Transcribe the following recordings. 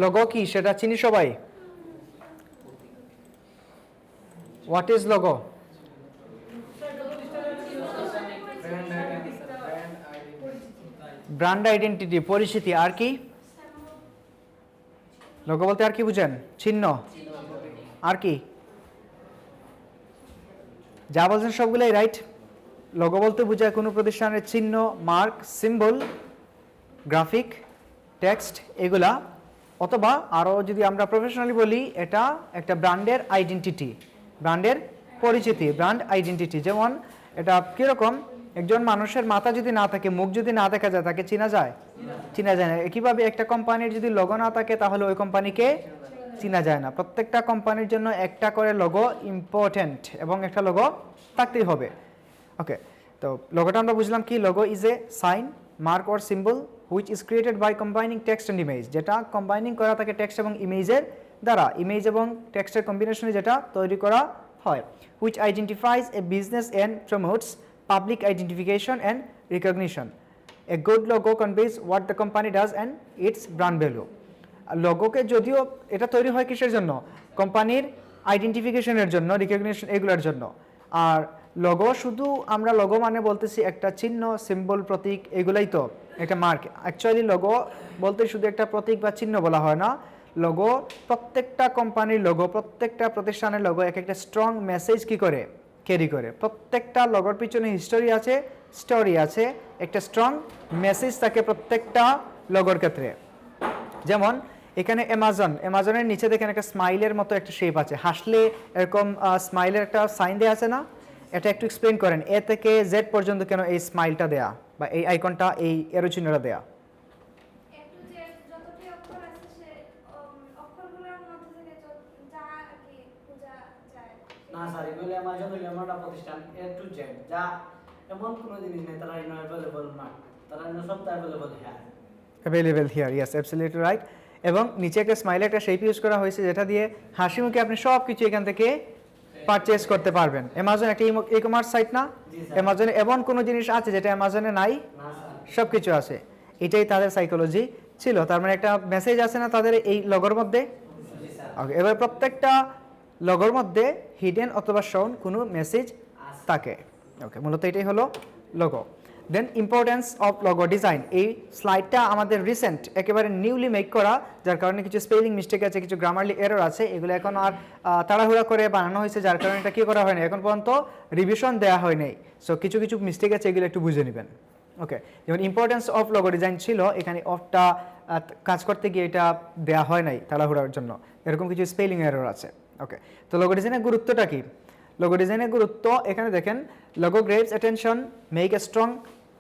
Logo কি সেটা চিনি সবাই? What is logo? Brand identity, পরিচিতি। আর কি লোগো বলতে আর কি বুঝেন? চিহ্ন। আর কি? যা বলছেন সবগুলাই রাইট। লোগো বলতে বোঝায় কোনো প্রতিষ্ঠানের চিহ্ন, মার্ক, সিম্বল, গ্রাফিক, টেক্সট এগুলা, অথবা আরও যদি আমরা প্রফেশনালি বলি এটা একটা ব্র্যান্ডের আইডেন্টিটি, ব্র্যান্ডের পরিচিতি, ব্র্যান্ড আইডেন্টিটি। যেমন এটা কীরকম, একজন মানুষের মাথা যদি না থাকে, মুখ যদি না দেখা যায়, তাকে চেনা যায়? চেনা যায় না। একইভাবে একটা কোম্পানির যদি লোগো না থাকে তাহলে ওই কোম্পানিকে চেনা যায় না। প্রত্যেকটা কোম্পানির জন্য একটা করে লোগো ইম্পর্টেন্ট এবং একটা লোগো থাকতেই হবে। ওকে, তো লোগোটা আমরা বুঝলাম কি? Logo is a sign, mark or symbol which is created by combining text and image, যেটা কম্বাইনিং করা থাকে টেক্সট এবং ইমেজের দ্বারা, ইমেজ এবং টেক্সটের কম্বিনেশনে যেটা তৈরি করা হয়। Which identifies a business and promotes public identification and recognition. A good logo conveys what the company does and its brand value. লোগোকে যদিও এটা তৈরি হয় কিসের জন্য? কোম্পানির আইডেন্টিফিকেশনের জন্য, রিকগনিশন এগুলোর জন্য। আর লোগো শুধু আমরা লোগো মানে বলতেছি একটা চিহ্ন, সিম্বল, প্রতীক, এগুলাই তো একটা মার্ক। অ্যাকচুয়ালি লোগো বলতে শুধু একটা প্রতীক বা চিহ্ন বলা হয় না। লোগো, প্রত্যেকটা কোম্পানির লোগো, প্রত্যেকটা প্রতিষ্ঠানের লোগো এক একটা স্ট্রং মেসেজ কি করে ক্যারি করে। প্রত্যেকটা লোগোর পিছনে হিস্টোরি আছে, স্টোরি আছে, একটা স্ট্রং মেসেজ থাকে প্রত্যেকটা লোগোর ক্ষেত্রে। যেমন এখানে অ্যামাজনের নিচে দেখেন একটা স্মাইলের মতো একটা শেপ আছে, হাসলে এরকম স্মাইলের একটা সাইন দেওয়া আছে না? এটা একটু এক্সপ্লেন করেন, এ থেকে জেড পর্যন্ত কেন এই স্মাইলটা দেয়া বা এই আইকনটা, এই এরো চিহ্নটা দেয়া? না স্যার, এগুলো অ্যামাজন লেমনটা প্রতিষ্ঠান এ টু জেড, যা এমন কোনো জিনিস নেই তারা অ্যাভেলেবল না, তারা সব অ্যাভেলেবল হ্যাঁ, available here, yes absolutely right. এবং নিচে একটা স্মাইলে একটা শেপ ইউজ করা হয়েছে যেটা দিয়ে হাসি মুখে আপনি সব কিছু এখান থেকে পারচেজ করতে পারবেন। অ্যামাজন একটা ই কমার্স সাইট না? অ্যামাজনে এমন কোনো জিনিস আছে যেটা অ্যামাজনে নাই? সব কিছু আছে। এটাই তাদের সাইকোলজি ছিল। তার মানে একটা মেসেজ আছে না তাদের এই লগোর মধ্যে? ওকে, এবার প্রত্যেকটা লগোর মধ্যে হিডেন অথবা শোন কোনো মেসেজ থাকে। ওকে, মূলত এটাই হলো logo. Then importance of logo design. এই স্লাইডটা আমাদের রিসেন্ট একেবারে নিউলি মেক করা, যার কারণে কিছু স্পেলিং মিস্টেক আছে, কিছু গ্রামারলি এরর আছে, এগুলো এখন আর তাড়াহুড়া করে বানানো হয়েছে, যার কারণে এটা কী করা হয়নি, এখন পর্যন্ত রিভিশন দেওয়া হয় নাই। সো কিছু কিছু মিস্টেক আছে, এগুলো একটু বুঝে নেবেন। ওকে, যেমন ইম্পর্টেন্স অফ লোগো ডিজাইন ছিল, এখানে অফটা কাজ করতে গিয়ে এটা দেওয়া হয় নাই তাড়াহুড়ার জন্য, এরকম কিছু স্পেলিং এরর আছে। ওকে, তো লোগো ডিজাইনের গুরুত্বটা কি? লোগো ডিজাইনের গুরুত্ব এখানে দেখেন, logo graves attention, make a strong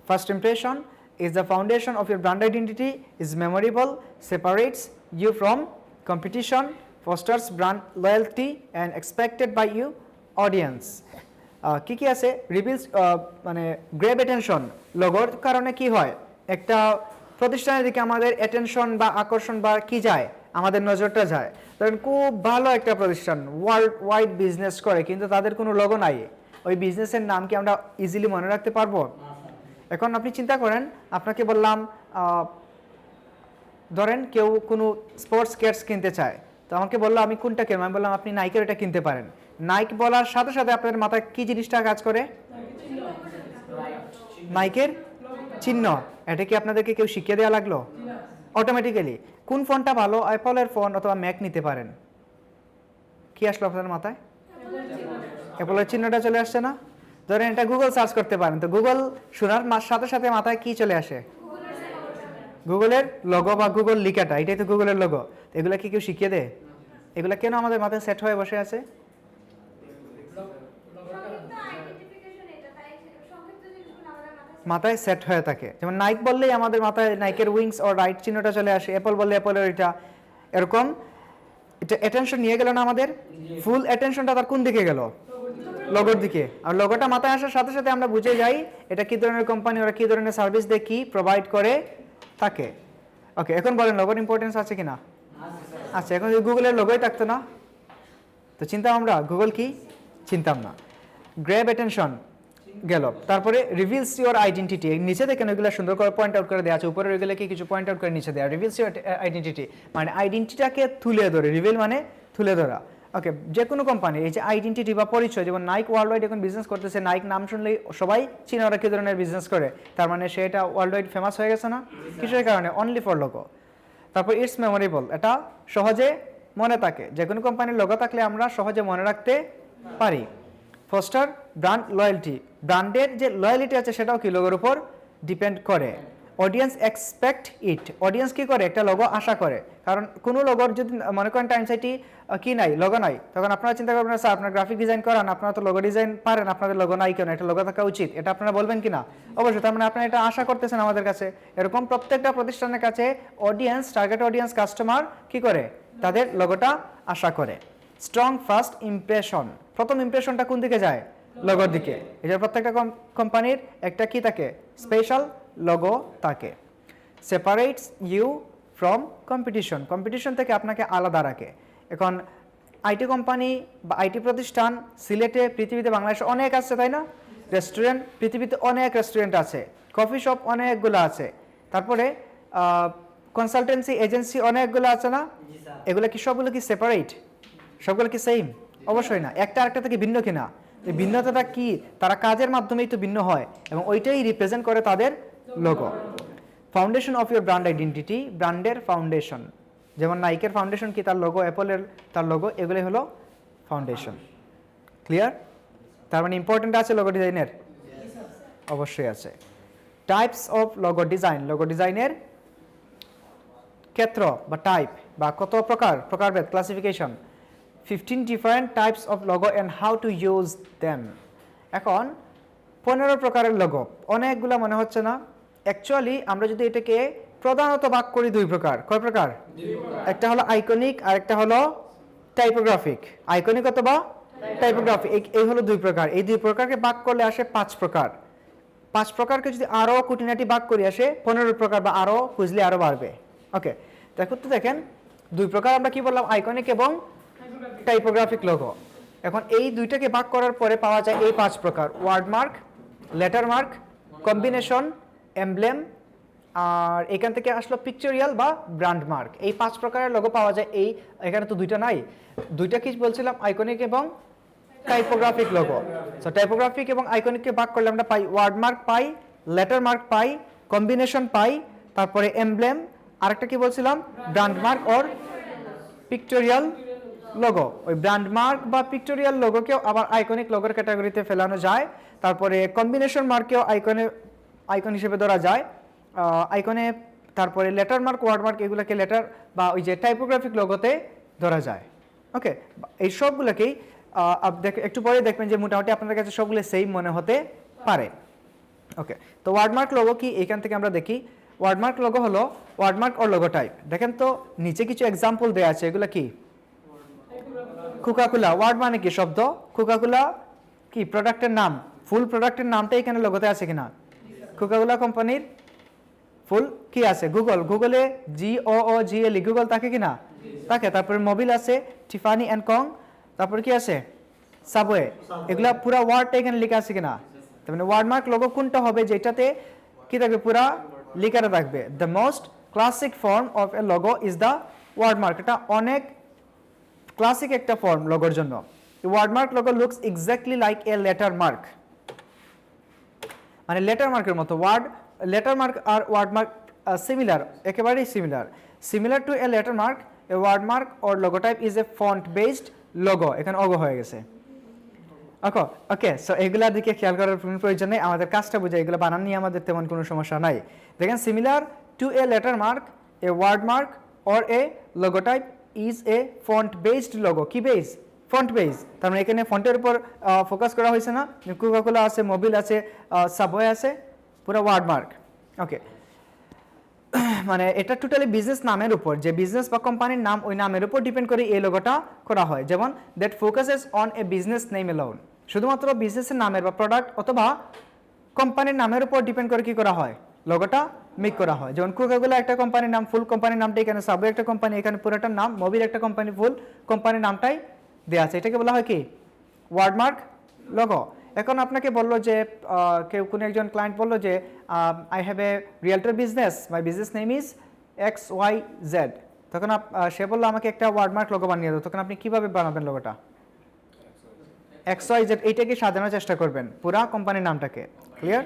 first impression, is the foundation of your brand identity, is memorable, separates you from competition, fosters brand loyalty and expected by you audience. কি কি আছে? রিভিলস মানে grave attention, লোগোর কারণে কি হয়, একটা প্রতিষ্ঠানের দিকে আমাদের অ্যাটেনশন বা আকর্ষণ বা কি যায়, আমাদের নজরটা যায়। ধরেন খুব ভালো একটা প্রতিষ্ঠান, ওয়ার্ল্ড ওয়াইড বিজনেস করে, কিন্তু তাদের কোনো লোগো নাই, ওই বিজনেসের নাম কি আমরা ইজিলি মনে রাখতে পারবো? এখন আপনি চিন্তা করেন, আপনাকে বললাম ধরেন কেউ কোনো স্পোর্টস কেয়ার্স কিনতে চায়, তো আমাকে বললো আমি কোনটা কিনবো, আমি বললাম আপনি নাইকের এটা কিনতে পারেন। নাইক বলার সাথে সাথে আপনাদের মাথায় কি জিনিসটা কাজ করে? নাইকের চিহ্ন। এটা কি আপনাদেরকে কেউ শিখিয়ে দেওয়া লাগলো? অটোমেটিক্যালি। কোন ফোনটা ভালো, অ্যাপলের ফোন অথবা ম্যাক নিতে পারেন, কি আসলো আপনাদের মাথায়? অ্যাপলের চিহ্নটা চলে আসছে না? ধরেন এটা গুগল সার্চ করতে পারেন, তো গুগল শোনার সাথে সাথে মাথায় কি চলে আসে? গুগলের লোগো বা গুগল লিখাটা, এটাই তো গুগলের লোগো। এগুলা কি কেউ শিখিয়ে দেয়? এগুলা কেন আমাদের মাথায় সেট হয়ে বসে আছে? মাথায় সেট হয়ে থাকে। যেমন নাইক বললেই আমাদের মাথায় নাইকের উইংস ও রাইট চিহ্নটা চলে আসে, অ্যাপল বললে অ্যাপলের এটা, এরকম এটা অ্যাটেনশন নিয়ে গেল না আমাদের? ফুল অ্যাটেনশনটা তার কোন দিকে গেল? লোগোর দিকে। আর লোগোটা মাথায় আসার সাথে সাথে আমরা বুঝে যাই এটা কি ধরনের কোম্পানি, ওরা কি ধরনের সার্ভিস দিয়ে কি প্রোভাইড করে থাকে। ওকে, এখন বলেন লোগোর ইম্পর্টেন্স আছে কিনা? আচ্ছা, এখন যদি গুগলের লোগোই থাকতো না তো চিন্তাম আমরা, গুগল কি চিনতাম না। গ্র্যাব অ্যাটেনশন, গেল। তারপরে রিভিলস ইউর আইডেন্টিটি, নিচে দেখেন ওইগুলো সুন্দর করে পয়েন্ট আউট করে দেওয়া আছে, উপরে ওইগুলো কি কিছু পয়েন্ট আউট করে নিচে দেওয়া। রিভিলস ইউর আইডেন্টিটি মানে আইডেন্টিটিটাকে তুলে ধরে, রিভিল মানে তুলে ধরা। ওকে, যে কোনো কোম্পানি এই যে আইডেন্টিটি বা পরিচয়, যেমন নাইক ওয়ার্ল্ড ওয়াইড এখন বিজনেস করতেছে, নাইক নাম শুনলেই সবাই চিনে ওরা কী ধরনের বিজনেস করে, তার মানে সেটা ওয়ার্ল্ড ওয়াইড ফেমাস হয়ে গেছে না, কিসের কারণে, অনলি ফর লোগো। তারপর ইটস মেমোরেবল, এটা সহজে মনে থাকে, যে কোনো কোম্পানির লোগো থাকলে আমরা সহজে মনে রাখতে পারি। ফস্টার ব্র্যান্ড লয়্যালটি, ব্র্যান্ডের যে লয়্যালিটি আছে সেটাও কি লোগোর উপর ডিপেন্ড করে। অডিয়েন্স এক্সপেক্ট ইট, অডিয়েন্স কি করে, একটা লোগো আশা করে, কারণ কোনো লোগোর যদি মনে করেন টাইম সাইটি কি নাই, লোগো নাই, তখন আপনারা চিন্তা করবেন স্যার আপনার গ্রাফিক ডিজাইন করান, আপনারা তো লোগো ডিজাইন পারেন, আপনাদের লোগো নাই কেন, এটা লোগো থাকা উচিত, এটা আপনারা বলবেন কি না? অবশ্যই, তার মানে আপনারা এটা আশা করতেছেন আমাদের কাছে। এরকম প্রত্যেকটা প্রতিষ্ঠানের কাছে অডিয়েন্স, টার্গেট অডিয়েন্স, কাস্টমার কি করে, তাদের লোগোটা আশা করে। স্ট্রং ফার্স্ট ইমপ্রেশন, প্রথম ইমপ্রেশনটা কোন দিকে যায়, লোগোর দিকে। এটা প্রত্যেকটা কোম্পানির একটা কি থাকে, স্পেশাল লোগো থাকে। Separates you from competition, competition থেকে আপনাকে আলাদা রাখে। এখন আইটি কোম্পানি বা আইটি প্রতিষ্ঠান সিলেটে, পৃথিবীতে, বাংলাদেশে অনেক আছে, তাই না? রেস্টুরেন্ট, পৃথিবীতে অনেক রেস্টুরেন্ট আছে, কফি শপ অনেকগুলো আছে, তারপরে কনসালটেন্সি এজেন্সি অনেকগুলো আছে না? এগুলো কি সবগুলো কি সেপারেট, সবগুলো কি সেম? অবশ্যই না, একটা আরেকটা থেকে ভিন্ন কিনা। এই ভিন্নতাটা কি, তারা কাজের মাধ্যমেই তো ভিন্ন হয়, এবং ওইটাই রিপ্রেজেন্ট করে তাদের logo. Foundation of your brand identity, ব্র্যান্ডের ফাউন্ডেশন, যেমন নাইকের ফাউন্ডেশন কি, তার লোগো, অ্যাপলের তার লোগো, এগুলোই হলো ফাউন্ডেশন। ক্লিয়ার? তার মানে ইম্পর্টেন্ট আছে লোগো ডিজাইনের, অবশ্যই আছে। Types of logo design, logo ডিজাইনের ক্ষেত্র বা টাইপ বা কত প্রকার, প্রকারভেদ, classification. 15 different types of logo and how to use them. এখন 15 প্রকারের লোগো, অনেকগুলো মনে হচ্ছে না? অ্যাকচুয়ালি আমরা যদি এটাকে প্রধানত ভাগ করি দুই প্রকার। কয় প্রকার? একটা হলো আইকনিক আর একটা হলো টাইপোগ্রাফিক। আইকনিক অথবা টাইপোগ্রাফিক, এই হলো দুই প্রকার। এই দুই প্রকারকে ভাগ করলে আসে 5 প্রকার। 5 প্রকারকে যদি আরও কুটিনাটি ভাগ করি আসে 15 প্রকার, বা আরও খুঁজলে আরও বাড়বে। ওকে, দেখেন দুই প্রকার আমরা কি বললাম, আইকনিক এবং টাইপোগ্রাফিক লোগো। এখন এই দুইটাকে ভাগ করার পরে পাওয়া যায় এই 5 প্রকার: ওয়ার্ডমার্ক, লেটার মার্ক, কম্বিনেশন, এমব্লেম, আর এখান থেকে আসলো পিকচরিয়াল বা ব্র্যান্ড মার্ক। এই 5 প্রকারের লোগো পাওয়া যায়। এই এখানে তো দুইটা নাই, দুইটা কি বলছিলাম, আইকনিক এবং টাইপোগ্রাফিক লোগো। সো টাইপোগ্রাফিক এবং আইকনিককে ভাগ করলে আমরা পাই ওয়ার্ডমার্ক পাই, লেটার মার্ক পাই, কম্বিনেশন পাই, তারপরে এমব্লেম, আরেকটা কি বলছিলাম, ব্র্যান্ড মার্ক অর পিকচরিয়াল লোগো। ওই ব্র্যান্ড মার্ক বা পিকচরিয়াল লোগোকেও আবার আইকনিক লোগোর ক্যাটাগরিতে ফেলানো যায়। তারপরে কম্বিনেশন মার্কেও আইকন হিসেবে ধরা যায়, আইকনে। তারপরে লেটার মার্ক, ওয়ার্ড মার্ক, এগুলোকে লেটার বা ওই যে টাইপোগ্রাফিক লোগোতে ধরা যায়। ওকে, এই সবগুলোকেই একটু পরে দেখবেন যে মোটামুটি আপনাদের কাছে সবগুলো সেম মনে হতে পারে। ওকে, তো ওয়ার্ডমার্ক লোগো কি, এখান থেকে আমরা দেখি। ওয়ার্ডমার্ক লোগো হলো ওয়ার্ডমার্ক অর লোগো টাইপ। দেখেন তো নিচে কিছু এক্সাম্পল দেওয়া আছে, এগুলো কি? কোকাকোলা, ওয়ার্ড মানে কি, শব্দ। কোকাকোলা কি, প্রোডাক্টের নাম, ফুল প্রোডাক্টের নামটা এখানে লোগোতে আছে কিনা? কোকাকোলা কোম্পানির ফুল কি আছে? গুগলে GOOGLE, গুগল থাকে কিনা? থাকে। তারপরে মোবিল আছে, টিফানি অ্যান্ড কং, তারপরে কি আছে, সাবওয়ে। এগুলা পুরা ওয়ার্ডটা এখানে লেখা আছে কিনা? তার মানে ওয়ার্ডমার্ক লোগো কোনটা হবে, যেটাতে কি থাকবে, পুরা লেখাটা থাকবে। The most classic form of a logo is the wordmark. এটা অনেক ক্লাসিক একটা ফর্ম লোগোর জন্য। Wordmark logo looks exactly like a letter mark, মানে লেটার মার্কের মতো। লেটার মার্ক আর ওয়ার্ডমার্ক সিমিলার, একেবারেই similar to a letter mark. A wordmark or logo type is a font based logo. এখানে অগো হয়ে গেছে। ওকে, সো এগুলার দিকে খেয়াল করার কোনো প্রয়োজন নেই, আমাদের কাজটা বুঝে এগুলো বানান নিয়ে আমাদের তেমন কোনো সমস্যা নাই। দেখেন, similar to a letter mark, a word mark or a logo type is a font based logo. কি বেস? Font base. তার মানে এখানে ফন্টের উপর ফোকাস করা হয়েছে না। কোকাকোলা আছে, মোবিল আছে, সাবওয়ে আছে, পুরো ওয়ার্ড মার্ক। ওকে, মানে এটা টোটালি বিজনেস নামের উপর, যে বিজনেস বা কোম্পানির নাম, ওই নামের উপর ডিপেন্ড করে এই লোগোটা করা হয়। যেমন that focuses on a business name alone, শুধুমাত্র বিজনেসের নামের বা প্রোডাক্ট অথবা কোম্পানির নামের উপর ডিপেন্ড করে কি করা হয়, লোগোটা মেক করা হয়। যেমন কোকাকোলা একটা কোম্পানির নাম, ফুল কোম্পানির নামটা এখানে, সাবওয়ে একটা কোম্পানি, এখানে পুরোটার নাম, মোবিল একটা কোম্পানি, ফুল কোম্পানির নামটাই দেওয়া আছে। এটাকে বলা হয় কি? ওয়ার্ডমার্ক লোগো। এখন আপনাকে বললো যে কেউ কোনো একজন ক্লায়েন্ট বললো যে I have a realtor business, my business name is XYZ। তখন সে বললো আমাকে একটা ওয়ার্ডমার্ক লোগো বানিয়ে দাও। তখন আপনি কিভাবে বানাবেন লোগোটা? XYZ এইটাকে সাজানোর চেষ্টা করবেন পুরা কোম্পানির নামটাকে। ক্লিয়ার?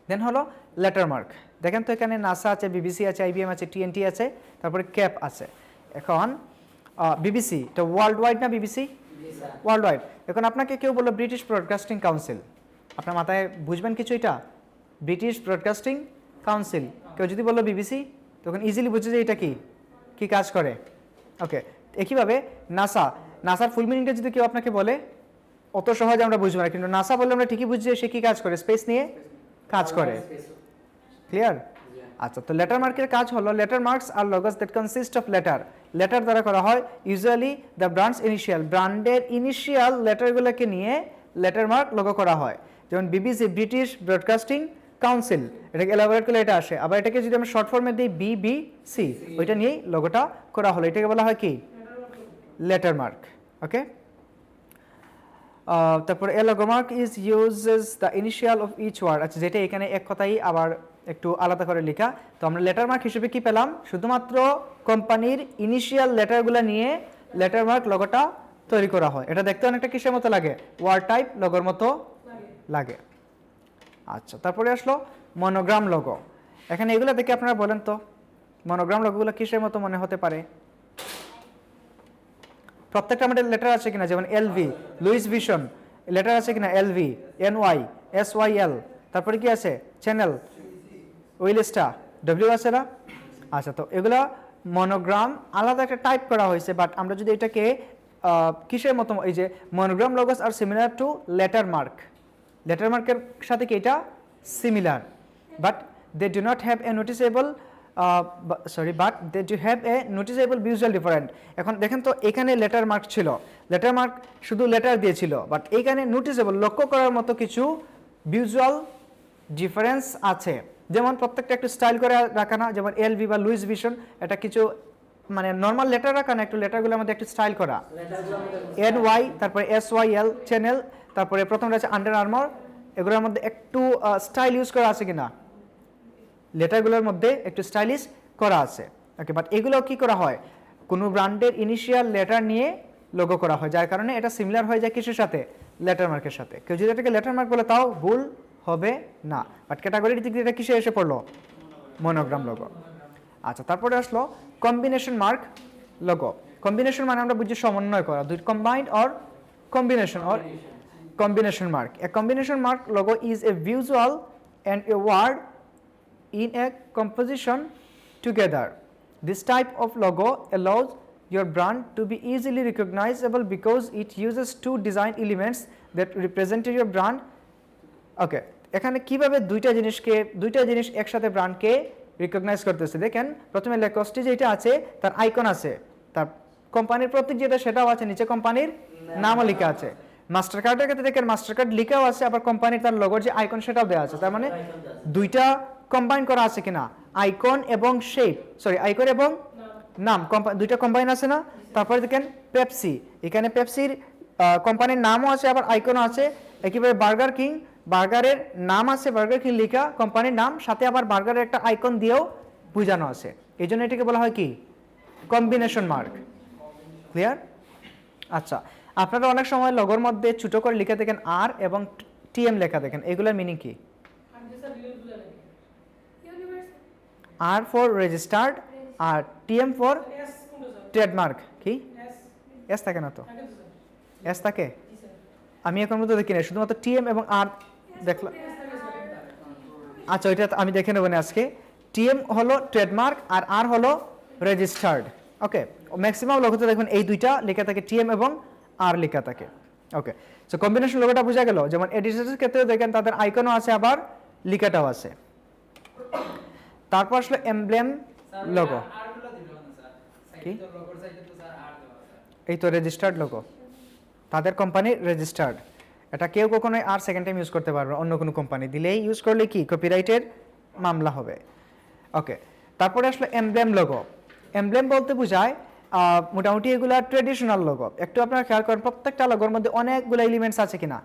দেন হলো লেটার মার্ক। দেখেন তো এখানে নাসা আছে, বিবিসি আছে, IBM আছে, TNT আছে, তারপরে ক্যাপ আছে। এখন বিবিসি এটা ওয়ার্ল্ড ওয়াইড না? BBC world wide. এখন আপনাকে কেউ বললো ব্রিটিশ ব্রডকাস্টিং কাউন্সিল, আপনার মাথায় বুঝবেন কিছু এটা? British broadcasting council. কেউ যদি বললো বিবিসি, তখন ইজিলি বুঝে যে এটা কি কাজ করে। ওকে, একইভাবে নাসা, নাসার ফুল মিনিংটা যদি কেউ আপনাকে বলে অত সহজে আমরা বুঝবো না, কিন্তু নাসা বললে আমরা ঠিকই বুঝছি সে কী কাজ করে, স্পেস নিয়ে কাজ করে। ক্লিয়ার? আচ্ছা, তো লেটার মার্কের কাজ হলো লেটার মার্কস আর logos that consist of letter. Letter দ্বারা করা হয় ইউজুয়ালি দ্য ব্র্যান্ডস ইনিশিয়াল, ব্র্যান্ডের ইনিশিয়াল লেটারগুলোকে নিয়ে লেটার মার্ক লোগো করা হয়। যেমন বিবিসি, ব্রিটিশ ব্রডকাস্টিং কাউন্সিল, এটাকে এলাবোরেট করলে এটা আসে। আবার এটাকে যদি আমরা শর্ট ফর্মে দিই BBC, ওইটা নিয়েই লোগোটা করা হলো। এটাকে বলা হয় কি? Letter mark. ওকে, তারপরে a logo mark is uses the initial of each word. আচ্ছা, যেটা এখানে এক কথাই আবার একটু আলাদা করে লেখা। তো আমরা লেটার মার্ক হিসেবে কি পেলাম? শুধুমাত্র কোম্পানির ইনিশিয়াল লেটারগুলো নিয়ে লেটার মার্ক লোগোটা তৈরি করা হয়। এটা দেখতে অনেকটা কিসের মতো লাগে? ওয়ার্ড টাইপ লোগোর মতো লাগে। আচ্ছা, তারপরে আসলো মনোগ্রাম লোগো। এখানে এগুলো দেখে আপনারা বলেন তো মনোগ্রাম লোগোগুলো কিসের মতো মনে হতে পারে? প্রত্যেকটা আমাদের লেটার আছে কিনা? যেমন LV, লুইস ভিশন, লেটার আছে কিনা? LV, NY, SYL, তারপরে কি আছে? চ্যানেল, উইলস্টা, W আছে না? আচ্ছা, তো এগুলা মনোগ্রাম আলাদা একটা টাইপ করা হয়েছে। বাট আমরা যদি এটাকে কিসের মতো, এই যে মনোগ্রাম লোগোস আর similar to letter mark, letter মার্কের সাথে কি এটা similar, but they do not have a noticeable but they do have a noticeable visual different. এখন দেখেন তো এখানে লেটার মার্ক ছিল, লেটার মার্ক শুধু লেটার দিয়েছিল, বাট এইখানে নোটিসেবল লক্ষ্য করার মতো কিছু ভিজুয়াল ডিফারেন্স আছে। যেমন প্রত্যেকটা একটু স্টাইল করে রাখা না, যেমন LV বা লুইস ভিশন, এটা কিছু মানে নর্মাল লেটার রাখা না, একটু লেটারগুলোর মধ্যে একটু স্টাইল করা। NY, তারপরে SYL, চ্যানেল, তারপরে প্রথমটা আছে আন্ডার আর্মার, এগুলোর মধ্যে একটু স্টাইল ইউজ করা আছে কিনা? লেটারগুলোর মধ্যে একটু স্টাইলিশ করা আছে। ওকে, বাট এগুলো কি করা হয়? কোনো ব্র্যান্ডের ইনিশিয়াল লেটার নিয়ে লোগো করা হয়, যার কারণে এটা সিমিলার হয়ে যায় কিসের সাথে? লেটার মার্কের সাথে। কেউ যদি এটাকে লেটার মার্ক বলে তাও ভুল হবে না, বাট ক্যাটাগরির দিক দিয়ে এটা কিসে এসে পড়লো? Monogram logo. আচ্ছা, তারপরে আসলো কম্বিনেশন মার্ক লোগো। কম্বিনেশন মানে আমরা বুঝি সমন্বয় করা, দুই combined or combination or combination mark. A combination mark logo is a visual and a word in a composition together. This type of logo allows your brand to be easily recognizable because it uses two design elements that represent your brand. Okay, এখানে কিভাবে দুইটা জিনিস একসাথে ব্র্যান্ডকে recognise করতেছে? দেখেন, প্রথমে লেকস্টি যেটা আছে তার আইকন আছে, তার কোম্পানির প্রতীক যেটা সেটাও আছে, নিচে কোম্পানির নামও লেখা আছে। মাস্টার কার্ডের ক্ষেত্রে দেখেন মাস্টার কার্ড লেখাও আছে, আবার কোম্পানির তার লোগোর যে আইকন সেটাও দেওয়া আছে। তার মানে দুইটা কম্বাইন করা আছে কিনা? আইকন এবং শেপ, আইকন এবং নাম দুইটা কম্বাইন আছে না? তারপরে দেখেন পেপসি, এখানে পেপসির কোম্পানির নামও আছে আবার আইকনও আছে। একইভাবে বার্গার কিং, বার্গারের নাম আছে, বার্গার কিং লেখা, কোম্পানির নাম, সাথে আবার বার্গারের একটা আইকন দিয়েও বোঝানো আছে। এই জন্য এটাকে বলা হয় কি? Combination mark. ক্লিয়ার? আচ্ছা, আপনারা অনেক সময় লোগোর মধ্যে ছোট করে লিখে দেখেন আর এবং TM লেখা দেখেন, এগুলোর মিনিং কি? আর ফর রেজিস্টার্ড আর TM ফর ট্রেডমার্ক। কি এস থাকে না? তো এস থাকে? আমি এখন মতো দেখি না, শুধুমাত্র TM এবং আর দেখলাম। আচ্ছা, ওইটা আমি দেখে নেব না আজকে। TM হলো ট্রেডমার্ক আর আর হলো রেজিস্টার্ড। ওকে, ম্যাক্সিমাম লোগোতে দেখবেন এই দুইটা লেখা থাকে, TM এবং আর লেখা থাকে। ওকে, সো কম্বিনেশন লোগোটা বোঝা গেল। যেমন এডিটরের ক্ষেত্রে দেখেন তাদের আইকনও আছে আবার লেখাটাও আছে। তারপর আসলে এমব্লেম লোগো। কি? এই তো রেজিস্টার্ড লোগো, তাদের কোম্পানির রেজিস্টার্ড। এটা কেউ কখনোই আর সেকেন্ড টাইম ইউজ করতে পারবে, অন্য কোনো কোম্পানি দিলেই ইউজ করলে কি কপিরাইটের মামলা হবে। ওকে, তারপরে আসলে এমব্লেম লোগো। এমব্লেম বলতে বোঝায় মোটামুটি এগুলা ট্রেডিশনাল লোগো। একটু আপনারা খেয়াল করেন প্রত্যেকটা লোগোর মধ্যে অনেকগুলো এলিমেন্টস আছে কিনা?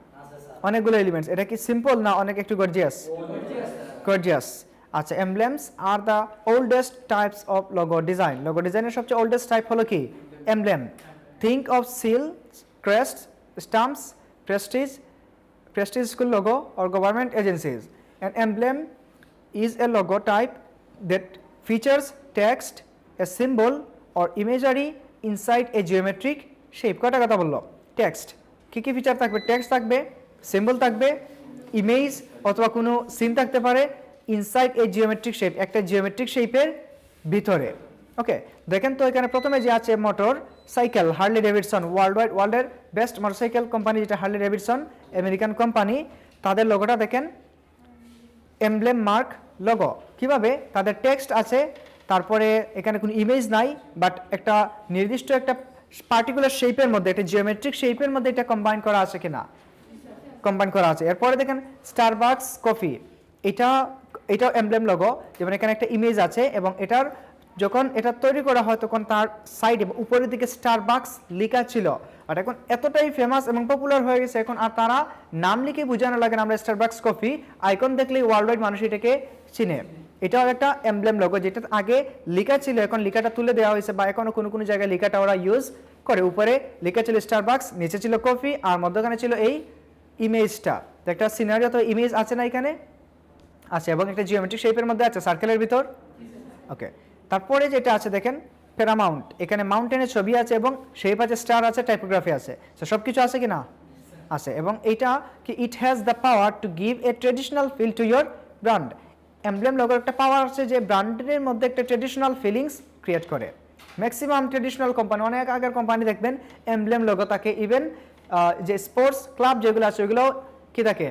অনেকগুলো এলিমেন্টস, এটা কি সিম্পল না অনেক একটু গর্জিয়াস? গর্জিয়াস। আচ্ছা, emblems are the oldest types of logo design. Logo ডিজাইনের সবচেয়ে ওল্ডেস্ট টাইপ হলো কি? Emblem. Think of seals, crest, stamps, prestige school logo or government agencies. An emblem is a logo type that features text, a symbol or imagery inside a geometric shape. কয়টা কথা বললো? Text, কি কি feature থাকবে? Text থাকবে, symbol থাকবে, image অথবা কোনো সিন থাকতে পারে, ইনসাইড এ জিওমেট্রিক শেপ, একটা জিওমেট্রিক শেপের ভিতরে। ওকে, দেখেন তো এখানে প্রথমে যে আছে মোটর সাইকেল, হার্লি ডেভিডসন, ওয়ার্ল্ডের বেস্ট মোটরসাইকেল কোম্পানি যেটা হার্লি ডেভিডসন, আমেরিকান কোম্পানি, তাদের লোগোটা দেখেন এমব্লেম মার্ক লোগো। কিভাবে? তাদের টেক্সট আছে, তারপরে এখানে কোনো ইমেজ নাই, বাট একটা নির্দিষ্ট একটা পার্টিকুলার শেপের মধ্যে, একটা জিওমেট্রিক শেপের মধ্যে এটা কম্বাইন করা আছে কিনা? কম্বাইন করা আছে। এরপরে দেখেন স্টারবাকস কফি, এটাও এমব্লেম লোগো, যেমন এখানে একটা ইমেজ আছে এবং এটার যখন এটা তৈরি করা হয় তখন তার সাইডে উপরের দিকে স্টারবাকস লেখা ছিল, আর এখন এতটাই ফেমাস এবং পপুলার হয়ে গেছে এখন আর তারা নাম লিখে বোঝানো লাগে না, আমরা স্টারবাকস কফি আইকন দেখলেই ওয়ার্ল্ড ওয়াইড মানুষ এটাকে চিনে। এটাও একটা এমব্লেম লোগো, যেটা আগে লেখা ছিল এখন লেখাটা তুলে দেওয়া হয়েছে, বা এখনো কোনো কোনো জায়গায় লেখাটা ওরা ইউজ করে। উপরে লেখা ছিল স্টারবাকস, নিচে ছিল কফি, আর মধ্যখানে ছিল এই ইমেজটা। একটা সিনারি অথবা ইমেজ আছে না এখানে? আছে, এবং একটা জিওমেট্রিক শেপের মধ্যে আছে, সার্কেলের ভিতর। ওকে, তারপরে যেটা আছে দেখেন প্যারামাউন্ট, এখানে মাউন্টেনের ছবি আছে এবং শেপ আছে, স্টার আছে, টাইপোগ্রাফি আছে, তো সব কিছু আছে কি না? আছে। এবং এইটা কি it has the power to give a traditional feel to your brand. Emblem লোগোর একটা পাওয়ার আছে যে ব্র্যান্ডের মধ্যে একটা ট্রেডিশনাল ফিলিংস ক্রিয়েট করে। ম্যাক্সিমাম ট্রেডিশনাল কোম্পানি, অনেক আগের কোম্পানি দেখবেন এমব্লেম লোগো থাকে, ইভেন যে স্পোর্টস ক্লাব যেগুলো আছে ওইগুলো কি থাকে?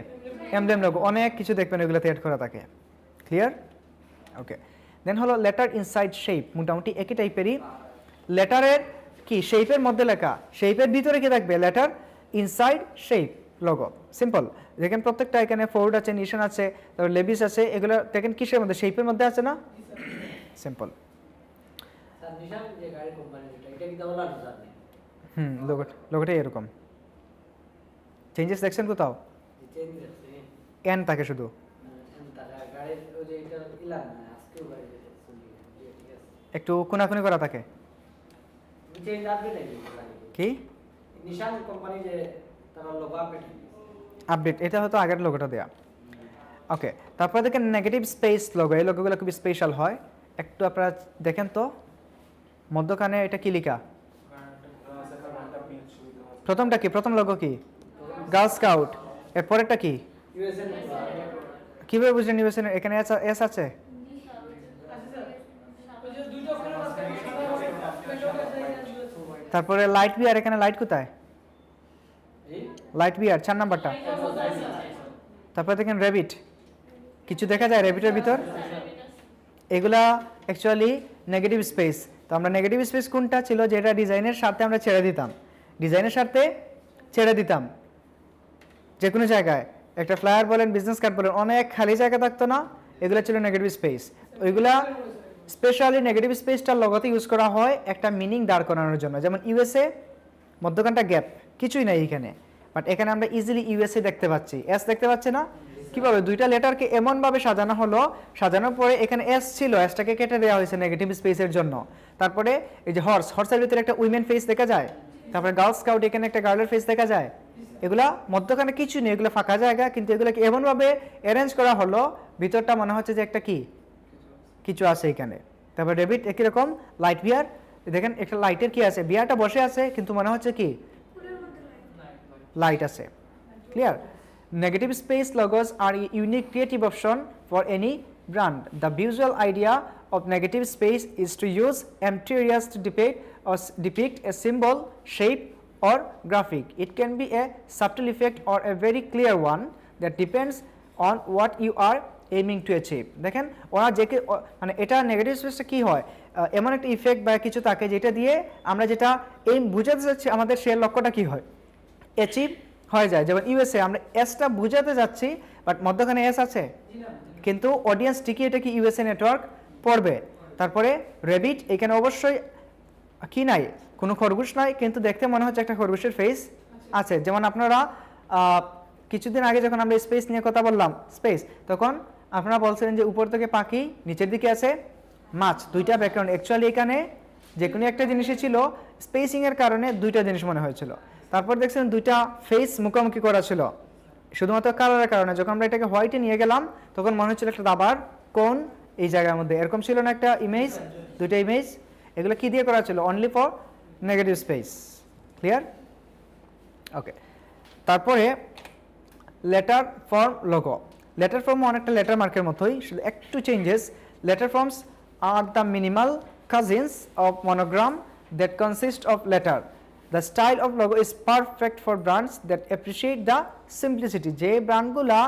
এমব্লেম লোগো, অনেক কিছু দেখবেন ওইগুলোতে এড করা থাকে। ক্লিয়ার? ওকে, দেন হলো লেটার ইনসাইড শেপ, মোটামুটি একই টাইপেরই। লেটারের কি শেপের মধ্যে লেখা, শেপের ভিতরে কি থাকবে? Letter inside shape logo. Simple, দেখেন প্রত্যেকটা এখানে ফোর্ড আছে, নিশান আছে, তারপর লেবিস আছে, এগুলো দেখেন কিসের মধ্যে? শেপের মধ্যে আছে না? সিম্পল। লোগোটা এরকম। চেঞ্জেস দেখছেন কোথাও? এন থাকে শুধু। একটু কোনাকুনি করা থাকে কি? আপডেট, এটা হয়তো আগের লোগোটা দেয়া। ওকে, তারপরে দেখেন নেগেটিভ স্পেস লোগো, এই লোগোগুলো খুবই স্পেশাল হয়। একটু আপনারা দেখেন তো মধ্যখানে এটা কি লেখা? প্রথমটা কি? প্রথম লোগো কি? Girl scout. এরপরেরটা কি? কিভাবে বুঝলেন ইউএসএ? এখানে এস আছে। তারপরে লাইট বিয়ার, এখানে লাইট কোথায়? লাইট বিয়ার 4 নাম্বারটা। তারপরে দেখেন র্যাবিট, কিছু দেখা যায় র্যাবিটের ভিতর? এগুলা অ্যাকচুয়ালি নেগেটিভ স্পেস। তো আমরা নেগেটিভ স্পেস কোনটা ছিল যেটা ডিজাইনের স্বার্থে আমরা ছেড়ে দিতাম, ডিজাইনের স্বার্থে ছেড়ে দিতাম যে কোনো জায়গায়, একটা ফ্লায়ার বলেন, বিজনেস কার্ড বলেন, অনেক খালি জায়গা থাকতো না, এগুলো ছিল নেগেটিভ স্পেস। ওইগুলা স্পেশালি নেগেটিভ স্পেসটার লগতে ইউজ করা হয় একটা মিনিং দাঁড় করানোর জন্য। যেমন ইউএসএ, মধ্যখানটা গ্যাপ, কিছুই নাই এখানে, বাট এখানে আমরা ইজিলি ইউএসএ দেখতে পাচ্ছি, এস দেখতে পাচ্ছি না? কিভাবে? দুইটা লেটারকে এমনভাবে সাজানো হলো, সাজানোর পরে এখানে এস ছিল, এসটাকে কেটে দেওয়া হয়েছে নেগেটিভ স্পেসের জন্য। তারপরে এই যে হর্সের ভিতরে একটা উইমেন ফেস দেখা যায়, তারপরে গার্ল স্কাউট, এখানে একটা গার্লের ফেস দেখা যায়। এগুলা মধ্যখানে কিছু নেই, এগুলো ফাঁকা জায়গা, কিন্তু এগুলোকে এমনভাবে অ্যারেঞ্জ করা হলো ভিতরটা মনে হচ্ছে যে একটা কি কিছু আছে এখানে। তারপর রেবিট একই রকম, লাইট বিয়ার, দেখেন একটা লাইটের কি আছে, বিয়ারটা বসে আছে কিন্তু মনে হচ্ছে কি লাইট আছে। Clear? Negative space logos are a unique creative option for any brand. The visual idea of negative space is to use empty areas to depict a symbol, shape or graphic. It can be a subtle effect or a very clear one that depends on what you are aiming to achieve. দেখেন ওরা যে মানে এটা negative স্পেসটা কি হয়, এমন একটা ইফেক্ট বা কিছু থাকে যেটা দিয়ে আমরা যেটা এইম বুঝাতে যাচ্ছি আমাদের সে লক্ষ্যটা কি হয়, অ্যাচিভ হয়ে যায়। যেমন ইউএসএ আমরা এসটা বুঝাতে যাচ্ছি বাট মধ্যখানে এস আছে, কিন্তু অডিয়েন্স ঠিকই এটা কি ইউএসএ নেটওয়ার্ক পড়বে। তারপরে রেবিট, এখানে অবশ্যই কি নাই, কোনো খরগোশ নাই, কিন্তু দেখতে মনে হচ্ছে একটা খরগোশের ফেস আছে। যেমন আপনারা কিছুদিন আগে যখন আমরা স্পেস নিয়ে কথা বললাম স্পেস, তখন আপনারা বলছিলেন যে উপর থেকে পাখি, নিচের দিকে আছে মাছ, দুইটা ব্যাকগ্রাউন্ড। অ্যাকচুয়ালি এখানে যে কোনো একটা জিনিসই ছিল, স্পেসিংয়ের কারণে দুইটা জিনিস মনে হয়েছিল। তারপর দেখছেন দুইটা ফেস মুখোমুখি করা ছিল শুধুমাত্র কালারের কারণে। যখন আমরা এটাকে হোয়াইটে নিয়ে গেলাম তখন মনে হচ্ছিল একটা দাবার কোন এই জায়গার মধ্যে এরকম ছিল না একটা ইমেজ, দুইটা ইমেজ। এগুলো কি দিয়ে করা ছিল? Only for negative space. Clear? Okay, তারপরে letter form logo. Letter form অনেকটা লেটার মার্কের মতোই, শুধু একটু changes. Letter forms are the minimal cousins of monogram that consist of letter. The style of logo is perfect for brands that appreciate the simplicity. যে ব্র্যান্ডগুলা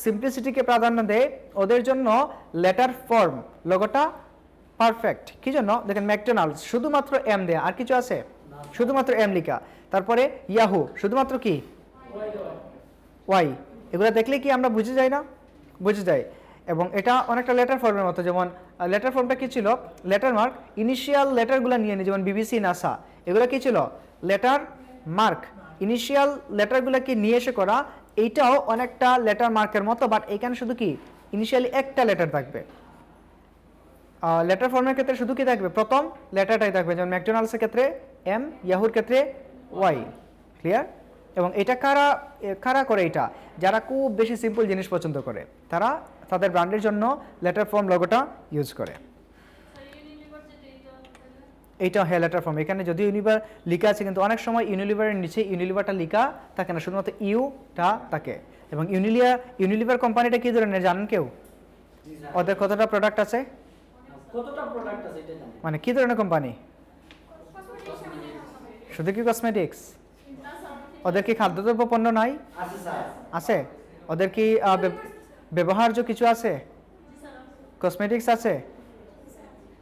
সিম্পলিসিটিকে প্রাধান্য দেয় ওদের জন্য লেটার ফর্ম লোগোটা পারফেক্ট। কি জন্য? দেখেন ম্যাকডোনাল্ডস শুধুমাত্র এম দেয়া, আর কিছু আছে? শুধুমাত্র এম লেখা। তারপরে ইয়াহু শুধুমাত্র কি ওয়াই। এগুলো দেখলে কি আমরা বুঝে যাই না? বুঝে যাই। এবং এটা অনেকটা লেটার ফর্মের মতো। যেমন লেটার ফর্মটা কি ছিল? লেটার মার্ক ইনিশিয়াল লেটারগুলো নিয়ে নিই, যেমন বিবিসি, নাসা, এগুলো কি ছিল? Letter mark. ইনিশিয়াল লেটারগুলোকে নিয়ে এসে করা, এইটাও অনেকটা লেটার মার্কের মতো, বাট এখানে শুধু কি ইনিশিয়ালি একটা লেটার থাকবে। লেটার ফর্মের ক্ষেত্রে শুধু কি থাকবে? প্রথম লেটারটাই থাকবে, যেমন ম্যাকডোনাল্ডসের ক্ষেত্রে এম, ইয়াহুর ক্ষেত্রে ওয়াই। ক্লিয়ার? এবং এটা কারা করে? এটা যারা খুব বেশি সিম্পল জিনিস পছন্দ করে তারা তাদের ব্র্যান্ডের জন্য লেটার ফর্ম লোগোটা ইউজ করে। এইটা হ্যাঁ লেটার ফর্ম। এখানে যদি ইউনিভার লেখা আছে, কিন্তু অনেক সময় ইউনিলিভারের নিচে ইউনিলিভারটা লেখা থাকে না, শুধুমাত্র ইউটা থাকে। এবং ইউনিলিভার কোম্পানিটা কি ধরনের জানেন কেউ? ওদের কতটা প্রোডাক্ট আছে? কতটা প্রোডাক্ট আছে এটা জানেন? মানে কি ধরনের কোম্পানি? শুধু কি কসমেটিক্স? ওদের কি খাদ্যদ্রব্য পণ্য নাই? আছে স্যার। আছে। ওদের কি ব্যবহার্য কিছু আছে? কসমেটিক্স আছে,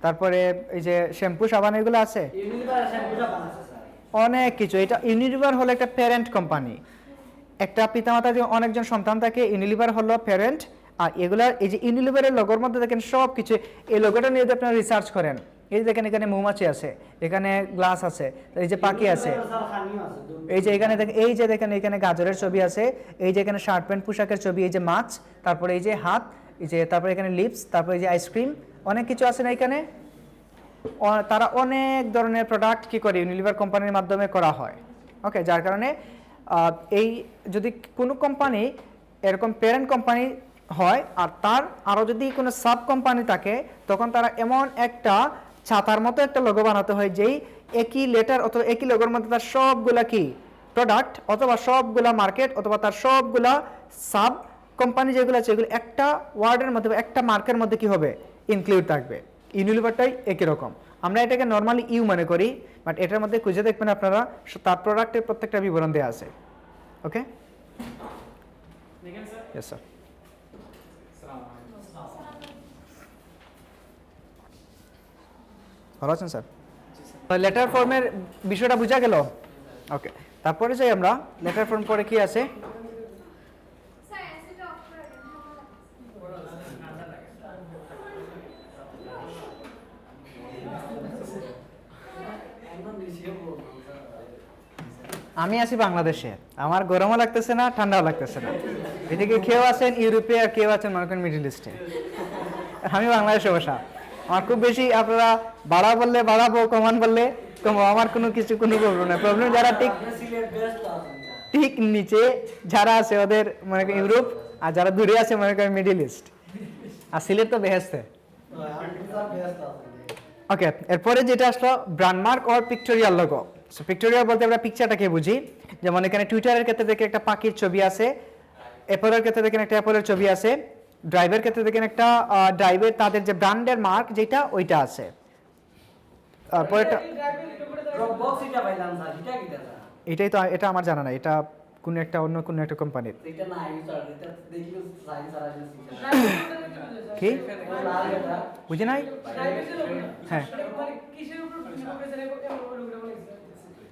তারপরে এই যে শ্যাম্পু সাবান এগুলো আছে, ইউনিলিভার শ্যাম্পু সাবান আছে স্যার। অনেক কিছু। এটা ইউনিলিভার হলো একটা প্যারেন্ট কোম্পানি। একটা পিতামাতা যে অনেকজন সন্তান থাকে, ইউনিলিভার হলো প্যারেন্ট। আর এগুলা এই যে ইউনিলিভারের লোগোর মধ্যে দেখেন সব কিছু। এই লোগোটা নিয়ে যদি আপনারা রিসার্চ করেন, এই যে দেখেন এখানে মৌমাছি আছে, এখানে গ্লাস আছে, এই যে পাখি আছে, এই যে এখানে দেখেন, এই যে দেখেন এখানে গাজরের ছবি আছে, এই যে এখানে শার্ট প্যান্ট পোশাকের ছবি, এই যে মাছ, তারপরে এই যে হাত, এই যে তারপরে এখানে লিপস, তারপরে এই যে আইসক্রিম, অনেক কিছু আছে না এখানে। তারা অনেক ধরনের প্রোডাক্ট কি করে ইউনিলিভার কোম্পানির মাধ্যমে করা হয়। ওকে, যার কারণে এই যদি কোনো কোম্পানি এরকম প্যারেন্ট কোম্পানি হয় আর তার আরও যদি কোনো সাব কোম্পানি থাকে, তখন তারা এমন একটা ছাতার মতো একটা লোগো বানাতে হয় যেই একই লেটার অথবা একই লোগোর মধ্যে তার সবগুলা কি প্রোডাক্ট অথবা সবগুলা মার্কেট অথবা তার সবগুলা সাব কোম্পানি যেগুলো আছে এগুলো একটা ওয়ার্ডের মধ্যে বা একটা মার্কের মধ্যে কি হবে? ইনক্লুড থাকবে। ইউনিলিভারটাই একই রকম। আমরা এটাকে নর্মালি ইউ মনে করি, বাট এটার মধ্যে খুঁজে দেখবেন আপনারা তার প্রোডাক্টের প্রত্যেকটা বিবরণ দেওয়া আছে। ওকে, ইয়েস স্যার। ভালো আছেন স্যার? লেটার ফর্মের বিষয়টা বোঝা গেল। ওকে, তারপরে যাই আমরা লেটার ফর্ম পরে কি আছে। আমি আছি বাংলাদেশে, আমার গরমও লাগতেছে না ঠান্ডাও লাগতেছে না। এদিকে কেউ আছেন ইউরোপে আর কেউ আছেন মনে করেন মিডল ইস্টে, আমি বাংলাদেশে বসা। আমার খুব বেশি আপনারা বাড়া বললে বাড়াবো, কমান বললে কমাবো, আমার কোনো প্রবলেম নেই। প্রবলেম যারা ঠিক নিচে যারা আছে ওদের মনে করেন ইউরোপ, আর যারা দূরে আছে মনে করেন মিডল ইস্ট, আর সিলেট তো বেহেস্তে। ওকে, এরপরে যেটা আসলো Brandmark or pictorial logo. So pictorial বলতে আমরা পিকচারটাকে বুঝি। যেমন এখানে টুইটারের ক্ষেত্রে দেখে একটা পাখির ছবি আছে, অ্যাপলের ক্ষেত্রে দেখেন একটা অ্যাপলের ছবি আছে, ড্রাইভের ক্ষেত্রে দেখেন একটা ড্রাইভের তাদের যে ব্র্যান্ডের মার্ক যেটা ওইটা আছে। পরেরটা এটাই তো, এটা আমার জানা নাই, এটা কোন একটা অন্য কোন একটা কোম্পানির। কি বুঝি নাই? হ্যাঁ,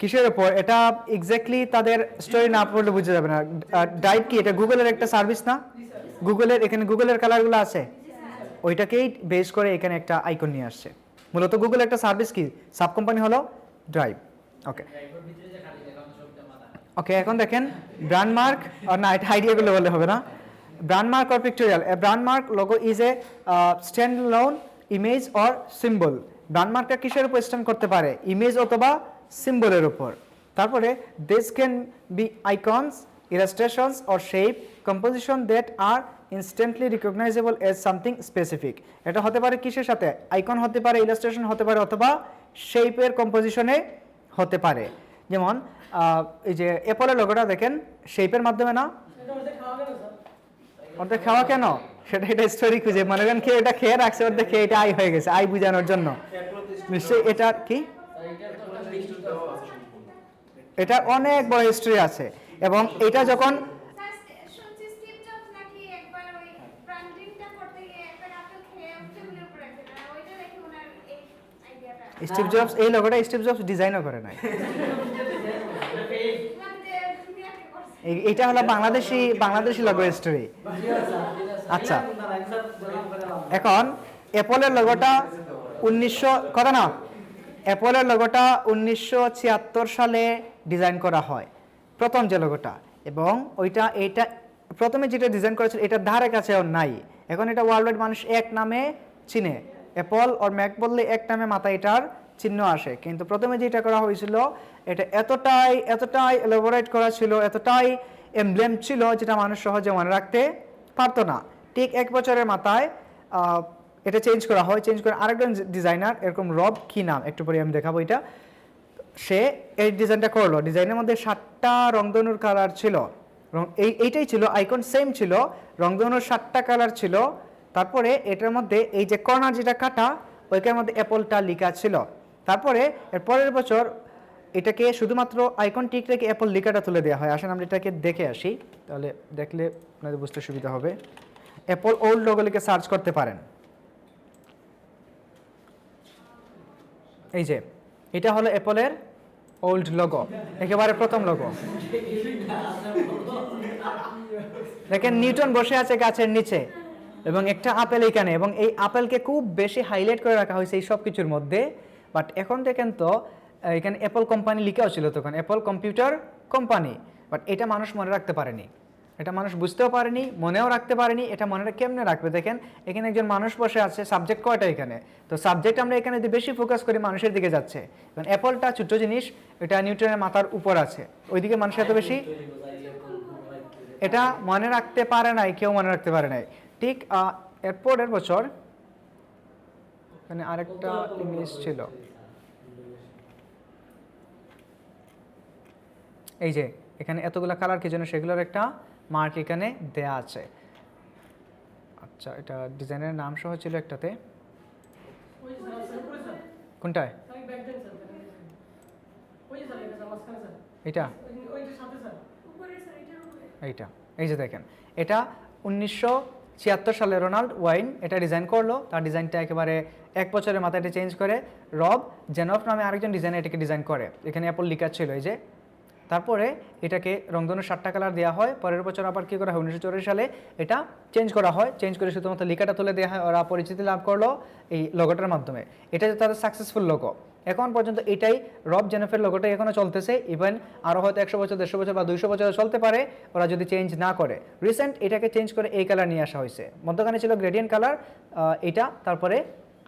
কিসের উপর এটা এক্স্যাক্টলি তাদের স্টোরি না পড়লে বুঝে যাবে না। ড্রাইভ কি? এটা গুগলের একটা সার্ভিস না? গুগলের এখানে গুগলের কালারগুলো আছে, ওইটাকেই বেস করে এখানে একটা আইকন নিয়ে আসছে। মূলত গুগল একটা সার্ভিস কি সাব কোম্পানি হলো ড্রাইভ। ওকে, ওকে, এখন দেখেন ব্র্যান্ড মার্ক আর না, এটা আইডিয়া গুলো বললে হবে না। Brand mark or pictorial, a brand mark logo is a stand alone image or symbol. Brand মার্কটা কিসের উপর স্ট্যান্ড করতে পারে? ইমেজ অথবা সিম্বলের উপর। তারপরে this can be icons, illustrations or shape composition that are instantly recognisable as something specific. এটা হতে পারে কিসের সাথে? আইকন হতে পারে, ইলাস্ট্রেশন হতে পারে, অথবা শেপের কম্পোজিশনে হতে পারে। যেমন এই যে অ্যাপলের লোগোটা দেখেন শেপের মাধ্যমে না, অর্ধেক খাওয়া কেন সেটা এটা স্টোরি খুঁজে মনে করেন খেয়ে এটা খেয়ে রাখছে, অর্ধেক খেয়ে এটা আই হয়ে গেছে, আই বোঝানোর জন্য নিশ্চয়ই। এটা কি, এটা অনেক বড় হিস্ট্রি আছে। এবং এটা যখন স্টিভ জবস, এই লোগোটা স্টিভ জবস ডিজাইনও করে নাই। এইটা হলো বাংলাদেশি লোগো হিস্ট্রি। আচ্ছা, এখন অ্যাপলের লোগোটা 1976 সালে ডিজাইন করা হয় প্রথম যে লোগোটা, এবং এইটা প্রথমে যেটা ডিজাইন করেছিল এটার ধারে কাছেও নাই। এখন এটা ওয়ার্ল্ড ওয়াইড মানুষ এক নামে চিনে, অ্যাপল আর ম্যাক বললে এক নামে মাথায় এটার চিহ্ন আসে। কিন্তু প্রথমে যেটা করা হয়েছিল এটা এতটাই এলাবোরেট করা ছিল, এতটাই এমব্লেম ছিল যেটা মানুষ সহজে মনে রাখতে পারতো না। ঠিক 1 বছরের মাথায় এটা চেঞ্জ করা হয়। চেঞ্জ করে আরেকজন ডিজাইনার, এরকম রব কি নাম, একটু পরে আমি দেখাবো, এটা সে এই ডিজাইনটা করলো। ডিজাইনের মধ্যে 7টা রংধনুর কালার ছিল, এইটাই ছিল আইকন, সেম ছিল, রংধনুর 7টা কালার ছিল। তারপরে এটার মধ্যে এই যে কর্নার যেটা কাটা, ওইটার মধ্যে অ্যাপলটা লেখা ছিল। তারপরে এর পরের বছর এটাকে শুধুমাত্র আইকন টিক রেখে অ্যাপল লেখাটা তুলে দেওয়া হয়। আসেন আমরা এটাকে দেখে আসি, তাহলে দেখলে আপনাদের বুঝতে সুবিধা হবে। অ্যাপল ওল্ড লোগো লিখে সার্চ করতে পারেন। এই যে এটা হলো অ্যাপলের ওল্ড লোগো, একেবারে প্রথম লোগো। দেখেন নিউটন বসে আছে গাছের নিচে এবং একটা আপেল এখানে, এবং এই আপেলকে খুব বেশি হাইলাইট করে রাখা হয়েছে এই সব কিছুর মধ্যে। বাট এখন দেখেন তো এখানে অ্যাপল কোম্পানি লিখাও ছিল তখন, অ্যাপল কম্পিউটার কোম্পানি। বাট এটা মানুষ মনে রাখতে পারেনি, এটা মানুষ বুঝতেও পারেনি, মনেও রাখতে পারেনি। এটা মনে কেমনে রাখবে? দেখেন এখানে একজন মানুষ বসে আছে, সাবজেক্ট কয়টা এখানে? তো সাবজেক্ট আমরা এখানে বেশি ফোকাস করি, মানুষের দিকে যাচ্ছে। কারণ অ্যাপলটা ছোট্ট জিনিস, এটা নিউটনের মাথার উপর আছে, ওইদিকে মানুষ এত বেশি এটা মনে রাখতে পারে নাই, কেউ মনে রাখতে পারে নাই। ঠিক এরপরের বছর মানে আরেকটা ইংলিশ ছিল, এই যে এখানে এতগুলা কালার কি জন্য, সেগুলোর একটা মার্ক এখানে দেয়া আছে। আচ্ছা, এটা ডিজাইনের নাম সহ ছিল একটাতে, কোনটায়? এটা এইটা, এই যে দেখেন এটা 1976 সালে রোনাল্ড ওয়াইন এটা ডিজাইন করলো। তার ডিজাইনটা একেবারে 1 বছরের মাথায় এটা চেঞ্জ করে রব জেনফ নামে আরেকজন ডিজাইনার এটাকে ডিজাইন করে। এখানে অ্যাপল লেখা ছিল এই যে। তারপরে এটাকে রংধনু 7টা কালার দেওয়া হয়। পরের বছর আবার কী করা হয়, 1984 সালে এটা চেঞ্জ করা হয়। চেঞ্জ করে শুধুমাত্র লেখাটা তুলে দেওয়া হয়। ওরা পরিচিতি লাভ করলো এই লোগোটার মাধ্যমে। এটা তাদের সাকসেসফুল লোগো। এখন পর্যন্ত এটাই রব জেনফের লোগোটাই এখনও চলতেছে। ইভেন আরও হয়তো 100 বছর, 150 বছর বা 200 বছর চলতে পারে ওরা যদি চেঞ্জ না করে। রিসেন্ট এটাকে চেঞ্জ করে এই কালার নিয়ে আসা হয়েছে। মধ্যখানে ছিল গ্রেডিয়েন্ট কালার এটা, তারপরে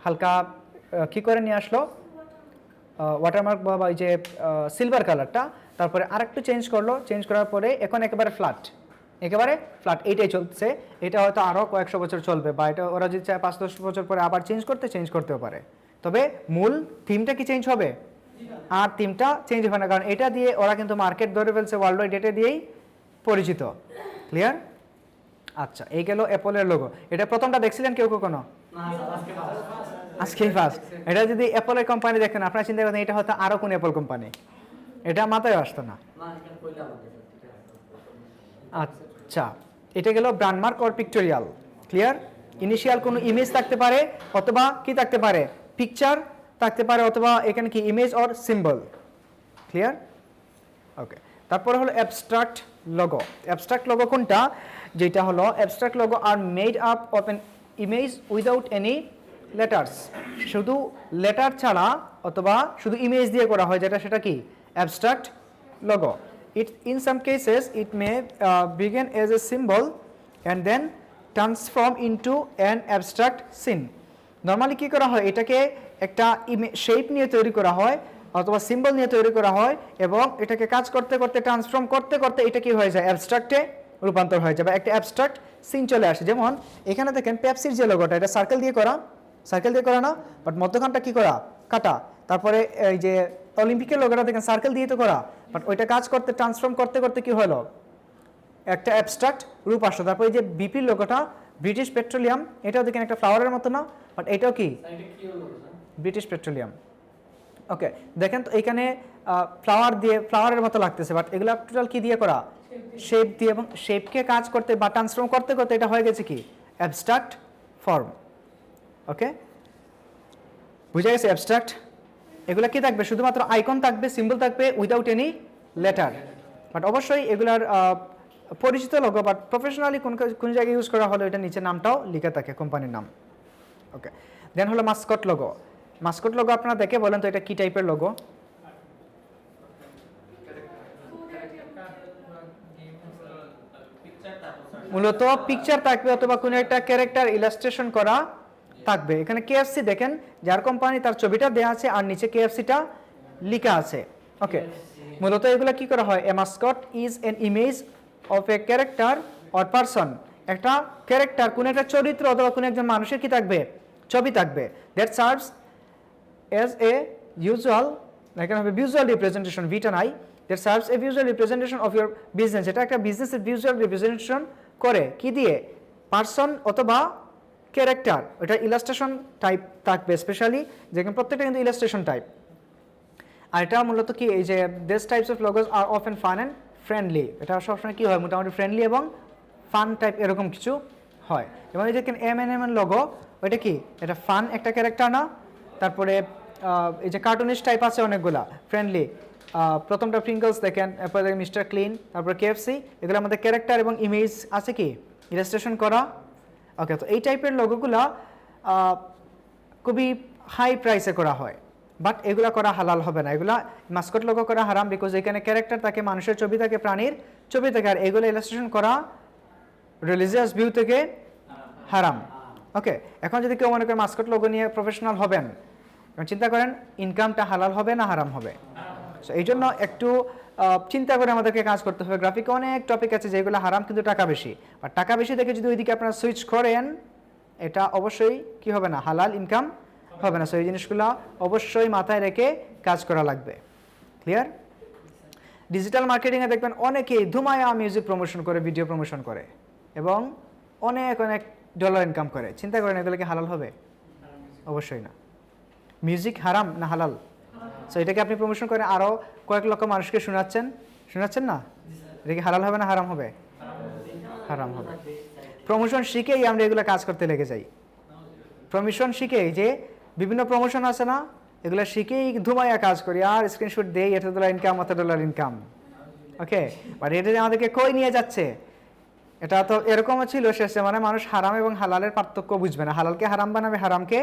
হালকা কী করে নিয়ে আসলো ওয়াটারমার্ক বা এই যে সিলভার কালারটা, তারপরে আরেকটু চেঞ্জ করলো। চেঞ্জ করার পরে এখন একেবারে ফ্ল্যাট, একেবারে ফ্ল্যাট এইটাই চলছে। এটা হয়তো আরও কয়েকশো বছর চলবে, বা এটা ওরা যদি চায় 5-10 বছর পরে আবার চেঞ্জ করতেও পারে। তবে মূল থিমটা কি চেঞ্জ হবে? আর থিমটা চেঞ্জ হবে না, কারণ এটা দিয়ে ওরা কিন্তু মার্কেট ধরে ফেলছে, ওয়ার্ল্ড ওয়াইড এটা দিয়েই পরিচিত। ক্লিয়ার? আচ্ছা, এই গেল অ্যাপলের লোগো। এটা প্রথমটা দেখছিলেন কেউ কখনো? আজকেই ফার্স্ট। এটা যদি অ্যাপলের কোম্পানি দেখেন আপনারা চিন্তা করেন এটা হয়তো আরও কোন অ্যাপল কোম্পানি, এটা মাথায় আসতো না। আচ্ছা, এটা গেল brand mark or pictorial. Clear? Initial কোনো ইমেজ থাকতে পারে, অথবা কি থাকতে পারে, পিকচার থাকতে পারে, অথবা এখানে কি image or symbol. Clear? Okay. তারপরে হলো অ্যাবস্ট্রাক্ট লোগো। অ্যাবস্ট্রাক্ট লোগো কোনটা? যেটা হলো abstract logo are made up of an image without any letters. শুধু লেটার ছাড়া অথবা শুধু ইমেজ দিয়ে করা হয়, যেটা সেটা কি abstract logo. In some cases it may begin as a symbol and then transform into an abstract scene. Normally কি করা হয়, এটাকে একটা শেপ নিয়ে তৈরি করা হয় অথবা সিম্বল নিয়ে তৈরি করা হয় এবং এটাকে কাজ করতে করতে ট্রান্সফর্ম করতে করতে এটা কি হয়ে যায়, অ্যাবস্ট্রাক্টে রূপান্তর হয়ে যায় বা একটা অ্যাবস্ট্রাক্ট সিন চলে আসে। যেমন এখানে দেখেন পেপসির যে লোগোটা, এটা সার্কেল দিয়ে করা না, বাট মধ্যখানটা কি করা, কাটা। তারপরে এই যে অলিম্পিকের লোগোটা দেখেন সার্কেল দিয়ে তো করা, বাট ওইটা কাজ করতে ট্রান্সফর্ম করতে করতে কি হলো, একটা অ্যাবস্ট্রাক্ট রূপ আসলো। তারপরে এই যে বিপির লোগোটা, ব্রিটিশ পেট্রোলিয়াম, এটাও দেখেন একটা ফ্লাওয়ারের মতো না, বাট এটাও কি ব্রিটিশ পেট্রোলিয়াম। ওকে, দেখেন তো এখানে ফ্লাওয়ারের মতো লাগতেছে, বাট এগুলো টোটাল কি দিয়ে করা, শেপ দিয়ে, এবং শেপকে কাজ করতে বা ট্রান্সফর্ম করতে করতে এটা হয়ে গেছে কি অ্যাবস্ট্রাক্ট ফর্ম। ওকে, বুঝা গেছে অ্যাবস্ট্রাক্ট। এগুলা কি থাকবে, শুধুমাত্র আইকন থাকবে, সিম্বল থাকবে, উইদাউট এনি লেটার। বাট অবশ্যই এগুলার পরিচিত লোগো, বাট প্রফেশনালি কোন জায়গায় ইউজ করা হলো এটা নিচে নামটাও লিখে থাকে, কোম্পানির নাম। ওকে, দেন হলো মাস্কট লোগো। মাস্কট লোগো আপনারা দেখে বলেন তো এটা কি টাইপের লোগো? মূলত পিকচার থাকবে অথবা কোনো একটা ক্যারেক্টার ইলাস্ট্রেশন করা থাকবে। এখানে কেএফসি দেখেন, যার কোম্পানি তার ছবিটা দেওয়া আছে আর নিচে কেএফসিটা লেখা আছে। ওকে, মূলত এগুলো কি করা হয়, a mascot is an image of a character or person. একটা ক্যারেক্টার, কোন একটা চরিত্র অথবা কোনো একজন মানুষের কি থাকবে, ছবি থাকবে, that serves as a usual, এখানে হবে visual representation, VTNI, that serves a visual representation of your business। এটা একটা বিজনেসের ভিজুয়াল রিপ্রেজেন্টেশন করে কি দিয়ে, পারসন অথবা ক্যারেক্টার। এটা ইলাস্ট্রেশন টাইপ থাকবে স্পেশালি, যেখানে প্রত্যেকটা কিন্তু ইলাস্ট্রেশন টাইপ। আর এটা মূলত কি, এই যে this types of logos are often fun and friendly. এটা সবসময় কি হয়, মোটামুটি ফ্রেন্ডলি এবং ফান টাইপ এরকম কিছু হয়। এবং এই যে M&M লোগো, ওইটা কি, এটা ফান একটা ক্যারেক্টার না। তারপরে এই যে কার্টুনিস্ট টাইপ আছে অনেকগুলা, ফ্রেন্ডলি। প্রথমটা প্রিঙ্গলস দেখেন, এরপরে দেখেন মিস্টার ক্লিন, তারপরে কেএফসি। এগুলো আমাদের ক্যারেক্টার এবং ইমেজ আছে কি ইলাস্ট্রেশন করা। ওকে, তো এই টাইপের লোগোগুলা খুবই হাই প্রাইসে করা হয়, বাট এগুলা করা হালাল হবে না। এগুলা মাস্কট লোগো করা হারাম, বিকজ এখানে ক্যারেক্টার থাকে, মানুষের ছবি থাকে, প্রাণীর ছবি থাকে, আর এগুলো ইলাস্ট্রেশন করা রিলিজিয়াস ভিউ থেকে হারাম। ওকে, এখন যদি কেউ মনে করেন মাস্কট লোগো নিয়ে প্রফেশনাল হবেন, চিন্তা করেন ইনকামটা হালাল হবে না হারাম হবে। সো এই জন্য একটু চিন্তা করে আমাদেরকে কাজ করতে হবে। গ্রাফিকে অনেক টপিক আছে যেগুলো হারাম কিন্তু টাকা বেশি, আর টাকা বেশি দেখে যদি ওইদিকে আপনারা সুইচ করেন, এটা অবশ্যই কি হবে না, হালাল ইনকাম হবে না। সো এই জিনিসগুলো অবশ্যই মাথায় রেখে কাজ করা লাগবে। ক্লিয়ার? ডিজিটাল মার্কেটিংয়ে দেখবেন অনেকেই ধুমায়া মিউজিক প্রমোশন করে, ভিডিও প্রমোশন করে এবং অনেক অনেক ডলার ইনকাম করে। চিন্তা করেন এগুলো কি হালাল হবে? অবশ্যই না। মিউজিক হারাম না হালাল? সো এটাকে আপনি প্রমোশন করে আরও কয়েক লক্ষ মানুষকে শোনাচ্ছেন না, এটা কি হালাল হবে না হারাম হবে? হারাম হবে। প্রমোশন শিখেই আমরা এগুলো কাজ করতে লেগে যাই। প্রমোশন শিখেই যে বিভিন্ন প্রমোশন আছে না, এগুলো শিখেই ধুমাইয়া কাজ করি, আর স্ক্রিনশট দেই, $1 ইনকাম, $1 ইনকাম। ওকে, বাট এটা আমাদেরকে কই নিয়ে যাচ্ছে? এটা তো এরকমও ছিল শেষে, মানে মানুষ হারাম এবং হালালের পার্থক্য বুঝবে না, হালালকে হারাম বানাবে, হারামকে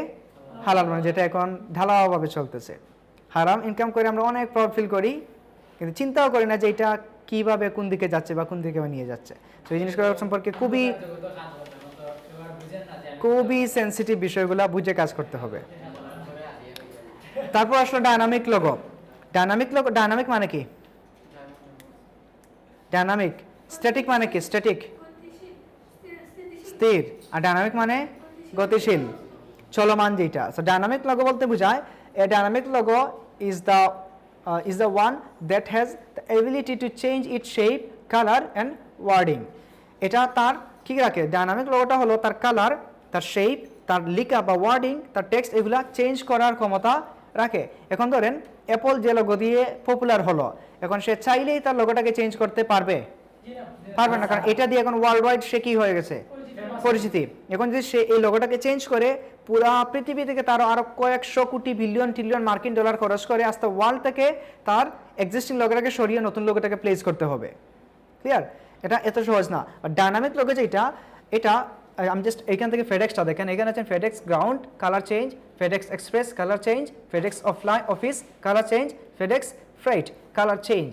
হালাল মানে, যেটা এখন ঢালাওভাবে চলতেছে। হারাম ইনকাম করে আমরা অনেক প্রাউড ফিল করি, কিন্তু চিন্তাও করি না যে এটা কীভাবে কোন দিকে যাচ্ছে বা কোন দিকে নিয়ে যাচ্ছে। তো এই জিনিসগুলো সম্পর্কে খুবই সেন্সিটিভ বিষয়গুলো বুঝে কাজ করতে হবে। তারপর আসলে ডায়নামিক লোগো। ডায়নামিক মানে কি? ডায়নামিক। স্ট্যাটিক মানে কি? স্ট্যাটিক স্থির, আর ডায়নামিক মানে গতিশীল, চলমান যেটা। সো ডায়নামিক লোগো বলতে বোঝায়, a dynamic logo is the one that has the ability to change its shape, color and wording। এটা তার কি রাখে, ডায়নামিক লোগোটা হলো তার কালার, তার শেপ, তার লেখা বা ওয়ার্ডিং, তার টেক্সট, এগুলা চেঞ্জ করার ক্ষমতা রাখে। এখন ধরেন অ্যাপল যে লোগো দিয়ে পপুলার হলো, এখন সে চাইলেই তার লোগোটাকে চেঞ্জ করতে পারবে না, কারণ এটা দিয়ে এখন ওয়ার্ল্ড ওয়াইড সে কি হয়ে গেছে, পরিচিতি। এখন যদি সে এই লোগোটাকে চেঞ্জ করে, পুরা পৃথিবী থেকে তার আরো কয়েকশো কোটি বিলিয়ন ট্রিলিয়ন মার্কিন ডলার খরচ করে আস্তে ওয়ার্ল্ড থেকে তার এক্সিস্টিং লোগোটাকে সরিয়ে নতুন লোগোটাকে প্লেস করতে হবে। ক্লিয়ার? এটা এত সহজ না। ডায়নামিক লোগো যেটা, এটা আমি জাস্ট এখান থেকে ফেডেক্সটা দেখেন, এখানে আছেন FedEx ground colour change, FedEx express colour change, FedEx offline office colour change, FedEx freight colour change.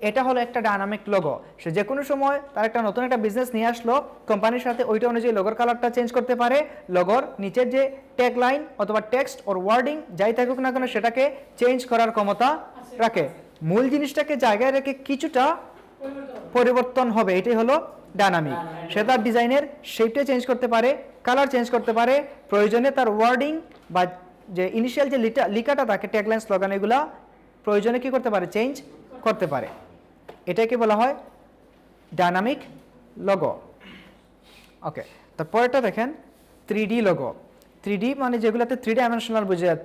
এটা হলো একটা ডায়নামিক লোগো। সে যে কোনো সময় তার একটা নতুন একটা বিজনেস নিয়ে আসলো, কোম্পানির সাথে ওইটা অনুযায়ী লোগোর কালারটা চেঞ্জ করতে পারে, লোগোর নিচের যে ট্যাগ লাইন অথবা টেক্সট ওর ওয়ার্ডিং যাই থাকুক না কেন সেটাকে চেঞ্জ করার ক্ষমতা রাখে। মূল জিনিসটাকে জায়গায় রেখে কিছুটা পরিবর্তন হবে, এটাই হলো ডায়নামিক। সে তার ডিজাইনের শেপটা চেঞ্জ করতে পারে, কালার চেঞ্জ করতে পারে, প্রয়োজনে তার ওয়ার্ডিং বা যে ইনিশিয়াল যে লিখাটা থাকে ট্যাগলাইন স্লোগান এগুলা প্রয়োজনে কি করতে পারে, চেঞ্জ করতে পারে। এটাকে বলা হয় ডায়নামিক লোগো। ওকে, তারপরেটা দেখেন 3D লোগো। 3D মানে যেগুলোতে 3 ডাইমেনশনাল বোঝায়,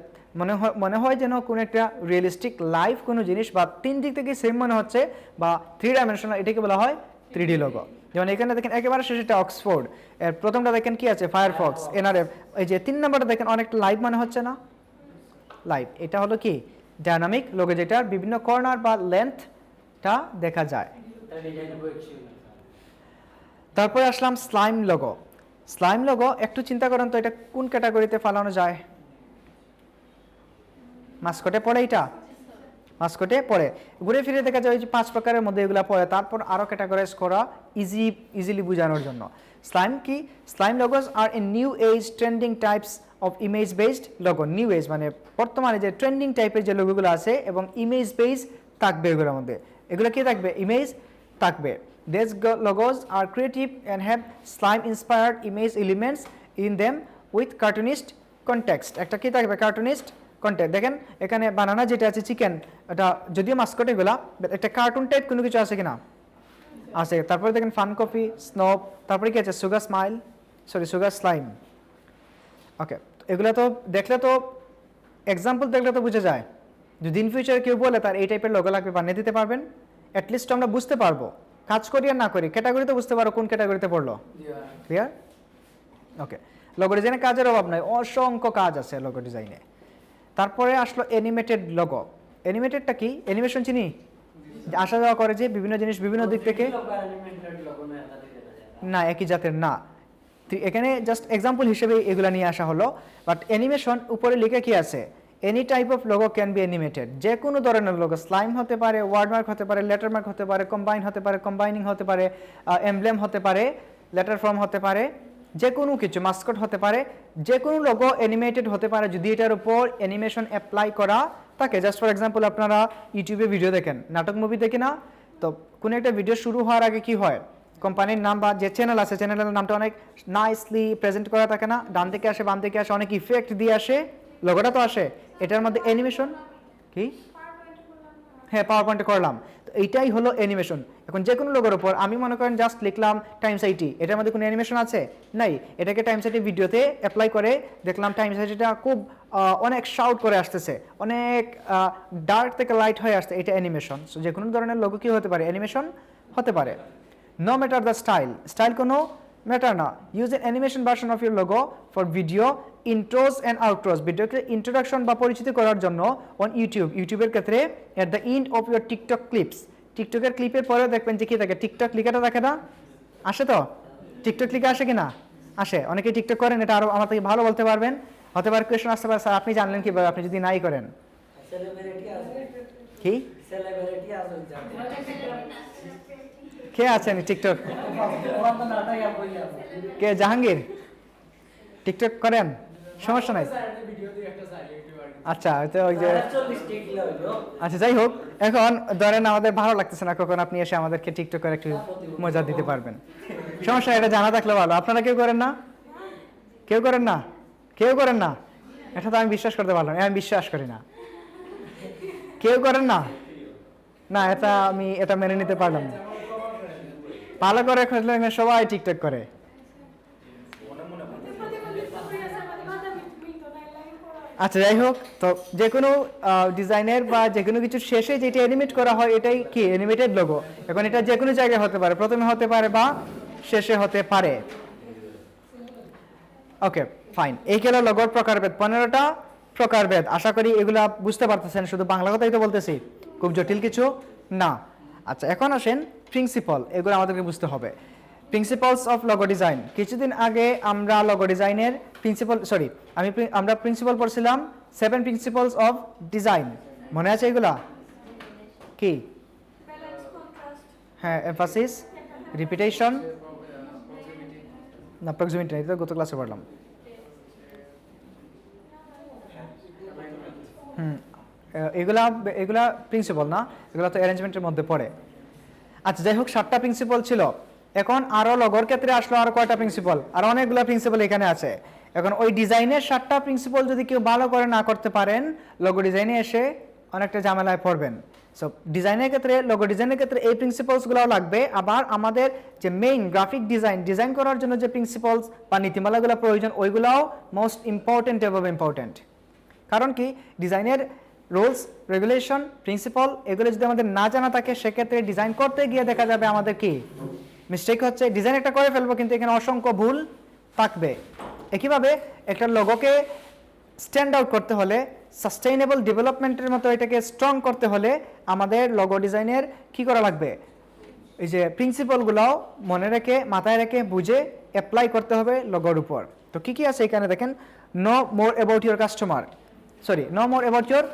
মনে হয় যেন কোনো একটা রিয়েলিস্টিক লাইভ কোনো জিনিস বা 3 দিক থেকে সেম মনে হচ্ছে বা 3 ডাইমেনশনাল, এটাকে বলা হয় 3D লোগো। যেমন এখানে দেখেন একেবারে শেষেটা অক্সফোর্ড, এর প্রথমটা দেখেন কি আছে, ফায়ারফক্স, এনআরএফ, এই যে 3 নম্বরটা দেখেন অনেকটা লাইভ মনে হচ্ছে না, লাইভ। এটা হলো কি ডায়নামিক লোগো, যেটার বিভিন্ন কর্নার বা লেন্থটা দেখা যায়। তারপরে আসলাম স্লাইম লোগো। স্লাইম লোগো একটু চিন্তা করেন তো, এটা কোন ক্যাটাগরিতে ফালানো যায়? মাস্কটে পড়ে, এটা মাস্কটে পড়ে। ঘুরে ফিরে দেখা যায় ওই যে 5 প্রকারের মধ্যে এগুলো পড়ে। তারপর আরও ক্যাটাগরাইজ করা ইজিলি বোঝানোর জন্য। স্লাইম কি? স্লাইম লোগোস আর a new age trending types of image based logo. New age মানে বর্তমানে যে ট্রেন্ডিং টাইপের যে লোগোগুলো আছে এবং ইমেজ বেস থাকবে এগুলোর মধ্যে। এগুলো কি থাকবে? ইমেজ থাকবে। These logos are creative and have slime-inspired image elements in them with cartoonist context. একটা কি থাকবে? Cartoonist contact. দেখেন এখানে বানানা যেটা আছে চিকেন, এটা যদিও মাস্কট এগুলা, একটা কার্টুন টাইপ কোনো কিছু আছে কিনা? আছে। তারপরে দেখেন ফান কফি, স্নোপ, তারপরে কি আছে? Sugar slime. ওকে, এগুলো তো দেখলে তো এক্সাম্পল দেখলে তো বোঝা যায়। যদি ইন ফিউচারে কেউ বলে তার এই টাইপের লোগো লাগবে, বানিয়ে দিতে পারবেন। অ্যাটলিস্ট আমরা বুঝতে পারবো, কাজ করি আর না করি ক্যাটাগরিতে বুঝতে পারো কোন ক্যাটাগরিতে পড়লো। ক্লিয়ার? ওকে, লোগো ডিজাইনে কাজের অভাব নাই, অসংখ্য কাজ আছে লোগো ডিজাইনে। তারপরে আসলো অ্যানিমেটেড লোগো। অ্যানিমেটেডটা কি? অ্যানিমেশন চিনি, আসা যাওয়া করে যে বিভিন্ন জিনিস বিভিন্ন দিক থেকে, না একই জাতের না। এখানে জাস্ট এক্সাম্পল হিসেবে এগুলা নিয়ে আসা হলো। বাট অ্যানিমেশন উপরে লিখে কি আছে? Any type of logo can be animated. যে কোনো ধরনের লোগো, স্লাইম হতে পারে, ওয়ার্ডমার্ক হতে পারে, লেটারমার্ক হতে পারে, কম্বাইন হতে পারে, কম্বাইনিং হতে পারে, এমব্লেম হতে পারে, লেটার ফর্ম হতে পারে, যে কোনো কিছু, মাস্কট হতে পারে, যে কোনো লোগো অ্যানিমেটেড হতে পারে যদি এটার উপর অ্যানিমেশন অ্যাপ্লাই করা থাকে। জাস্ট ফর এক্সাম্পল আপনারা ইউটিউবে ভিডিও দেখেন, নাটক মুভি দেখে না তো, কোনো একটা ভিডিও শুরু হওয়ার আগে কি হয়, কোম্পানির নাম বা যে চ্যানেল আছে চ্যানেলের নামটা অনেক নাইসলি প্রেজেন্ট করা থাকে না, ডান থেকে আসে বাম থেকে আসে, অনেক ইফেক্ট দিয়ে আসে, লোগোটা তো আসে। এটার মধ্যে অ্যানিমেশন কি? হ্যাঁ, পাওয়ার পয়েন্টে করলাম, তো এইটাই হলো অ্যানিমেশন। এখন যে কোনো লোগোর উপর আমি মনে করেন জাস্ট লিখলাম টাইমস আইটি, এটার মধ্যে কোনো অ্যানিমেশন আছে? নাই। এটাকে টাইমস আইটি ভিডিওতে অ্যাপ্লাই করে দেখলাম টাইমস আইটিটা খুব অনেক শাউট করে আসতেছে, অনেক ডার্ক থেকে লাইট হয়ে আসছে, এটা অ্যানিমেশন। সো যে কোনো ধরনের লোগো কি হতে পারে? অ্যানিমেশন হতে পারে। নো ম্যাটার দ্য স্টাইল কোনো ম্যাটার না। Use an animation version of your logo for video intros and outros. ভিডিওকে ইন্ট্রোডাকশন বা পরিচিতি করার জন্য অন ইউটিউবের ক্ষেত্রে at the end of your TikTok clips. টিকটকের ক্লিপের পরে দেখবেন যে কি থাকে, টিকটক লিখাটা দেখে না, আসে তো? টিকটক লিখে আসে কি না? আসে। অনেকে টিকটক করেন, এটা আরও আমার থেকে ভালো বলতে পারবেন। হতে পারে কোয়েশন আসতে পারে, স্যার আপনি জানলেন কীভাবে, আপনি যদি নাই করেন? কি কে আছেন টিকটক? কে? জাহাঙ্গীর টিকটক করেন? সমস্যা নাই। আচ্ছা, ওই যে আচ্ছা যাই হোক, এখন ধরেন আমাদের ভালো লাগতেছে না, কখন আপনি এসে আমাদেরকে টিকটক করে একটু মজা দিতে পারবেন। সমস্যা, এটা জানা থাকলে ভালো। আপনারা কেউ করেন না? কেউ করেন না? কেউ করেন না? এটা তো আমি বিশ্বাস করতে পারলাম, আমি বিশ্বাস করি না। কেউ করেন না? না, এটা মেনে নিতে পারলাম না। ভালো করে খুঁজলে সবাই টিকটক করে। আচ্ছা যাই হোক, তো যে কোনো ডিজাইনের বা যে কোনো কিছুর শেষে যেটা অ্যানিমেট করা হয় এটাই কি? Animated logo. এখন এটা যে কোনো জায়গায় হতে পারে, প্রথমে হতে পারে বা শেষে হতে পারে। ওকে ফাইন, এই গেল লোগোর প্রকারভেদ, 15টা প্রকারভেদ। আশা করি এগুলা বুঝতে পারতেছেন, শুধু বাংলা কথাই তো বলতেছি, খুব জটিল কিছু না। আচ্ছা এখন আসেন প্রিন্সিপাল, এগুলো আমাদেরকে বুঝতে হবে। Principles of logo design. কিছুদিন আগে আমরা লোগো ডিজাইনের আমরা প্রিন্সিপাল পড়ছিলাম 7 প্রিন্সিপালস অফ ডিজাইন, মনে আছে এগুলা? কি হ্যাঁ, এমফাসিস, রিপিটেশন, না প্রক্সিমিটি এটা গত ক্লাসে পড়লাম। এগুলা এগুলা প্রিন্সিপাল না, এগুলা তো অ্যারেঞ্জমেন্টের মধ্যে পড়ে। আচ্ছা যাই হোক, 7টা প্রিন্সিপাল ছিল। এখন আরও লগোর ক্ষেত্রে আসলো আরও কয়টা প্রিন্সিপাল, আর অনেকগুলো প্রিন্সিপাল এখানে আছে। এখন ওই ডিজাইনের 7টা প্রিন্সিপাল যদি কেউ ভালো করে না করতে পারেন, লগো ডিজাইনে এসে অনেকটা ঝামেলায় পড়বেন। সো ডিজাইনের ক্ষেত্রে, লগো ডিজাইনের ক্ষেত্রে এই প্রিন্সিপালসগুলোও লাগবে। আবার আমাদের যে মেইন গ্রাফিক ডিজাইন করার জন্য যে প্রিন্সিপালস বা নীতিমালাগুলো প্রয়োজন, ওইগুলোও মোস্ট ইম্পর্টেন্ট এবং ইম্পর্টেন্ট। কারণ কি, ডিজাইনের রুলস, রেগুলেশন, প্রিন্সিপাল এগুলো যদি আমাদের না জানা থাকে, সেক্ষেত্রে ডিজাইন করতে গিয়ে দেখা যাবে আমাদের কি মিস্টেক হচ্ছে। ডিজাইন একটা করে ফেলবো কিন্তু এখানে অসংখ্য ভুল থাকবে। একইভাবে একটা লোগোকে স্ট্যান্ড আউট করতে হলে, সাস্টেইনেবল ডেভেলপমেন্টের মতো এটাকে স্ট্রং করতে হলে আমাদের লোগো ডিজাইনের কি করা লাগবে, এই যে প্রিন্সিপালগুলোও মনে রেখে, মাথায় রেখে, বুঝে অ্যাপ্লাই করতে হবে লোগোর উপর। তো কী কী আছে এখানে দেখেন, know more about your customer, know more about your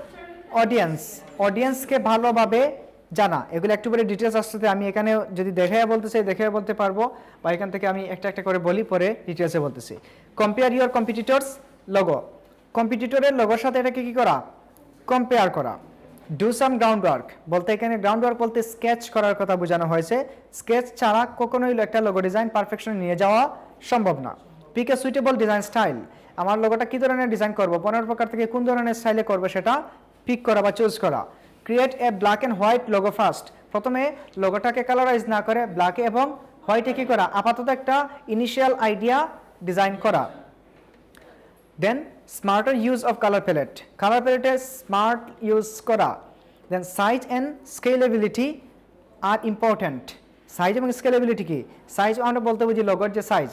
অডিয়েন্সকে ভালোভাবে জানা। এগুলো একটু পরে ডিটেলস আসতে আমি এখানে যদি দেখে বলতে চাই দেখে বলতে পারবো, বা এখান থেকে আমি একটা একটা করে বলি, পরে ডিটেলসে বলতেছি। কম্পেয়ার ইউর কম্পিটিটরস লোগো, কম্পিটিটরের লোগোর সাথে এটাকে কি করা, কম্পেয়ার করা। ডু সাম গ্রাউন্ড ওয়ার্ক বলতে এখানে গ্রাউন্ড ওয়ার্ক বলতে স্কেচ করার কথা বোঝানো হয়েছে। স্কেচ ছাড়া কখনোই একটা লোগো ডিজাইন পারফেকশনে নিয়ে যাওয়া সম্ভব না। Pick a suitable design style, আমার লোগোটা কী ধরনের ডিজাইন করবো, 15 প্রকার থেকে কোন ধরনের স্টাইলে করবো সেটা পিক করা বা চুজ করা। Create a black and white logo first, প্রথমে লোগোটাকে কালারাইজ না করে ব্ল্যাকে এবং হোয়াইটে কী করা, আপাতত একটা ইনিশিয়াল আইডিয়া ডিজাইন করা। Then smarter use of colour প্যালেটে স্মার্ট ইউজ করা। Then size and scalability are important. Size এবং স্কেলেবিলিটি কি, সাইজ আমরা বলতে বুঝি লোগোর যে সাইজ,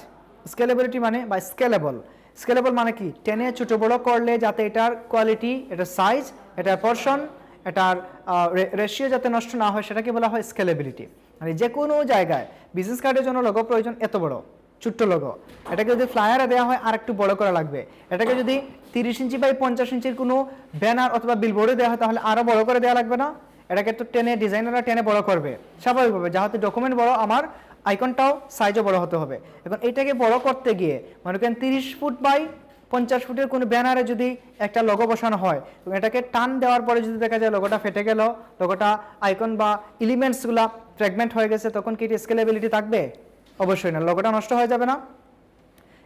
স্কেলেবিলিটি মানে বা স্কেলেবল মানে কি, টেনে ছোটো বড়ো করলে যাতে এটার কোয়ালিটি, এটার সাইজ, এটার পোর্শন, এটার রেশিও যাতে নষ্ট না হয়, সেটাকে বলা হয় স্কেলেবিলিটি। মানে যে কোনো জায়গায় বিজনেস কার্ডের জন্য লোগো প্রয়োজন এত বড়, ছোট্ট লোগো, এটাকে যদি ফ্লায়ারে দেওয়া হয় আর একটু বড় করা লাগবে। এটাকে যদি 30 ইঞ্চি বাই 50 ইঞ্চির কোনো ব্যানার অথবা বিলবোর্ডে দেওয়া হয় তাহলে আরও বড় করে দেওয়া লাগবে না? এটাকে তো ডিজাইনাররা টেনে বড় করবে স্বাভাবিকভাবে, যাহাতে ডকুমেন্ট বড়, আমার আইকনটাও সাইজও বড় হতে হবে। এখন এটাকে বড় করতে গিয়ে মনে করেন 30 ফুট বাই 50 ফুটের কোনো ব্যানারে যদি একটা লোগো বসানো হয়, এটাকে টান দেওয়ার পরে যদি দেখা যায় লোগোটা ফেটে গেল, লোগোটা আইকন বা এলিমেন্টসগুলো ফ্র্যাগমেন্ট হয়ে গেছে, তখন কি স্কেলেবিলিটি থাকবে? অবশ্যই না, লোগোটা নষ্ট হয়ে যাবে না?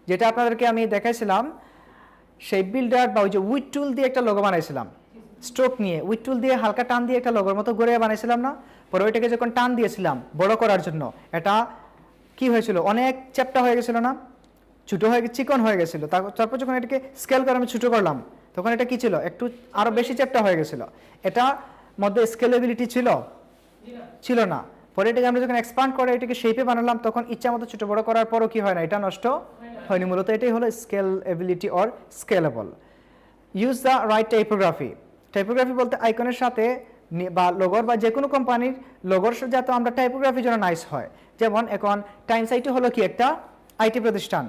যেটা আপনাদেরকে আমি দেখাইছিলাম, সেই বিল্ডার বা ওই যে উইড টুল দিয়ে একটা লোগো বানাইছিলাম, স্ট্রোক নিয়ে উইড টুল দিয়ে হালকা টান দিয়ে একটা লোগোর মতো ঘুরে বানাইছিলাম না? পরে ওইটাকে যখন টান দিয়েছিলাম বড় করার জন্য, এটা কি হয়েছিল, অনেক চ্যাপ্টা হয়ে গেছিল না, ছোটো হয়ে চিকন হয়ে গেছিলো। তারপর যখন এটাকে স্কেল করে আমি ছোটো করলাম, তখন এটা কি ছিল, একটু আরও বেশি চ্যাপ্টা হয়ে গেছিলো। এটা মধ্যে স্কেলেবিলিটি ছিল না। পরে এটাকে আমরা যখন এক্সপান্ড করে এটাকে শেপে বানালাম, তখন ইচ্ছা মতো ছোটো বড়ো করার পরও কি হয় না, এটা নষ্ট হয়নি। মূলত এটাই হলো scalability or scalable. Use the right typography বলতে আইকনের সাথে বা লোগোর বা যে কোনো কোম্পানির লোগোর যাতে আমরা টাইপোগ্রাফি যেন নাইস হয়। যেমন এখন টাইমস আইটি হলো কি একটা আইটি প্রতিষ্ঠান,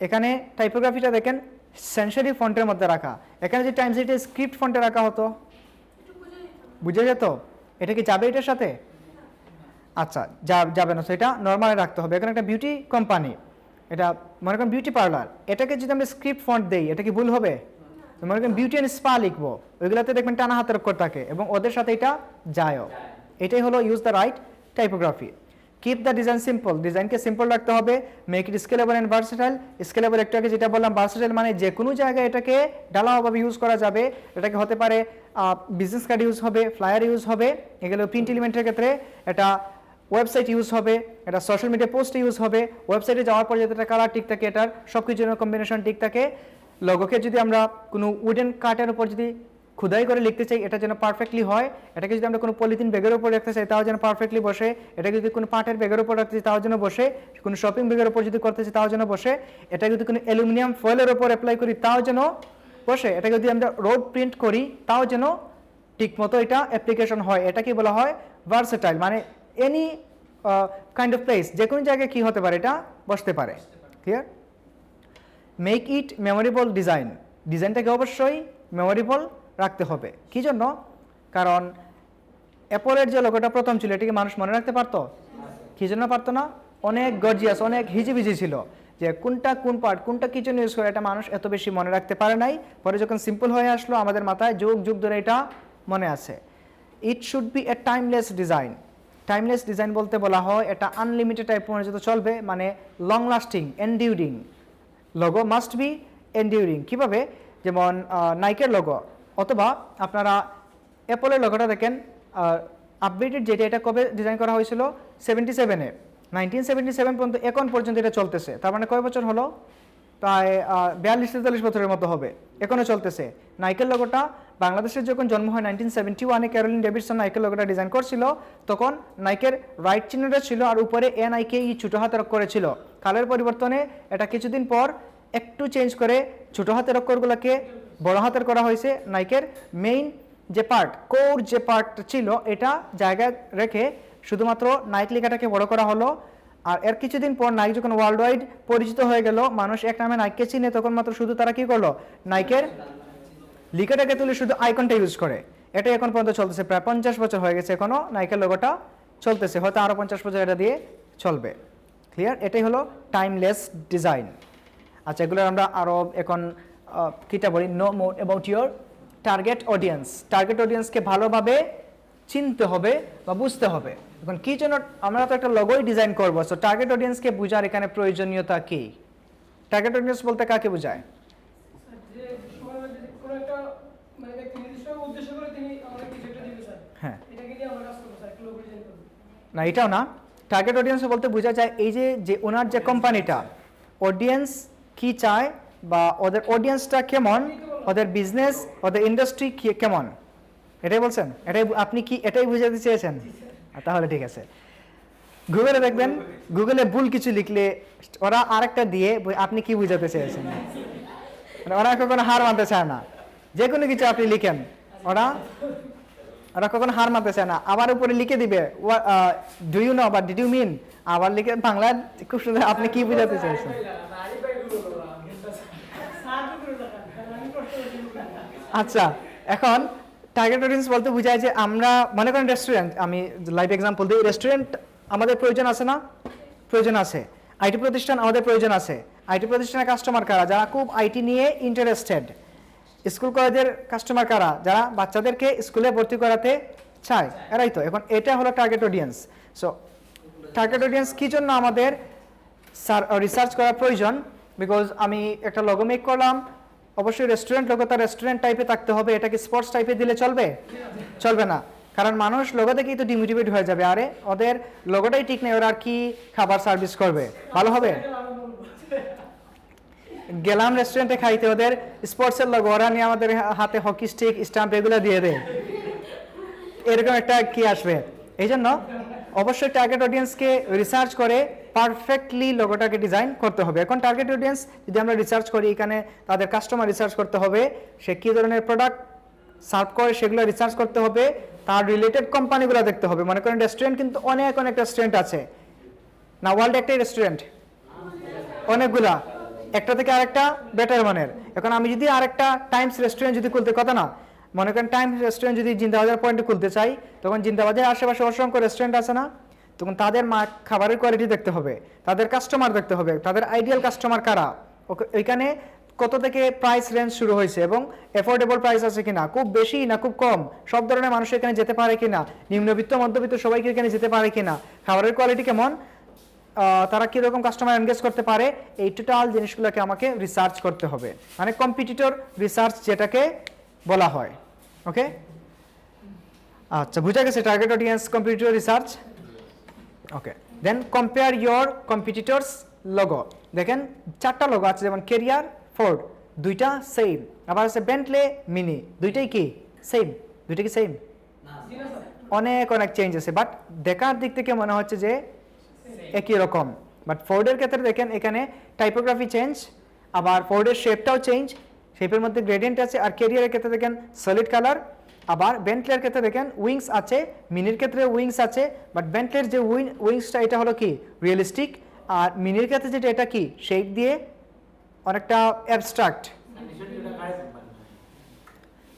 এখানে টাইপোগ্রাফিটা দেখেন সেন্সারি ফন্টের মধ্যে রাখা। এখানে যে টাইমস আইটি স্ক্রিপ্ট ফন্টে রাখা হতো, বুঝে যেত? এটা কি যাবে এটার সাথে? আচ্ছা, যাবে না, সেটা নর্মালি রাখতে হবে। এখানে একটা বিউটি কোম্পানি, এটা মনে করেন বিউটি পার্লার, এটাকে যদি আমরা স্ক্রিপ্ট ফন্ট দেই, এটা কি ভুল হবে? মনে করেন বিউটি অ্যান্ড স্পা লিখবো, ওইগুলোতে দেখবেন টানা হাতের অক্ষর থাকে এবং ওদের সাথে এটা যায়ও। এটাই হলো use the right typography. Keep the design simple, ডিজাইনকে সিম্পল রাখতে হবে। Make it scalable and versatile, scalable একটু আগে যেটা বললাম, ভার্সেটাইল মানে যে কোনো জায়গায় এটাকে ঢালাওভাবে ইউজ করা যাবে। এটাকে হতে পারে বিজনেস কার্ড ইউজ হবে, ফ্লায়ার ইউজ হবে, এগুলো প্রিন্ট এলিমেন্টের ক্ষেত্রে এটা ওয়েবসাইট ইউজ হবে, এটা সোশ্যাল মিডিয়া পোস্ট ইউজ হবে। ওয়েবসাইটে যাওয়ার পর যাতে একটা কালার ঠিক থাকে, এটার সব কিছুর কম্বিনেশন ঠিক থাকে। লোগোকে যদি আমরা কোনো উডেন কাঠের উপর যদি খুদাই করে লিখতে চাই, এটা যেন পারফেক্টলি হয়। এটাকে যদি আমরা কোনো পলিথিন ব্যাগের উপর রাখতে চাই, তাও যেন পারফেক্টলি বসে। এটাকে যদি কোনো পাটের ব্যাগের উপর রাখতে চাই, তাও যেন বসে। কোনো শপিং ব্যাগের উপর যদি করতে চাই, তাও যেন বসে। এটা যদি কোনো অ্যালুমিনিয়াম ফয়েলের উপর অ্যাপ্লাই করি, তাও যেন বসে। এটাকে যদি আমরা রোড প্রিন্ট করি, তাও যেন ঠিকমতো এটা অ্যাপ্লিকেশন হয়। এটাকে বলা হয় ভার্সেটাইল, মানে এনি কাইন্ড অফ প্লেস, যে কোনো জায়গায় কী হতে পারে, এটা বসতে পারে। ক্লিয়ার? মেক ইট মেমোরেবল ডিজাইনটাকে অবশ্যই মেমোরেবল রাখতে হবে। কী জন্য? কারণ অ্যাপলের যে লোগোটা প্রথম ছিল, এটাকে মানুষ মনে রাখতে পারতো? কী জন্য পারতো না? অনেক গর্জিয়াস, অনেক হিজিবিজি ছিল, যে কোনটা কোন পার্ট, কোনটা কী জন্য ইউজ করে এটা মানুষ এত বেশি মনে রাখতে পারে নাই। পরে যখন সিম্পল হয়ে আসলো আমাদের মাথায় যুগ যুগ ধরে এটা মনে আছে। It should B A timeless design. Timeless design বলতে বলা হয় এটা আনলিমিটেড টাইপ পর্যন্ত চলবে, মানে long lasting, এনডিউরিং। Logo must be এনডিউরিং। কীভাবে? যেমন নাইকের লোগো অথবা আপনারা অ্যাপলের লোগোটা দেখেন, আপডেটেড যেটা, এটা কবে ডিজাইন করা হয়েছিল? 77-এ, 1977 পর্যন্ত, এখন পর্যন্ত এটা চলতেছে। তার মানে কয় বছর হলো? প্রায় 42-43 বছরের মতো হবে, এখনও চলতেছে। নাইকের লোগোটা বাংলাদেশের যখন জন্ম হয় 1971-এ, ক্যারোলিন ডেভিডসন নাইকের লোগোটা ডিজাইন করছিল, তখন নাইকের রাইট চিহ্নটা ছিল আর উপরে NIKE ছোটো হাতের অক্ষরে ছিল। কালের পরিবর্তনে এটা কিছুদিন পর একটু চেঞ্জ করে ছোটো হাতের অক্ষরগুলোকে বড় হাতের করা হয়েছে। নাইকের মেইন যে পার্ট, কোর যে পার্ট ছিল, এটা জায়গায় রেখে শুধুমাত্র নাইক লেখাটাকে বড় করা হলো। আর এর কিছুদিন পর নাইক যখন ওয়ার্ল্ড ওয়াইড পরিচিত হয়ে গেল, মানুষ এক নামে নাইককে চিনে, তখন মাত্র শুধু তারা কী করলো? নাইকের লিখাটাকে তুলে শুধু আইকনটা ইউজ করে। এটা এখন পর্যন্ত চলতেছে, প্রায় 50 বছর হয়ে গেছে, এখনও নাইকের লোগোটা চলতেছে, হয়তো আরও 50 বছর এটা দিয়ে চলবে। ক্লিয়ার? এটাই হলো টাইমলেস ডিজাইন। আচ্ছা, এগুলো আমরা আরও এখন কীটা বলি, know more about your target audience. Target অডিয়েন্সকে ভালোভাবে চিনতে হবে বা বুঝতে হবে। এখন কী জন্য আমরা তো একটা লোগোই ডিজাইন করবো, সো টার্গেট অডিয়েন্সকে বোঝার এখানে প্রয়োজনীয়তা কী? টার্গেট অডিয়েন্স বলতে কাকে বোঝায়? হ্যাঁ, না এটাও না। টার্গেট অডিয়েন্স বলতে বোঝা যায় এই যে ওনার যে কোম্পানিটা, অডিয়েন্স কি চায় বা ওদের অডিয়েন্সটা কেমন, ওদের বিজনেস, ওদের ইন্ডাস্ট্রি কেমন, এটাই বলছেন? এটাই আপনি কি এটাই বুঝাতে চেয়েছেন? তাহলে ঠিক আছে। গুগলে দেখবেন, গুগলে ভুল কিছু লিখলে ওরা আরেকটা দিয়ে আপনি কি বুঝাতে চেয়েছেন, মানে ওরা কখনো হার মানতে চায় না। যে কোনো কিছু আপনি লিখেন, ওরা কখনো হার মানতে চায় না। আবার উপরে লিখে দিবে ডু ইউ নো বা ডিড ইউ মিন, আবার লিখে বাংলা খুব সুন্দর আপনি কি বুঝাতে চাইছেন। আচ্ছা, এখন টার্গেট অডিয়েন্স বলতে বোঝায় যে আমরা মনে করেন রেস্টুরেন্ট, আমি লাইভ এক্সাম্পল দিই, রেস্টুরেন্ট আমাদের প্রয়োজন আছে না? প্রয়োজন আছে। আইটি প্রতিষ্ঠান আমাদের প্রয়োজন আছে। আইটি প্রতিষ্ঠানের কাস্টমার কারা? যারা খুব আইটি নিয়ে ইন্টারেস্টেড। স্কুল কলেজের কাস্টমার কারা? যারা বাচ্চাদেরকে স্কুলে ভর্তি করাতে চায়, এরাই তো। এখন এটা হলো target audience. So target audience কী জন্য আমাদের রিসার্চ করা প্রয়োজন? বিকজ আমি একটা লোগো মেক করলাম, অবশ্যই রেস্টুরেন্ট লোগো তার রেস্টুরেন্ট টাইপে থাকতে হবে। এটাকে স্পোর্টস টাইপে দিলে চলবে? চলবে না, কারণ মানুষ লোগো দেখেই তো ডিমোটিভেট হয়ে যাবে। আরে ওদের লোগোটাই ঠিক নেই, ওরা আর কি খাবার সার্ভিস করবে? ভালো হবে? গেলাম রেস্টুরেন্টে খাইতে, ওদের স্পোর্টসের লোগো, ওরা নিয়ে আমাদের হাতে হকি স্টিক, স্টাম্প এগুলো দিয়ে দেয়, এরকম একটা কি আসবে? এই জন্য অবশ্যই টার্গেট অডিয়েন্সকে রিসার্চ করে পারফেক্টলি লোগোটাকে ডিজাইন করতে হবে। এখন টার্গেট অডিয়েন্স যদি আমরা রিসার্চ করি, এখানে তাদের কাস্টমার রিসার্চ করতে হবে, সে কী ধরনের প্রোডাক্ট সার্ভ করে সেগুলো রিসার্চ করতে হবে, তার রিলেটেড কোম্পানিগুলো দেখতে হবে। মনে করেন রেস্টুরেন্ট কিন্তু অনেক রেস্টুরেন্ট আছে না, ওয়ার্ল্ড একটাই রেস্টুরেন্ট, অনেকগুলা, একটা থেকে আরেকটা বেটার মানের। এখন আমি যদি আরেকটা টাইমস রেস্টুরেন্ট যদি খুলতে, কথা না, মনে করেন টাইমস রেস্টুরেন্ট যদি জিন্দাবাজার পয়েন্টে খুলতে চাই, তখন জিন্দাবাজারের আশেপাশে অসংখ্য রেস্টুরেন্ট আছে না, তখন তাদের খাবারের কোয়ালিটি দেখতে হবে, তাদের কাস্টমার দেখতে হবে, তাদের আইডিয়াল কাস্টমার কারা, ওইখানে কত থেকে প্রাইস রেঞ্জ শুরু হয়েছে এবং অ্যাফোর্ডেবল প্রাইস আছে কিনা, খুব বেশি না খুব কম, সব ধরনের মানুষ এখানে যেতে পারে কিনা, নিম্নবিত্ত মধ্যবিত্ত সবাইকে এখানে যেতে পারে কিনা, খাবারের কোয়ালিটি কেমন, তারা কীরকম কাস্টমার এনগেজ করতে পারে, এই টোটাল জিনিসগুলোকে আমাকে রিসার্চ করতে হবে, মানে কম্পিটিটর রিসার্চ যেটাকে বলা হয়। ওকে, আচ্ছা, বুঝা গেছে target audience, competitor research. Okay, then compare your competitors logo. দেখেন 4টা লোগো আছে, যেমন কেরিয়ার, ফোর্ড, দুইটা সেম, আবার আছে বেন্টলে, মিনি, দুইটাই কি সেম? দুইটা কি সেম? অনেক চেঞ্জ আছে, বাট দেখার দিক থেকে মনে হচ্ছে যে একই রকম। বাট ফোর্ডের ক্ষেত্রে দেখেন এখানে টাইপোগ্রাফি চেঞ্জ, আবার ফোর্ডের শেপটাও চেঞ্জ, শেপের মধ্যে গ্রেডিয়েন্ট আছে। আর কেরিয়ারের ক্ষেত্রে দেখেন সলিড কালার, আবার বেন্টলের ক্ষেত্রে দেখেন উইংস আছে, মিনির ক্ষেত্রে উইংস আছে, বাট বেন্টলের যে উইংসটা এটা হলো কি রিয়েলিস্টিক, আর মিনির ক্ষেত্রে যেটা এটা কি শেপ দিয়ে অনেকটা অ্যাবস্ট্রাক্ট।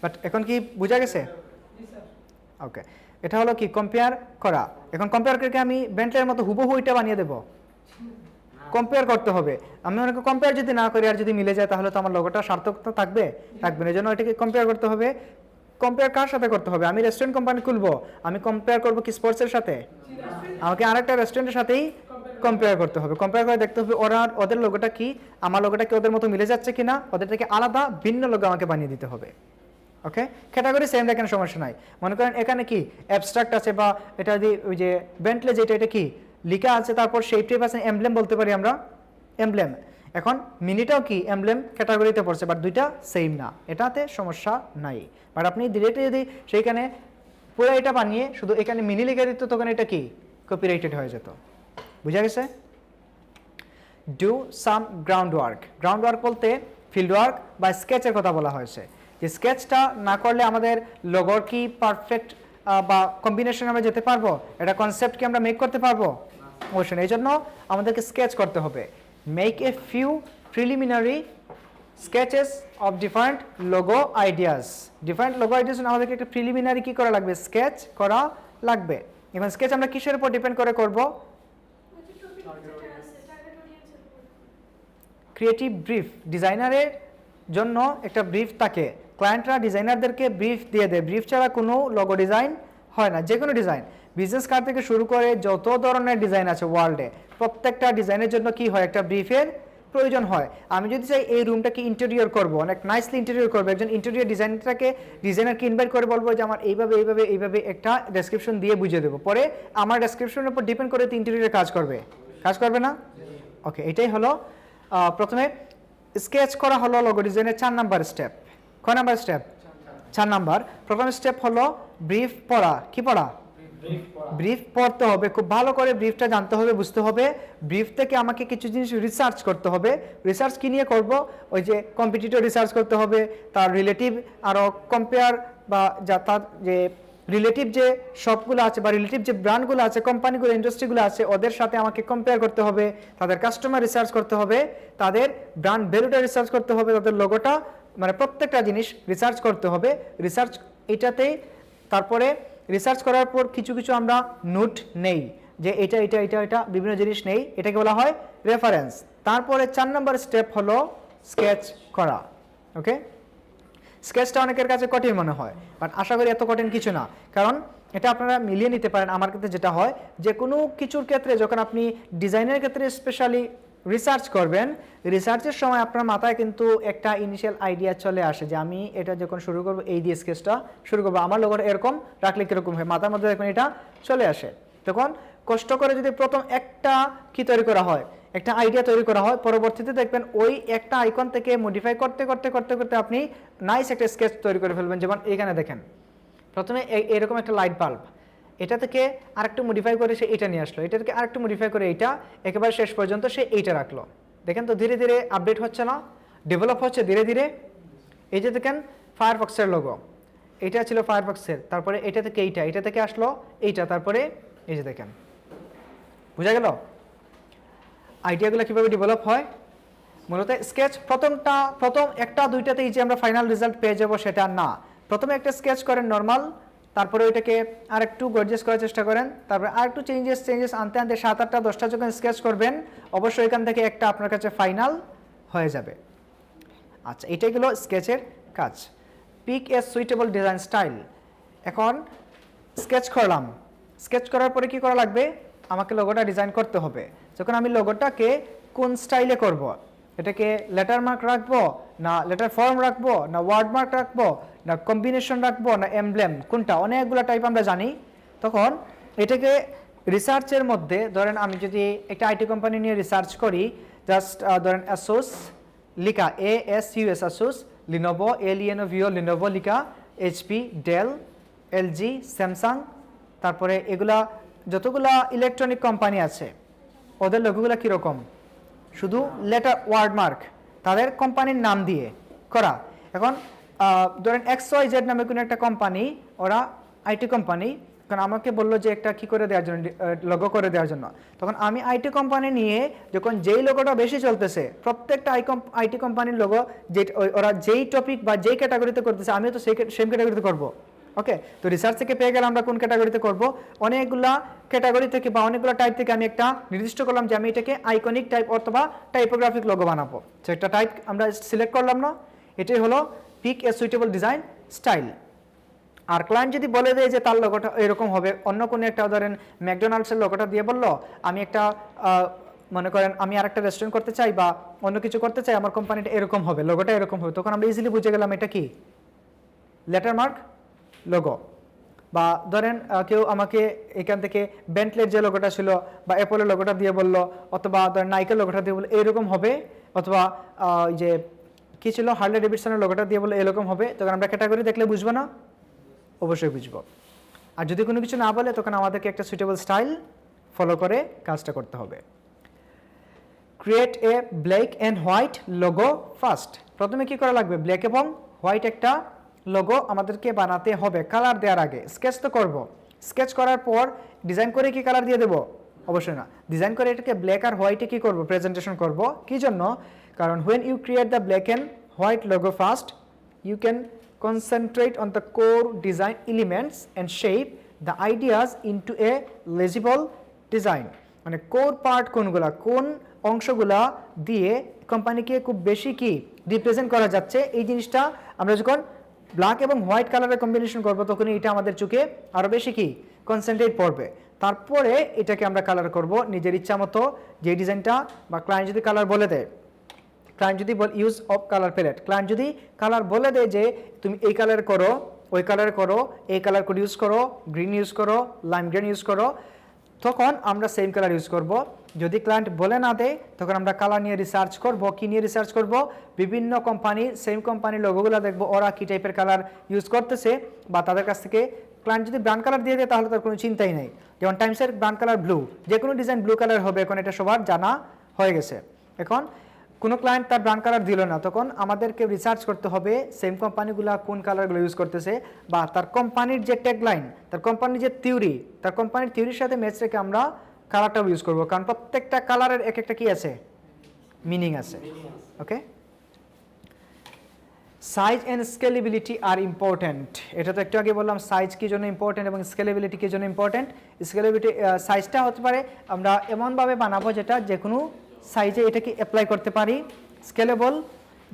বাট এখন কি বোঝা গেছে? ওকে, এটা হলো কি কম্পেয়ার করা। এখন কম্পেয়ার করে আমি বেন্টলের মতো হুবহু এটা বানিয়ে দেব? কম্পেয়ার করতে হবে। আমি অনেকে কম্পেয়ার যদি না করি আর যদি মিলে যায় তাহলে তো আমার লোগোটা সার্থক তো থাকবে না, এই জন্য এটাকে কম্পেয়ার করতে হবে। কম্পেয়ার কার সাথে করতে হবে? আমি রেস্টুরেন্ট কোম্পানি খুলবো, আমি কম্পেয়ার করবো কি স্পোর্টসের সাথে? আমাকে আরেকটা রেস্টুরেন্টের সাথেই কম্পেয়ার করতে হবে। কম্পেয়ার করে দেখতে হবে ওদের লোগোটা কি, আমার লোগোটা কি ওদের মতো মিলে যাচ্ছে কিনা, ওদের থেকে আলাদা ভিন্ন লোগো আমাকে বানিয়ে দিতে হবে। ওকে, ক্যাটাগরি সেম দেখেন, সমস্যা নাই। মনে করেন এখানে কি অ্যাবস্ট্রাক্ট আছে, বা এটা যদি ওই যে বেন্টলে যেটা এটা কি লিখা আছে, তারপর শেপ টেপ আছে, এমব্লেম বলতে পারি আমরা, এমব্লেম। এখন মিনিটাও কি এমব্লেম ক্যাটাগরিতে পড়ছে, বাট দুইটা সেম না, এটাতে সমস্যা নাই। বাট আপনি ডিরেক্টলি যদি সেইখানে পুরো এটা বানিয়ে শুধু এখানে মিনি লিখে দিত, তখন এটা কি কপিরাইটেড হয়ে যেত। বুঝা গেছে? Do some ground work. Ground work বলতে ফিল্ড ওয়ার্ক বা স্কেচের কথা বলা হয়েছে, যে স্কেচটা না করলে আমাদের লোগোর কি পারফেক্ট বা কম্বিনেশন আমরা যেতে পারবো, এটা কনসেপ্ট কি আমরা মেক করতে পারবো? অবশ্যই। এই জন্য আমাদেরকে স্কেচ করতে হবে। Make a few preliminary sketches of different logo ideas. Different logo ideas আমাদেরকে একটা প্রিলিমিনারি কি করা লাগবে? স্কেচ করা লাগবে। এখন স্কেচ আমরা কিসের উপর ডিপেন্ড করে করব? Creative brief. ডিজাইনারের জন্য একটা ব্রিফ থাকে, ক্লায়েন্টরা ডিজাইনারদেরকে ব্রিফ দিয়ে দেয়। ব্রিফ ছাড়া কোনো লোগো ডিজাইন হয় না। যে কোনো ডিজাইন, বিজনেস কার্ড থেকে শুরু করে যত ধরনের ডিজাইন আছে ওয়ার্ল্ডে, প্রত্যেকটা ডিজাইনের জন্য কি হয়? একটা ব্রিফের প্রয়োজন হয়। আমি যদি চাই এই রুমটাকে ইন্টেরিয়র করব, অনেক নাইসলি ইন্টেরিয়র করবো, একজন ইন্টেরিয়র ডিজাইনারকে ইনভাইট করে বলবো যে আমার এইভাবে এইভাবে এইভাবে একটা ডেসক্রিপশন দিয়ে বুঝিয়ে দেবো, পরে আমার ডেসক্রিপশনের উপর ডিপেন্ড করে তো ইন্টেরিয়রে কাজ করবে না? ওকে, এটাই হলো প্রথমে স্কেচ করা হলো লোগো ডিজাইনের 4 নাম্বার স্টেপ। কয় নাম্বার স্টেপ? 4 নাম্বার। প্রথম স্টেপ হলো ব্রিফ পড়া। কি পড়া? ব্রিফ পড়তে হবে, খুব ভালো করে ব্রিফটা জানতে হবে, বুঝতে হবে। ব্রিফ থেকে আমাকে কিছু জিনিস রিসার্চ করতে হবে। রিসার্চ কি নিয়ে করব? ওই যে কম্পিটিটর রিসার্চ করতে হবে, তার রিলেটিভ আরও কম্পেয়ার বা তার যে রিলেটিভ যে শপগুলো আছে বা রিলেটিভ যে ব্র্যান্ডগুলো আছে, কোম্পানিগুলো, ইন্ডাস্ট্রিগুলো আছে, ওদের সাথে আমাকে কম্পেয়ার করতে হবে, তাদের কাস্টমার রিসার্চ করতে হবে, তাদের ব্র্যান্ড ভ্যালুটা রিসার্চ করতে হবে, তাদের লোগোটা, মানে প্রত্যেকটা জিনিস রিসার্চ করতে হবে। রিসার্চ এইটাতেই, তারপরে রিসার্চ করার পর কিছু কিছু আমরা নোট নেই, যে এটা এটা এটা এটা বিভিন্ন জিনিস নেই, এটাকে বলা হয় রেফারেন্স। তারপরে 4 নম্বর স্টেপ হলো স্কেচ করা। ওকে, স্কেচটা অনেকের কাছে কঠিন মনে হয়, বাট আশা করি এত কঠিন কিছু না, কারণ এটা আপনারা মিলিয়ে নিতে পারেন। আমার ক্ষেত্রে যেটা হয়, যে কোনো কিছুর ক্ষেত্রে যখন আপনি ডিজাইনের ক্ষেত্রে স্পেশালি রিসার্চ করবেন, রিসার্চের সময় আপনার মাথায় কিন্তু একটা ইনিশিয়াল আইডিয়া চলে আসে, যে আমি এটা যখন শুরু করবো এই দিয়ে স্কেচটা শুরু করবো, আমার লোগোটা এরকম রাখলে কীরকম হয়, মাথার মধ্যে দেখবেন এটা চলে আসে। তখন কষ্ট করে যদি প্রথম একটা কি তৈরি করা হয়, একটা আইডিয়া তৈরি করা হয়, পরবর্তীতে দেখবেন ওই একটা আইকন থেকে মডিফাই করতে করতে করতে করতে আপনি নাইস একটা স্কেচ তৈরি করে ফেলবেন। যেমন এখানে দেখেন, প্রথমে এরকম একটা লাইট বাল্ব, এটা থেকে আরেকটু মডিফাই করে সে এটা নিয়ে আসলো, এটা থেকে আরেকটু মডিফাই করে এইটা, একেবারে শেষ পর্যন্ত সে এইটা রাখলো। দেখেন তো ধীরে ধীরে আপডেট হচ্ছে না, ডেভেলপ হচ্ছে ধীরে ধীরে। এই যে দেখেন ফায়ারফক্সের লোগো, এটা ছিল ফায়ারফক্সের, তারপরে এটা থেকে এইটা, এটা থেকে আসলো এইটা, তারপরে এই যে দেখেন, বুঝা গেল আইডিয়াগুলো কীভাবে ডেভেলপ হয়। মূলত স্কেচ প্রথম একটা দুইটাতেই যে আমরা ফাইনাল রেজাল্ট পেয়ে যাবো সেটা না। প্রথমে একটা স্কেচ করেন নর্মাল, তারপরে ওইটাকে আরেকটু গর্জিয়াস করার চেষ্টা করেন, তারপরে আরেকটু চেঞ্জেস আনতে আনতে 7, 8টা 10টা যখন স্কেচ করবেন, অবশ্যই এখান থেকে একটা আপনার কাছে ফাইনাল হয়ে যাবে। আচ্ছা, এটাই হলো স্কেচের কাজ। Pick a suitable design style. এখন স্কেচ করলাম, স্কেচ করার পরে কি করা লাগবে? আমাকে লোগোটা ডিজাইন করতে হবে। যখন আমি লোগোটাকে কোন স্টাইলে করব, এটাকে লেটার মার্ক রাখবো, না লেটার ফর্ম রাখবো, না ওয়ার্ড মার্ক রাখবো, না কম্বিনেশন রাখবো, না এমব্লেম, কোনটা, অনেকগুলো টাইপ আমরা জানি। তখন এটাকে রিসার্চের মধ্যে ধরেন আমি যদি একটা আইটি কোম্পানি নিয়ে রিসার্চ করি, জাস্ট ধরেন অ্যাসোস লিখা, ASUS Asus, Lenovo, LENOVO Lenovo লিখা, HP, ডেল, LG, স্যামসাং, তারপরে এগুলা যতগুলা ইলেকট্রনিক কোম্পানি আছে ওদের লোগোগুলো কীরকম? শুধু লেটার ওয়ার্ড মার্ক, তাদের কোম্পানির নাম দিয়ে করা। এখন ধরেন XYZ নামে কোনো একটা কোম্পানি, ওরা আইটি কোম্পানি, কারণ আমাকে বললো যে একটা কি করে দেওয়ার জন্য, লোগো করে দেওয়ার জন্য। তখন আমি আইটি কোম্পানি নিয়ে যখন যেই লোগোটা বেশি চলতেছে, প্রত্যেকটা আইটি কোম্পানির লোগো যে ওরা যেই টপিক বা যেই ক্যাটাগরিতে করতেছে, আমিও তো সেম ক্যাটাগরিতে করবো, ওকে, তো রিসার্চ থেকে পেয়ে গেলে আমরা কোন ক্যাটাগরিতে করব, অনেকগুলা ক্যাটাগরি থেকে বা অনেকগুলো টাইপ থেকে আমি একটা নির্দিষ্ট করলাম যে আমি এটাকে আইকনিক টাইপ অথবা টাইপোগ্রাফিক লোগো বানাবো। তো একটা টাইপ আমরা সিলেক্ট করলাম না, এটাই হলো pick a suitable design style. আর ক্লায়েন্ট যদি বলে দেয় যে তার লোগোটা এরকম হবে, অন্য কোনো একটা ধরেন ম্যাকডোনাল্ডসের লোগোটা দিয়ে বললো আমি একটা মনে করেন আমি আর একটা রেস্টুরেন্ট করতে চাই বা অন্য কিছু করতে চাই, আমার কোম্পানিটা এরকম হবে, লোগোটা এরকম হবে, তখন আমরা ইজিলি বুঝে গেলাম এটা কি লেটারমার্ক লোগো। বা ধরেন কেউ আমাকে এখান থেকে বেন্টলের যে লোগোটা ছিল বা অ্যাপলের লোগোটা দিয়ে বললো, অথবা ধরেন নাইকের লোগোটা দিয়ে বললো এরকম হবে, অথবা যে কী ছিল হার্লে ডেভিডসনের লোগোটা দিয়ে বললো এরকম হবে, তখন আমরা ক্যাটাগরি দেখলে বুঝবো না? অবশ্যই বুঝবো। আর যদি কোনো কিছু না বলে তখন আমাদেরকে একটা সুইটেবল স্টাইল ফলো করে কাজটা করতে হবে। Create a black and white logo first. প্রথমে কি করা লাগবে, ব্ল্যাক এবং হোয়াইট একটা লোগো আমাদেরকে বানাতে হবে কালার দেওয়ার আগে। স্কেচ তো করব, স্কেচ করার পর ডিজাইন করে কি কালার দিয়ে দেবো? অবশ্যই না, ডিজাইন করে এটাকে ব্ল্যাক আর হোয়াইটে কি করব, প্রেজেন্টেশন করব। কি জন্য? কারণ when you create the black and white logo first you can concentrate on the core design elements and shape the ideas into a legible design। মানে কোর পার্ট কোনগুলা, কোন অংশগুলা দিয়ে কোম্পানিকে খুব বেশি কি রিপ্রেজেন্ট করা যাচ্ছে, এই জিনিসটা আমরা যখন ব্ল্যাক এবং হোয়াইট কালারের কম্বিনেশন করব তখন এটা আমাদের চোখে আরও বেশি কি কনসেন্ট্রেট পড়বে। তারপরে এটাকে আমরা কালার করব নিজের ইচ্ছা মতো, যে ডিজাইনটা বা ক্লায়েন্ট যদি কালার বলে দেয়, ক্লায়েন্ট যদি use of colour palette, client যদি কালার বলে দেয় যে তুমি এই কালার করো, ওই কালার করো, এই কালার কোড ইউজ করো, গ্রিন ইউজ করো, লাইম গ্রিন ইউজ করো, তখন আমরা সেম কালার ইউজ করব। যদি ক্লায়েন্ট বলে না দেয় তখন আমরা কালার নিয়ে রিসার্চ করব। কি নিয়ে রিসার্চ করব? বিভিন্ন কোম্পানির, সেম কোম্পানির লোগোগুলো দেখবো ওরা কী টাইপের কালার ইউজ করতেছে, বা তাদের কাছ থেকে ক্লায়েন্ট যদি ব্র্যান্ড কালার দিয়ে দেয় তাহলে তার কোনো চিন্তাই নেই। যেমন টাইমসের ব্র্যান্ড কালার ব্লু, যে কোনো ডিজাইন ব্লু কালার হবে, এখন এটা সবার জানা হয়ে গেছে। এখন কোনো ক্লায়েন্ট তার ব্র্যান্ড কালার দিল না, তখন আমাদেরকে রিসার্চ করতে হবে সেম কোম্পানিগুলো কোন কালারগুলো ইউজ করতেছে, বা তার কোম্পানির যে ট্যাগলাইন, তার কোম্পানির যে থিওরি, তার কোম্পানির থিওরির সাথে ম্যাচ রেখে আমরা কালারটাও ইউজ করবো, কারণ প্রত্যেকটা কালারের এক একটা কি আছে, মিনিং আছে। Okay, size and scalability are important. এটা তো একটু আগে বললাম সাইজ কী জন্য ইম্পর্ট্যান্ট এবং স্কেলেবিলিটি কী জন্য ইম্পর্ট্যান্ট। স্কেলেবিলিটি সাইজটা হতে পারে আমরা এমনভাবে বানাবো যেটা যে কোনো সাইজে এটাকে অ্যাপ্লাই করতে পারি। স্কেলেবল,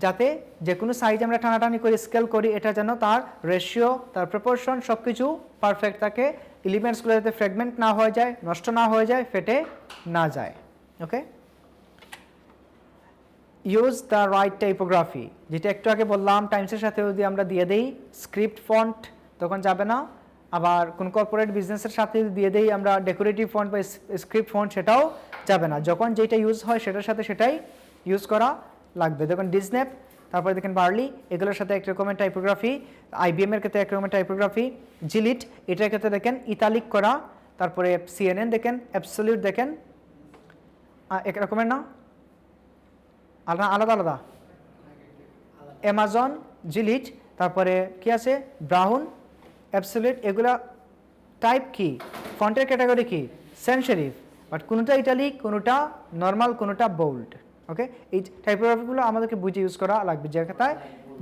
যাতে যে কোনো সাইজে আমরা টানাটানি করে স্কেল করি, এটা যেন তার রেশিও, তার প্রপোর্শন সব কিছু পারফেক্ট থাকে, এলিমেন্টসগুলো যাতে ফ্র্যাগমেন্ট না হয়ে যায়, নষ্ট না হয়ে যায়, ফেটে না যায়। ওকে, ইউজ দ্য রাইট টাইপোগ্রাফি, যেটা একটু আগে বললাম টাইমসের সাথে যদি আমরা দিয়ে দেই স্ক্রিপ্ট ফন্ট তখন যাবে না, আবার কোন কর্পোরেট বিজনেসের সাথে দিয়ে দেই আমরা ডেকোরেটিভ ফন্ট বা স্ক্রিপ্ট ফন্ট, সেটাও যাবে না। যখন যেটা ইউজ হয় সেটার সাথে সেটাই ইউজ করা লাগবে। দেখুন ডিজনেপ, তারপরে দেখেন বার্লি, এগুলোর সাথে এক রকমের টাইপোগ্রাফি, IBM এর ক্ষেত্রে এক রকমের টাইপোগ্রাফি, জিলিট এটার ক্ষেত্রে দেখেন ইতালিক করা, তারপরে CNN দেখেন অ্যাবসলিউট দেখেন এক রকমের না, আলাদা আলাদা, অ্যামাজন, জিলিট, তারপরে কি আছে ব্রাউন, অ্যাবসলিউট, এগুলা টাইপ কি ফন্টের ক্যাটাগরি কি সেন্স সেরিফ, বাট কোনোটা ইটালিক, কোনোটা নর্মাল, কোনোটা বোল্ড। ওকে, এই টাইপোগ্রাফিগুলো আমাদেরকে বুঝে ইউজ করা লাগবে, যেটায়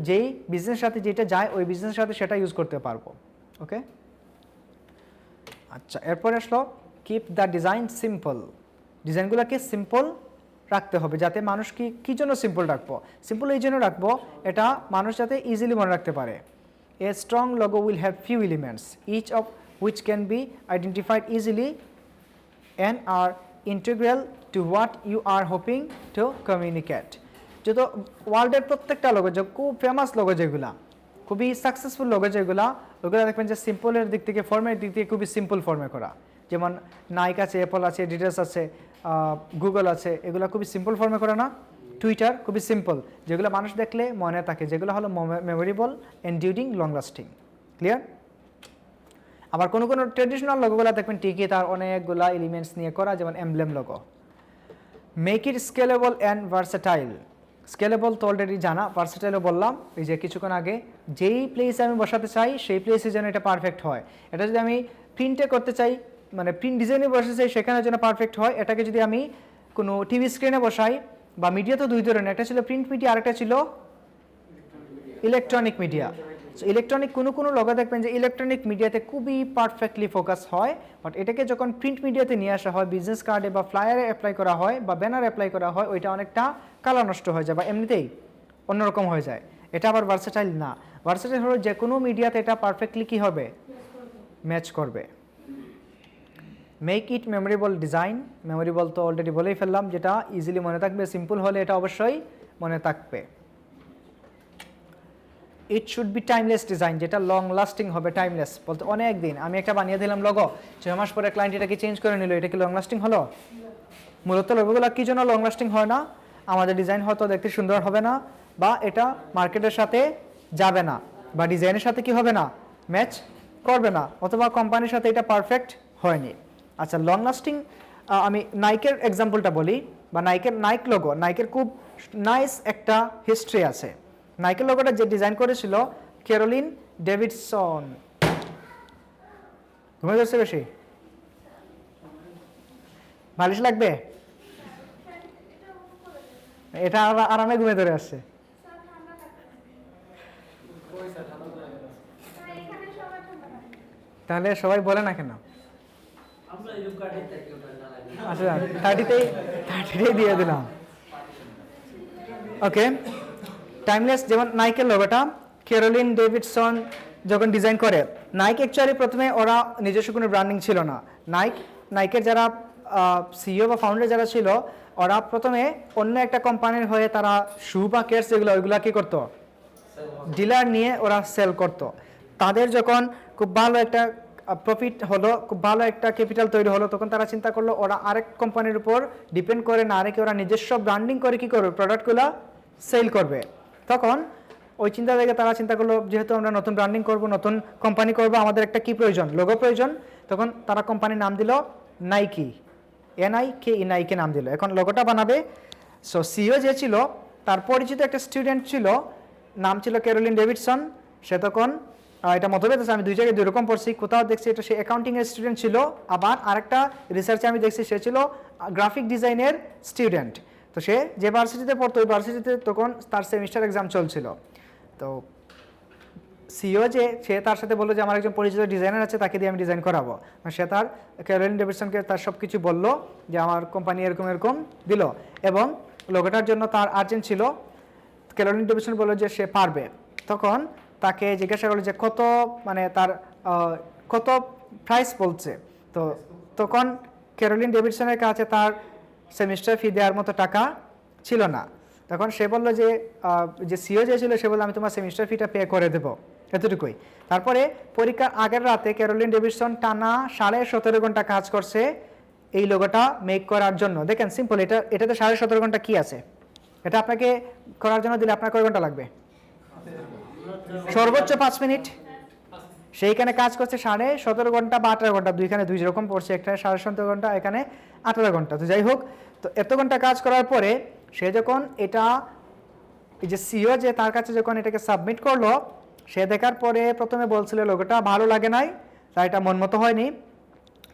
যেই বিজনেসের সাথে যেটা যায় ওই বিজনেসের সাথে সেটা ইউজ করতে পারবো। ওকে, আচ্ছা, এরপরে আসলো কিপ দ্য ডিজাইন সিম্পল। ডিজাইনগুলোকে সিম্পল রাখতে হবে, যাতে মানুষ কী জন্য সিম্পল রাখবো, সিম্পল এই জন্য রাখবো এটা মানুষ যাতে ইজিলি মনে রাখতে পারে। A strong logo will have few elements each of which can be identified easily and are integral to what you are hoping to communicate। যত ওয়ার্ল্ডের প্রত্যেকটা লোগো, যে খুব ফেমাস লোগো যেগুলা, খুবই সাকসেসফুল লোগো যেগুলা, ওগুলো দেখবেন যে সিম্পলের দিক থেকে, ফর্মের দিক থেকে খুবই সিম্পল ফর্মে করা। যেমন নাইক আছে, অ্যাপল আছে, ডিটেলস আছে, গুগল আছে, এগুলো খুবই সিম্পল ফর্মে করা না। টুইটার খুবই সিম্পল, যেগুলো মানুষ দেখলে মনে থাকে, যেগুলো হলো মেমোরেবল, এনডিউরিং, লং লাস্টিং। ক্লিয়ার? আবার কোনো কোনো ট্রেডিশনাল লোগোগুলো দেখবেন ঠিকই তার অনেকগুলা এলিমেন্টস নিয়ে করা, যেমন emblem logo. Make it scalable and versatile. Scalable তো অলরেডি জানা, ভার্সেটাইলও বললাম এই যে কিছুক্ষণ আগে। যেই প্লেসে আমি বসাতে চাই সেই প্লেসে যেন এটা পারফেক্ট হয়। এটা যদি আমি প্রিন্টে করতে চাই, মানে প্রিন্ট ডিজাইনে বসাতে চাই, সেখানে যেন পারফেক্ট হয়। এটাকে যদি আমি কোনো টিভি স্ক্রিনে বসাই, বা মিডিয়া তো দুই ধরনের, একটা ছিল প্রিন্ট মিডিয়া, আরেকটা ছিল ইলেকট্রনিক মিডিয়া। সো ইলেকট্রনিক কোনো লোগো দেখবেন যে ইলেকট্রনিক মিডিয়াতে খুবই পারফেক্টলি ফোকাস হয়, বাট এটাকে যখন প্রিন্ট মিডিয়াতে নিয়ে আসা হয়, বিজনেস কার্ডে বা ফ্লায়ারে অ্যাপ্লাই করা হয় বা ব্যানারে অ্যাপ্লাই করা হয়, ওইটা অনেকটা কালার নষ্ট হয়ে যায় বা এমনিতেই অন্যরকম হয়ে যায়। এটা আবার ভার্সেটাইল না। ভার্সেটাইল হলো যে কোনো মিডিয়াতে এটা পারফেক্টলি কী হবে, ম্যাচ করবে। Make it memorable design, memorable তো অলরেডি বলেই ফেললাম, যেটা ইজিলি মনে থাকবে, সিম্পল হলে এটা অবশ্যই মনে থাকবে। It should be timeless design, যেটা লং লাস্টিং হবে। টাইমলেস বলতে অনেক দিন, আমি একটা বানিয়ে দিলাম লোগো, 6 মাস পরে ক্লায়েন্ট এটাকে চেঞ্জ করে নিল, এটা কি লং লাস্টিং হলো? মূলত লোগোগুলো কী জন্য লং লাস্টিং হয় না? আমাদের ডিজাইন হয়তো দেখতে সুন্দর হবে না, বা এটা মার্কেটের সাথে যাবে না, বা ডিজাইনের সাথে কি হবে না, ম্যাচ করবে না, অথবা কোম্পানির সাথে এটা পারফেক্ট হয়নি। আচ্ছা, লং লাস্টিং আমি নাইকের এক্সাম্পলটা বলি, বা নাইক লোগো, নাইকের খুব নাইস একটা হিস্ট্রি আছে। নাইকের লোগোটা যে ডিজাইন করেছিল ক্যারোলিন ডেভিডসন। ঘুমে ধরছে বেশি? বালিশ লাগবে? এটা আরামে ঘুমে ধরে আসছে। তাহলে সবাই বলে না কেন? আচ্ছা, 30তেই দিয়ে দিলাম। ওকে, টাইমলেস। যেমন নাইকের লোগোটা ক্যারোলিন ডেভিডসন যখন ডিজাইন করে, নাইক অ্যাকচুয়ালি প্রথমে ওরা নিজস্ব কোনো ব্র্যান্ডিং ছিল না। নাইকের যারা সিইও বা ফাউন্ডার যারা ছিল, ওরা প্রথমে অন্য একটা কোম্পানির হয়ে তারা শু বা কেয়ার্স যেগুলো, ওইগুলো কী করতো, ডিলার নিয়ে ওরা সেল করতো। তাদের যখন খুব ভালো একটা প্রফিট হলো, খুব ভালো একটা ক্যাপিটাল তৈরি হলো, তখন তারা চিন্তা করলো ওরা আরেক কোম্পানির উপর ডিপেন্ড করে না রেখে ওরা নিজস্ব ব্র্যান্ডিং করে কী করবে, প্রোডাক্টগুলো সেল করবে। তখন ওই চিন্তা থেকে তারা চিন্তা করলো, যেহেতু আমরা নতুন ব্র্যান্ডিং করব, নতুন কোম্পানি করব, আমাদের একটা কি প্রয়োজন, লোগো প্রয়োজন। তখন তারা কোম্পানির নাম দিল নাইকি, NIKE, নাইকি নাম দিল। এখন লোগোটা বানাবে। সো সিও যে ছিল, তার পরিচিত একটা স্টুডেন্ট ছিল, নাম ছিল ক্যারোলিন ডেভিডসন। সে তখন এটা মতভেদ আছে, আমি দুই জায়গায় দুই রকম পড়ছি। কোথাও দেখছি এটা সে অ্যাকাউন্টিংয়ের স্টুডেন্ট ছিল, আবার আরেকটা রিসার্চে আমি দেখছি সে ছিল গ্রাফিক ডিজাইনের স্টুডেন্ট। তো সে যে ভার্সিটিতে পড়তো, ওই ভার্সিটিতে তখন তার সেমিস্টার এক্সাম চলছিল। তো সিও সে তার সাথে বললো যে আমার একজন পরিচিত ডিজাইনার আছে, তাকে দিয়ে আমি ডিজাইন করাবো। সে তার ক্যারোলিন ডেভিডসনকে তার সব কিছু বললো যে আমার কোম্পানি এরকম এরকম দিল, এবং লোগোটার জন্য তার আর্জেন্ট ছিল। ক্যারোলিন ডেভিডসন বললো যে সে পারবে। তখন তাকে জিজ্ঞাসা করলো যে কত, মানে তার কত প্রাইস বলছে। তো তখন ক্যারোলিন ডেভিডসনের কাছে তার সেমিস্টার ফি দেওয়ার মতো টাকা ছিল না। তখন সে বললো যে সিও যে ছিল, সে বললো আমি তোমার সেমিস্টার ফিটা পে করে দেবো, এতটুকুই। তারপরে পরীক্ষার আগের রাতে ক্যারোলিন ডেভিডসন টানা 17.5 ঘন্টা কাজ করছে এই লোগোটা মেক করার জন্য। দেখেন সিম্পল, এটাতে 17.5 ঘন্টা কি আছে, এটা আপনাকে করার জন্য দিলে আপনার কয় ঘন্টা লাগবে? সর্বোচ্চ 5 মিনিট। সেইখানে কাজ করছে 17.5 ঘন্টা বা 18 ঘন্টা, দুইখানে দুই রকম পড়ছে, একটা 17.5 ঘন্টা, এখানে 18 ঘন্টা। তো যাই হোক, তো এত ঘন্টা কাজ করার পরে সে যখন এটা, এই যে সিও যে তার কাছে যখন এটাকে সাবমিট করলো, সে দেখার পরে প্রথমে বলছিল লোগোটা ভালো লাগে নাই, তাই এটা মন মতো হয়নি।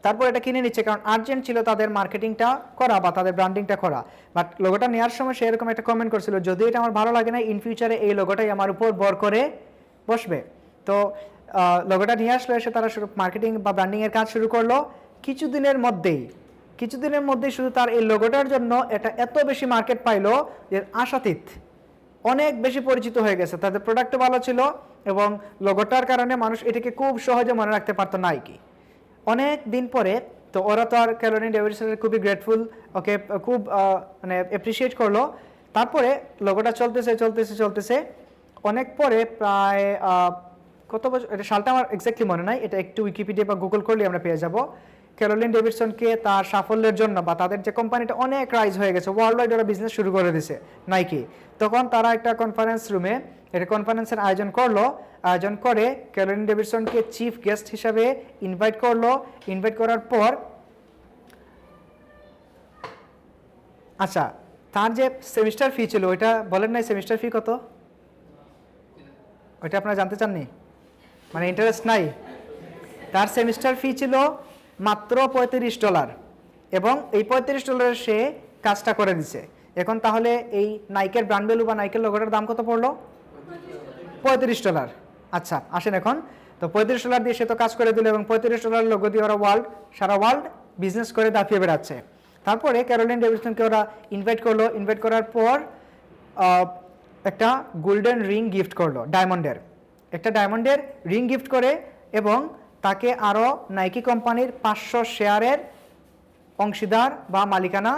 তারপর এটা কিনে নিচ্ছে, কারণ আর্জেন্ট ছিল তাদের মার্কেটিংটা করা বা তাদের ব্র্যান্ডিংটা করা। বাট লোগোটা নেওয়ার সময় সে এরকম একটা কমেন্ট করছিল, যদি এটা আমার ভালো লাগে না, ইন ফিউচারে এই লোগোটাই আমার উপর ভর করে বসবে। তো লোগোটা নিয়ে আসলো, এসে তারা শুরু মার্কেটিং বা ব্র্যান্ডিংয়ের কাজ শুরু করলো। কিছুদিনের মধ্যেই শুধু তার এই লোগোটার জন্য এটা এত বেশি মার্কেট পাইলো যে আশাতীত, অনেক বেশি পরিচিত হয়ে গেছে। তাদের প্রোডাক্টও ভালো ছিল, এবং লোগোটার কারণে মানুষ এটাকে খুব সহজে মনে রাখতে পারতো নাইকি। অনেক দিন পরে তো ওরা তো আর ক্যারোলিন ডেভিডসনের খুবই গ্রেটফুল, ওকে খুব মানে অ্যাপ্রিসিয়েট করলো। তারপরে লোগোটা চলতেছে অনেক পরে, প্রায় কত বছর, এটা সালটা আমার এক্স্যাক্টলি মনে নাই, এটা একটু উইকিপিডিয়া বা গুগল করলে আমরা পেয়ে যাব। ক্যারোলিন ডেভিডসনকে তার সাফল্যের জন্য বা তাদের যে কোম্পানিটা অনেক রাইজ হয়ে গেছে, ওয়ার্ল্ড ওয়াইড ওরা বিজনেস শুরু করে দিছে নাইকি, তখন তারা একটা কনফারেন্স রুমে এটা কনফারেন্সের আয়োজন করে ক্যারোলিন ডেভিডসনকে চিফ গেস্ট হিসাবে ইনভাইট করার পর, আচ্ছা তার যে সেমিস্টার ফি ছিল, ওইটা বলেন নাই সেমিস্টার ফি কত, ওইটা আপনারা জানতে চাননি, মানে ইন্টারেস্ট নাই? তার সেমিস্টার ফি ছিল মাত্র $35, এবং এই $35 সে কাজটা করে দিছে। এখন তাহলে এই নাইকের ব্র্যান্ড ভ্যালু বা নাইকের লোগোটার দাম কত পড়লো? $35। আচ্ছা আসেন এখন, তো $35 দিয়ে সে তো কাজ করে দিল এবং $35 লোগো দিয়ে ওরা সারা ওয়ার্ল্ড বিজনেস করে দাপিয়ে বেড়াচ্ছে। তারপরে ক্যারোলিন ডেভিডসনকে ওরা ইনভাইট করলো, ইনভাইট করার পর একটা গোল্ডেন রিং গিফট করলো, একটা ডায়মন্ডের রিং গিফট করে এবং তাকে আরও নাইকি কোম্পানির 500 শেয়ারের অংশীদার বা মালিকানা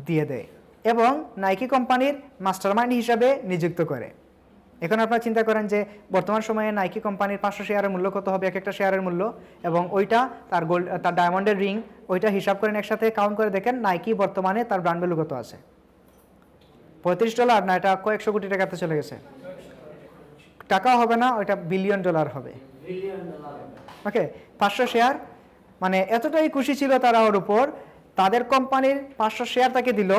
দিয়ে দেয় এবং নাইকি কোম্পানির মাস্টারমাইন্ড হিসাবে নিযুক্ত করে। এখন আপনারা চিন্তা করেন যে বর্তমান সময়ে নাইকি কোম্পানির 500 শেয়ারের মূল্য কত হবে, এক একটা শেয়ারের মূল্য, এবং ওইটা তার ডায়মন্ডের রিং, ওইটা হিসাব করেন একসাথে কাউন্ট করে দেখেন নাইকি বর্তমানে তার ব্র্যান্ড ভ্যালু কত আছে। $35 না, এটা কয়েকশো কোটি টাকাতে চলে গেছে। টাকাও হবে না, ওইটা $বিলিয়ন হবে। ওকে, 500 শেয়ার, মানে এতটাই খুশি ছিল তারা ওর উপর, তাদের কোম্পানির 500 শেয়ার তাকে দিল,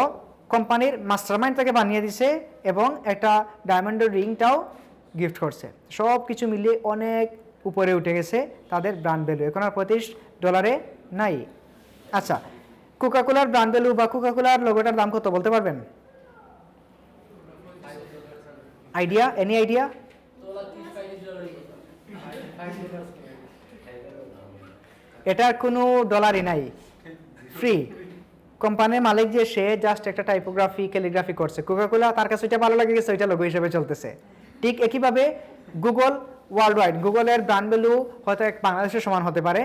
কোম্পানির মাস্টারমাইন্ড তাকে বানিয়ে দিছে এবং একটা ডায়মন্ডের রিংটাও গিফট করছে। সব কিছু মিলিয়ে অনেক উপরে উঠে গেছে তাদের ব্র্যান্ড ভ্যালু, এখন আর $35 নাই। আচ্ছা, কোকাকোলার ব্র্যান্ড ভ্যালু বা কোকাকোলার লোগোটার দাম কত বলতে পারবেন? Idea, any idea? এটার কোনো ডলারই নাই, ফ্রি। কোম্পানির মালিক যে সে জাস্ট একটা টাইপোগ্রাফি ক্যালিগ্রাফি করছে, কোকাকোলা তার কাছে ওইটা ভালো লাগে গেছে, ওইটা লোগো হিসেবে চলতেছে। ঠিক একইভাবে গুগল ওয়ার্ল্ড ওয়াইড, গুগলের ব্র্যান্ড ভ্যালু হয়তো বাংলাদেশের সমান হতে পারে,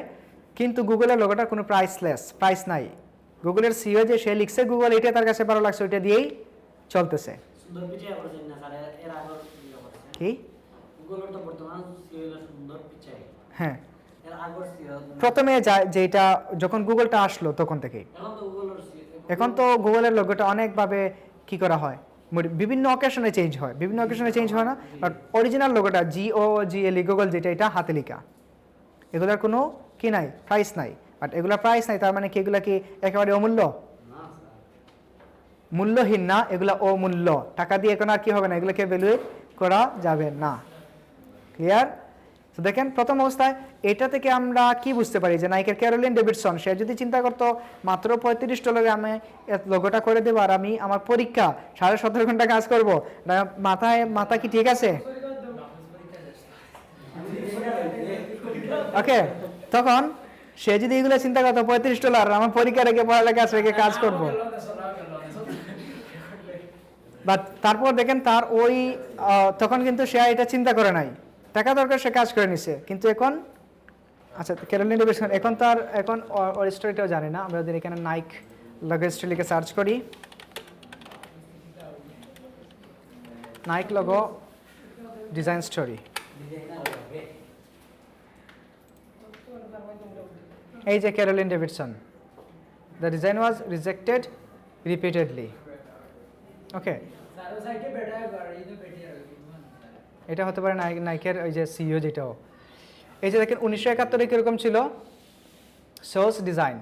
কিন্তু গুগলের লোগোটার কোনো প্রাইস নাই। গুগলের সিও যে সে লিখছে গুগল, এটা তার কাছে ভালো লাগছে, ওইটা দিয়েই চলতেছে। কি হ্যাঁ, প্রথমে যেটা যখন গুগলটা আসলো তখন থেকেই, এখন তো গুগলের লোগোটা অনেকভাবে কি করা হয়, বিভিন্ন অকেশনে চেঞ্জ হয়, বিভিন্ন অকেশনে চেঞ্জ হয় না, বাট অরিজিনাল লোগোটা GOGLE গুগল যেটা, এটা হাতে লেখা, এগুলার কোনো কি নাই, প্রাইস নাই। বাট এগুলা প্রাইস নাই তার মানে কি এগুলা কি একেবারে অমূল্য? মূল্যহীন না, এগুলা অমূল্য, টাকা দিয়ে এখন আর কি হবে না, এগুলোকে ভ্যালুয়েট করা যাবে না। ক্লিয়ার? তো দেখেন প্রথম অবস্থায় এটা থেকে আমরা কি বুঝতে পারি যে নাইকের ক্যারোলিন ডেভিডসন সে যদি চিন্তা করতো মাত্র $35 আমি লোগোটা করে দেবো আর আমি আমার পরীক্ষা 17.5 ঘন্টা কাজ করব, মাথা কি ঠিক আছে? ওকে, তখন সে যদি এগুলো চিন্তা করতো $35 আমার পরীক্ষা রেখে পড়ালেখা রেখে কাজ করব, বাট তারপর দেখেন তার ওই তখন কিন্তু সে এটা চিন্তা করে নাই, টাকা দরকার সে কাজ করে নিছে। কিন্তু এখন আচ্ছা ক্যারোলিন ডেভিডসন এখন ওর স্টোরিটাও জানি না, আমরা যদি এখানে নাইক লোগো স্টোরি লিখে সার্চ করি, নাইক লোগো ডিজাইন স্টোরি, এই যে Carolyn Davidson, the design was rejected repeatedly. Okay, এটা হতে পারে নাইকের ওই যে সিইও যেটাও। এই যে দেখেন 1971 কীরকম ছিল সোজ ডিজাইন,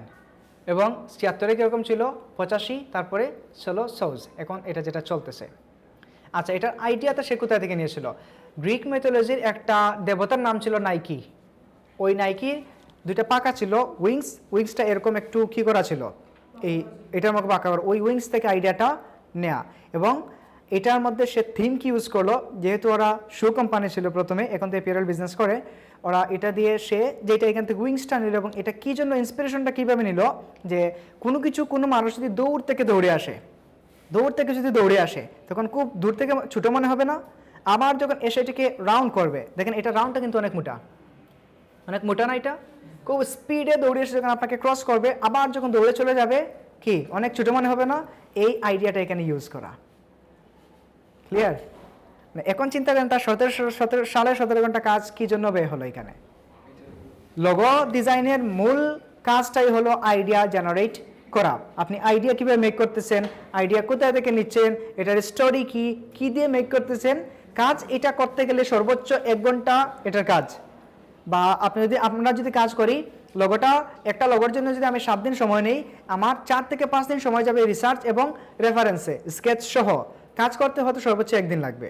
এবং 76 কীরকম ছিল 85, তারপরে ছিল সোজ, এখন এটা যেটা চলতেছে। আচ্ছা, এটার আইডিয়াটা সে কোথা থেকে নিয়েছিল? গ্রিক মিথোলজির একটা দেবতার নাম ছিল নাইকি। ওই নাইকির দুইটা পাকা ছিল, উইংসটা এরকম একটু কী করা ছিল, এটার মতো পাকা, ওই উইংস থেকে আইডিয়াটা নেয়া। এবং এটার মধ্যে সে থিম কি ইউজ করলো, যেহেতু ওরা শু কোম্পানি ছিল প্রথমে, এখন তো এপিআরএল বিজনেস করে, ওরা এটা দিয়ে সে যেটা এখান থেকে উইংসটা নিল, এবং এটা কী জন্য ইন্সপিরেশনটা কীভাবে নিল, যে কোনো মানুষ যদি দৌড় থেকে যদি দৌড়ে আসে তখন খুব দূর থেকে ছোটো মনে হবে না, আবার যখন এসে এটাকে রাউন্ড করবে, দেখেন এটা রাউন্ডটা কিন্তু অনেক মোটা না, এটা খুব স্পিডে দৌড়ে এসে যখন আপনাকে ক্রস করবে, আবার যখন দৌড়ে চলে যাবে কি অনেক ছোটো মনে হবে না, এই আইডিয়াটা এখানে ইউজ করা। ক্লিয়ার? এখন চিন্তা করেন তার 17 ঘন্টা কাজ কি জন্য ব্যয় হলো এখানে। লোগো ডিজাইনের মূল কাজটাই হলো আইডিয়া জেনারেট করা। আপনি আইডিয়া কিভাবে মেক করতেছেন, আইডিয়া কোথায় থেকে নিচ্ছেন, এটার স্টোরি কি দিয়ে মেক করতেছেন, কাজ এটা করতে গেলে সর্বোচ্চ 1 ঘন্টা এটার কাজ। বা আমরা যদি কাজ করি একটা লোগোর জন্য যদি আমি 7 দিন সময় নেই, আমার 4 থেকে 5 দিন সময় যাবে রিসার্চ এবং রেফারেন্সে স্কেচ সহ কাজ করতে, হয়তো সর্বোচ্চ 1 দিন লাগবে।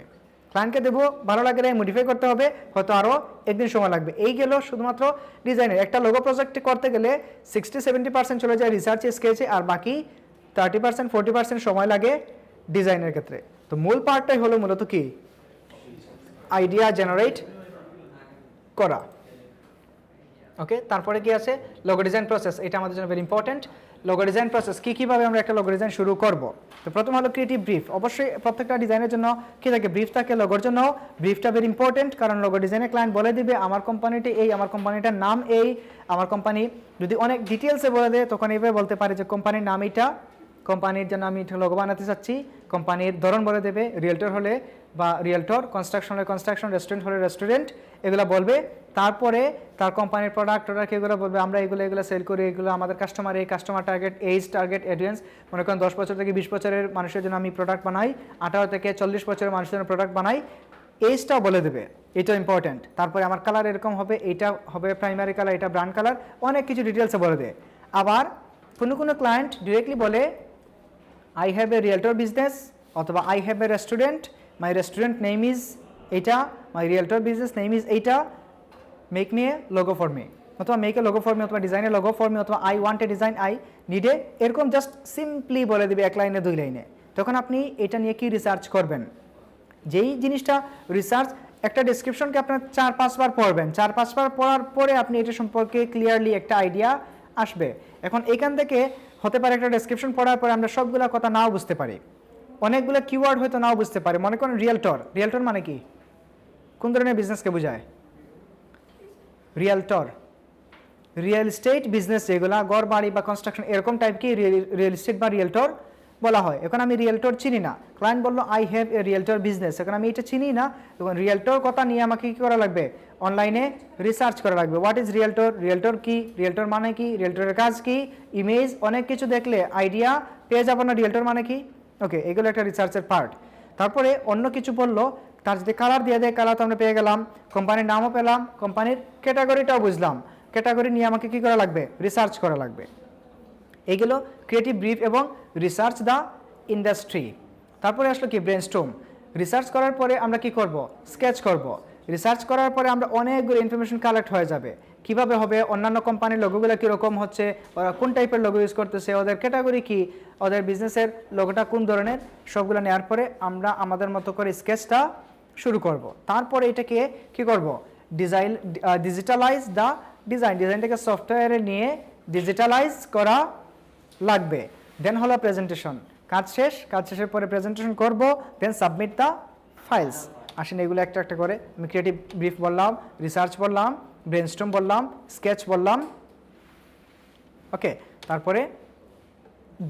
ক্লায়েন্টকে দেবো, ভালো লাগলে মডিফাই করতে হবে, হয়তো আরও 1 দিন সময় লাগবে। এই গেল শুধুমাত্র ডিজাইনের। একটা লোগো প্রজেক্ট করতে গেলে 60-70% চলে যায় রিসার্চে, স্কেচে, আর বাকি 30-40% সময় লাগে ডিজাইনের ক্ষেত্রে। তো মূল পার্টটাই হলো মূলত কি, আইডিয়া জেনারেট করা। ওকে, তারপরে কি আছে লোগো ডিজাইন প্রসেস, এটা আমাদের জন্য very important. Logo design process কীভাবে আমরা একটা লোগো ডিজাইন শুরু করব। তো প্রথম হলো ক্রিয়েটিভ ব্রিফ। অবশ্যই প্রত্যেকটা ডিজাইনের জন্য কী থাকে, ব্রিফ থাকে। লোগোর জন্য ব্রিফটা ভেরি ইম্পর্টেন্ট, কারণ লোগো ডিজাইনে ক্লায়েন্ট বলে দিবে আমার কোম্পানিটি এই, আমার কোম্পানিটার নাম এই, আমার কোম্পানি যদি অনেক ডিটেলসে বলে দেয় তখন এইভাবে বলতে পারে যে কোম্পানির নাম এইটা, কোম্পানির জন্য আমি লোগো বানাতে চাচ্ছি, কোম্পানির ধরন বলে দেবে, রিয়েলটর হলে বা রিয়েলটর, কনস্ট্রাকশন হলে কনস্ট্রাকশন, রেস্টুরেন্ট হলে রেস্টুরেন্ট, এগুলো বলবে। তারপরে তার কোম্পানির প্রোডাক্ট এগুলো বলবে আমরা এগুলো সেল করি, এগুলো আমাদের কাস্টমার, এই customer target, age target, audience, মনে করেন 10 বছর থেকে 20 বছরের মানুষের জন্য আমি প্রোডাক্ট বানাই, 18 থেকে 40 বছরের মানুষের জন্য প্রোডাক্ট বানাই, এইজটাও বলে দেবে, এটা ইম্পর্টেন্ট। তারপরে আমার কালার এরকম হবে, এইটা হবে প্রাইমারি কালার, এটা ব্র্যান্ড কালার, অনেক কিছু ডিটেলসে বলে দেয়। আবার কোনো ক্লায়েন্ট ডিরেক্টলি বলে I have a realtor business অথবা I have a restaurant, my restaurant name is এটা, my realtor business name is এইটা, make me a logo for me, অথবা make a logo for me, অথবা design a logo for me, অথবা I want a design, I need a, এরকম just simply বলে দিবে 1 লাইনে 2 লাইনে। তখন আপনি এটা নিয়ে কি রিসার্চ করবেন, যেই জিনিসটা রিসার্চ, একটা ডেসক্রিপশনকে আপনার 4-5 বার পড়বেন, 4-5 বার পড়ার পরে আপনি এটা সম্পর্কে ক্লিয়ারলি একটা আইডিয়া আসবে। এখন এখান থেকে হতে পারে একটা ডেসক্রিপশন পড়ার পরে আমরা সবগুলো কথা নাও বুঝতে পারি, অনেকগুলো কিওয়ার্ড হয়তো নাও বুঝতে পারি। মনে করেন রিয়েলটর, রিয়েলটর মানে কি, কোন ধরনের বিজনেসকে বোঝায়? রিয়েলটর রিয়েল এস্টেট বিজনেস, যেগুলো ঘর বাড়ি বা কনস্ট্রাকশন এরকম টাইপকে রিয়েল এস্টেট বা রিয়েলটর বলা হয়। এখন আমি রিয়েলটর চিনি না, ক্লায়েন্ট বললো I have a realtor business, এখন আমি এটা চিনি না, তখন রিয়েলটর কথা নিয়ে আমাকে কী করা লাগবে, অনলাইনে রিসার্চ করা লাগবে। হোয়াট ইজ রিয়েলটর, রিয়েলটর কি, রিয়েলটর মানে কি, রিয়েলটরের কাজ কি, ইমেজ, অনেক কিছু দেখলে আইডিয়া পেয়ে যাবো না রিয়েলটর মানে কি। ওকে, এগুলো একটা রিসার্চের পার্ট। তারপরে অন্য কিছু বললো, তার যদি কালার দিয়ে দেয়, কালার তো আমরা পেয়ে গেলাম, কোম্পানির নামও পেলাম, কোম্পানির ক্যাটাগরিটাও বুঝলাম, ক্যাটাগরি নিয়ে আমাকে কী করা লাগবে, রিসার্চ করা লাগবে। এইগুলো ক্রিয়েটিভ ব্রিফ এবং রিসার্চ দ্য ইন্ডাস্ট্রি। তারপরে আসলো কি ব্রেনস্টর্ম। রিসার্চ করার পরে আমরা কি করব, স্কেচ করব। রিসার্চ করার পরে আমরা অনেকগুলো ইনফরমেশন কালেক্ট হয়ে যাবে, কিভাবে হবে, অন্যান্য কোম্পানির লোগোগুলো কীরকম হচ্ছে, ওরা কোন টাইপের লোগো ইউজ করতেছে, ওদের ক্যাটাগরি কি, ওদের বিজনেসের লোগোটা কোন ধরনের, সবগুলো নেওয়ার পরে আমরা আমাদের মতো করে স্কেচটা শুরু করব। তারপরে এটাকে কি করব, ডিজিটালাইজ দ্য ডিজাইন, ডিজাইনটাকে সফটওয়্যারে নিয়ে ডিজিটালাইজ করা লাগবে। দেন হলো প্রেজেন্টেশন, কাজ শেষ, কাজ শেষের পরে প্রেজেন্টেশন করব, দেন সাবমিট দ্য ফাইলস। আসেন এগুলো একটা একটা করে, আমি ক্রিয়েটিভ ব্রিফ বললাম, রিসার্চ বললাম, ব্রেনস্টর্ম বললাম, স্কেচ বললাম। ওকে, তারপরে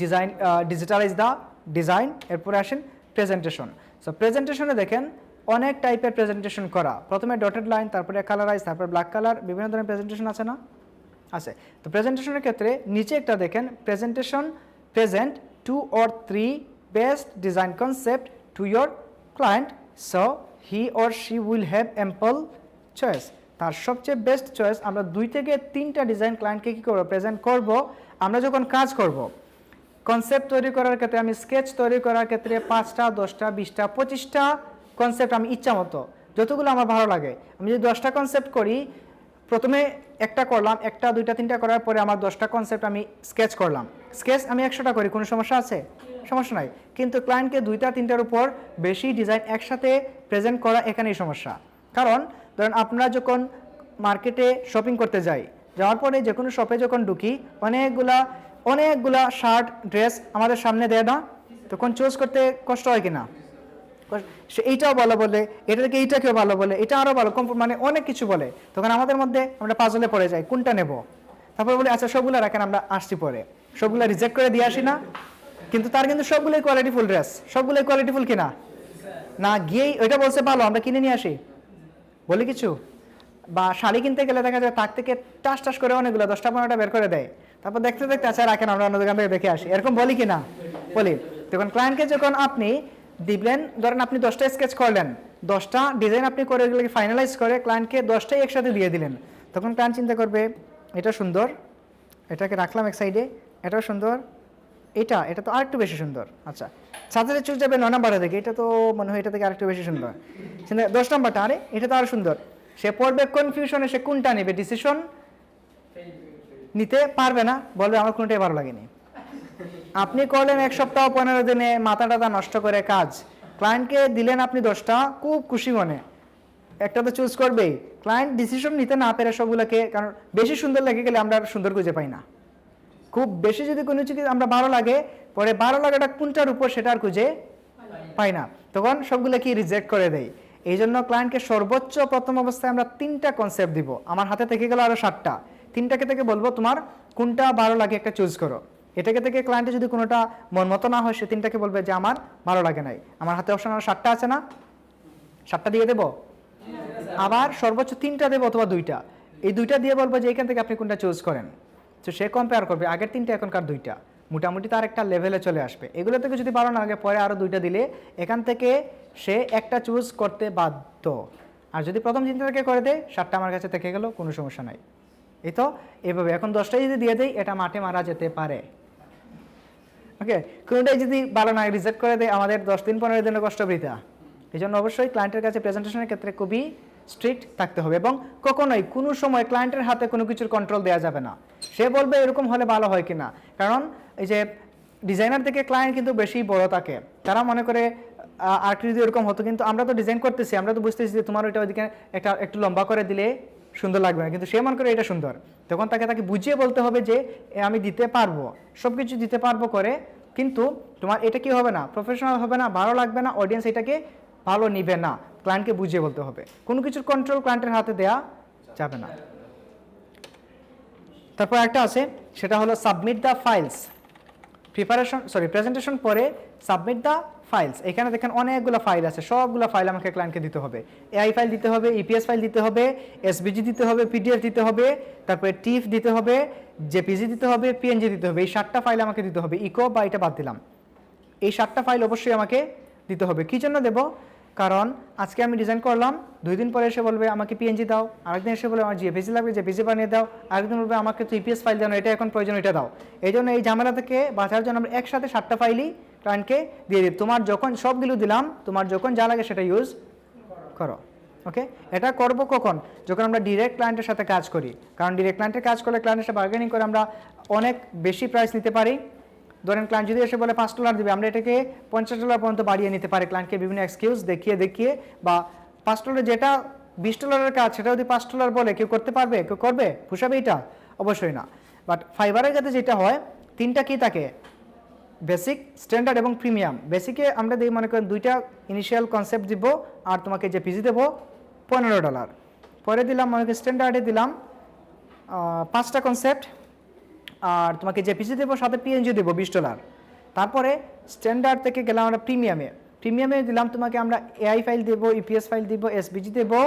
ডিজাইন, ডিজিটালাইজ দ্য ডিজাইন, এরপরে আসেন প্রেজেন্টেশন। সো প্রেজেন্টেশনে দেখেন অনেক টাইপের প্রেজেন্টেশন করা, প্রথমে ডটেড লাইন, তারপরে কালারাইজ, তারপরে ব্ল্যাক কালার, বিভিন্ন ধরনের প্রেজেন্টেশন আছে না, আছে। তো প্রেজেন্টেশনের ক্ষেত্রে নিচে একটা দেখেন, presentation present 2 or 3 best design concept to your client so he or she will have ample choice. তার সবচেয়ে বেস্ট চয়েস আমরা 2 থেকে 3টা ডিজাইন ক্লায়েন্টকে কী করবো, প্রেজেন্ট করব। আমরা যখন কাজ করব, কনসেপ্ট তৈরি করার ক্ষেত্রে, আমি স্কেচ তৈরি করার ক্ষেত্রে 5টা 10টা 20টা 25টা কনসেপ্ট আমি ইচ্ছা মতো, যতগুলো আমার ভালো লাগে, আমি যদি 10টা কনসেপ্ট করি, প্রথমে একটা করলাম, 1টা 2টা 3টা করার পরে আমার 10টা কনসেপ্ট আমি স্কেচ করলাম, স্কেচ আমি 100টা করি, কোনো সমস্যা আছে? সমস্যা নাই। কিন্তু ক্লায়েন্টকে 2টা 3টার উপর বেশি ডিজাইন একসাথে প্রেজেন্ট করা, এখানেই সমস্যা। কারণ ধরেন আমরা যখন মার্কেটে শপিং করতে যাই, যাওয়ার পরে যে কোনো শপে যখন ঢুকি, অনেকগুলা শার্ট ড্রেস আমাদের সামনে দেয় না, তখন চুজ করতে কষ্ট হয় কিনা, সে এইটাও ভালো বলে, এটা থেকে এইটাকেও ভালো বলে, এটা আরও ভালো, মানে অনেক কিছু বলে, তখন আমাদের মধ্যে আমরা পাজলে পড়ে যাই কোনটা নেব। তারপরে বলি আচ্ছা সবগুলো রাখেন, আমরা আসছি পরে, সবগুলো রিজেক্ট করে দিয়ে আসি না, কিন্তু তার কিন্তু সবগুলোই কোয়ালিটিফুল ড্রেস, সবগুলোই কোয়ালিটিফুল কিনা না, গিয়েই ওইটা বলছে ভালো, আমরা কিনে নিয়ে আসি, বলি কিছু। বা শাড়ি কিনতে গেলে দেখা যায় তার থেকে টাস টাস করে অনেকগুলো 10টা 15টা বের করে দেয়, তারপর দেখতে দেখতে আচ্ছা রাখেন আমরা অন্য দোকান থেকে দেখে আসি, এরকম বলি কিনা, বলি। তখন ক্লায়েন্টকে যখন আপনি দিবেন, ধরেন আপনি 10টা স্কেচ করলেন, 10টা ডিজাইন আপনি করে এগুলোকে ফাইনালাইজ করে ক্লায়েন্টকে 10টাই একসাথে দিয়ে দিলেন, তখন ক্লায়েন্ট চিন্তা করবে এটা সুন্দর, এটাকে রাখলাম এক সাইডে, এটাও সুন্দর, এটা তো আরেকটু বেশি সুন্দর, আচ্ছা সাথে চুজ যাবে 9 নাম্বারে থেকে, এটা তো মনে হয় এটা থেকে আরেকটু বেশি সুন্দর, 10 নাম্বারটা, আরে এটা তো আরও সুন্দর, সে পড়বে কনফিউশনে, সে কোনটা নেবে, ডিসিশন নিতে পারবে না, বলবে আমার কোনটাই ভালো লাগেনি। আপনি করলেন 1 সপ্তাহ 15 দিনে মাথা টাথা নষ্ট করে কাজ, ক্লায়েন্টকে দিলেন আপনি 10টা, খুব খুশি মনে, একটা তো চুজ করবেই, ক্লায়েন্ট ডিসিশন নিতে না পেরে সবগুলোকে, কারণ বেশি সুন্দর লেগে গেলে আমরা আর সুন্দর খুঁজে পাই না। খুব বেশি যদি কোনো কিছু আমরা ভালো লাগে, পরে ভালো লাগাটা কোনটার উপর সেটা আর খুঁজে পাই না, তখন সবগুলোকে রিজেক্ট করে দেয়। এই জন্য ক্লায়েন্টকে সর্বোচ্চ প্রথম অবস্থায় আমরা 3টা কনসেপ্ট দিব। আমার হাতে থেকে গেল আরও 7টা, 3টাকে থেকে বলবো তোমার কোনটা ভালো লাগে একটা চুজ করো। এটাকে থেকে ক্লায়েন্টে যদি কোনোটা মন মতো না হয়, সে 3টাকে বলবে যে আমার ভালো লাগে নাই। আমার হাতে অপশন আরও 7টা আছে না, 7টা দিয়ে দেবো, আবার সর্বোচ্চ 3টা দেবো অথবা 2টা। এই 2টা দিয়ে বলবো যে এখান থেকে আপনি কোনটা চুজ করেন। তো সে কম্পেয়ার করবে আগের 3টা এখনকার 2টা, মোটামুটি তার একটা লেভেলে চলে আসবে। এগুলো থেকে যদি ভালো না লাগে, পরে আরও 2টা দিলে এখান থেকে সে একটা চুজ করতে বাধ্য। আর যদি প্রথম 3টা থেকে করে দেয়, 7টা আমার কাছে থেকে গেল, কোনো সমস্যা নাই। এই তো এভাবে এখন 10টাই যদি দিয়ে দেয়, এটা মাঠে মারা যেতে পারে। ওকে, কোনোটাই যদি ভালো না রিজেক্ট করে দেয়, আমাদের 10 দিন 15 দিনের কষ্ট বৃথা। এই জন্য অবশ্যই ক্লায়েন্টের কাছে প্রেজেন্টেশনের ক্ষেত্রে খুবই স্ট্রিক্ট থাকতে হবে, এবং কখনোই কোনো সময় ক্লায়েন্টের হাতে কোনো কিছুর কন্ট্রোল দেওয়া যাবে না। সে বলবে এরকম হলে ভালো হয় কিনা, কারণ এই যে ডিজাইনার থেকে ক্লায়েন্ট কিন্তু বেশি বড় থাকে, তারা মনে করে আর যদি এরকম হতো, কিন্তু আমরা তো ডিজাইন করতেছি, আমরা তো বুঝতেছি যে তোমার ওইটা ওইদিকে একটু লম্বা করে দিলে সুন্দর লাগবে না, কিন্তু সে মনে করে এটা সুন্দর। তখন তাকে বুঝিয়ে বলতে হবে যে আমি দিতে পারবো, সব কিছু দিতে পারবো করে, কিন্তু তোমার এটা কি হবে না, প্রফেশনাল হবে না, ভালো লাগবে না, অডিয়েন্স এটাকে ভালো নিবে না। ক্লায়েন্টকে বুঝিয়ে বলতে হবে, কোনো কিছুর কন্ট্রোল ক্লায়েন্টের হাতে দেয়া যাবে না। তারপর একটা আছে, সেটা হলো সাবমিট দ্য ফাইলস। প্রেজেন্টেশন পরে সাবমিট দ্য ফাইলস। এখানে দেখেন অনেকগুলো ফাইল আছে, সবগুলো ফাইল আমাকে ক্লায়েন্টকে দিতে হবে। এআই ফাইল দিতে হবে, ইপিএস ফাইল দিতে হবে, এসবিজি দিতে হবে, পিডিএফ দিতে হবে, তারপরে টিফ দিতে হবে, জেপিজি দিতে হবে, পিএনজি দিতে হবে। এই 7টা ফাইল আমাকে দিতে হবে। ইকো বা এটা বাদ দিলাম, এই 7টা ফাইল অবশ্যই আমাকে দিতে হবে। কী জন্য দেবো? কারণ আজকে আমি ডিজাইন করলাম, 2 দিন পরে এসে বলবে আমাকে পিএনজি দাও, আরেকদিন এসে বলবে আমার জেপিজি লাগবে, জেপিজি বানিয়ে দাও, আরেকদিন বলবে আমাকে তো ইপিএস ফাইল দাও, এটা এখন প্রয়োজন, এটা দাও। এই জন্য এই ঝামেলা থেকে বাঁচার জন্য আমরা একসাথে 7টা ফাইলই ক্লায়েন্টকে দিয়ে দিই। তোমার যখন সবগুলো দিলাম, তোমার যখন যা লাগে সেটা ইউজ করো। ওকে, এটা করব কখন? যখন আমরা ডিরেক্ট ক্লায়েন্টের সাথে কাজ করি, কারণ ডিরেক্ট ক্লায়েন্টের কাজ করলে ক্লায়েন্টের সাথে বার্গেনিং করে আমরা অনেক বেশি প্রাইস নিতে পারি। ধরেন ক্লায়েন্ট যদি এসে বলে $5 দেবে, আমরা এটাকে $50 পর্যন্ত বাড়িয়ে নিতে পারি ক্লায়েন্টকে বিভিন্ন এক্সকিউজ দেখিয়ে, বা $5 যেটা $20 কাজ, সেটা যদি $5 বলে কেউ করতে পারবে? কেউ করবে? পুষাবে এটা? অবশ্যই না। বাট ফাইবারের ক্ষেত্রে যেটা হয়, 3টা কি থাকে, বেসিক, স্ট্যান্ডার্ড এবং প্রিমিয়াম। বেসিকে আমরা দিই মনে করেন 2টা ইনিশিয়াল কনসেপ্ট দিব, আর তোমাকে যে পিজি দেবো $15। পরে দিলাম মনে করি স্ট্যান্ডার্ডে দিলাম 5টা কনসেপ্ট, আর তোমাকে যে পিজি দেবো সাথে পিএনজি দেবো $20। তারপরে স্ট্যান্ডার্ড থেকে গেলাম আমরা প্রিমিয়ামে দিলাম তোমাকে আমরা এআই ফাইল দেবো, ইপিএস ফাইল দেবো, এসবিজি দেবো,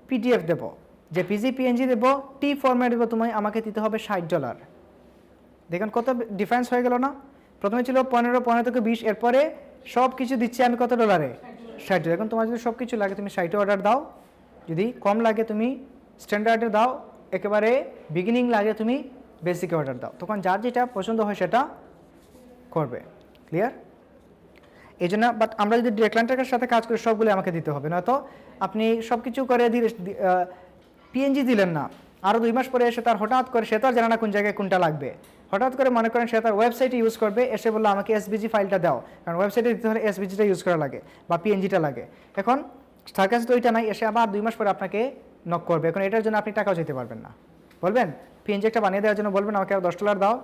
পিডিএফ দেবো, যে পিজি পিএনজি দেবো, টি ফরম্যাট দেবো, তোমায় আমাকে দিতে হবে $60। দেখেন কত ডিফারেন্স হয়ে গেল না? প্রথমে ছিল 15 থেকে 20, এরপরে সব কিছু দিচ্ছি আমি কত $? $60। এখন তোমার যদি সব কিছু লাগে তুমি 60 অর্ডার দাও, যদি কম লাগে তুমি স্ট্যান্ডার্ডে দাও, একেবারে বিগিনিং লাগে তুমি বেসিকে অর্ডার দাও। তখন যার যেটা পছন্দ হয় সেটা করবে। ক্লিয়ার? এই জন্য বাট আমরা যদি ডিরেক্ট ক্লায়েন্টের সাথে কাজ করি, সবগুলো আমাকে দিতে হবে, নয়তো আপনি সব কিছু করে পিএনজি দিলেন না, আরও 2 মাস পরে এসে তার হঠাৎ করে, সে তো আর জানে না কোন জায়গায় কোনটা লাগবে, হঠাৎ করে মনে করেন সে তার ওয়েবসাইটে ইউজ করবে, এসে বললো আমাকে এসবিজি ফাইলটা দাও, কারণ ওয়েবসাইটে দিতে হলে এসবিজিটা ইউজ করা লাগে বা পিএনজিটা লাগে। এখন তার কাছে তো ওইটা নাই, এসে আবার 2 মাস পরে আপনাকে নক করবে। এখন এটার জন্য আপনি টাকাও যেতে পারবেন না। বলবেন পিএনজি একটা বানিয়ে দেওয়ার জন্য বলবেন আমাকে $10 দাও,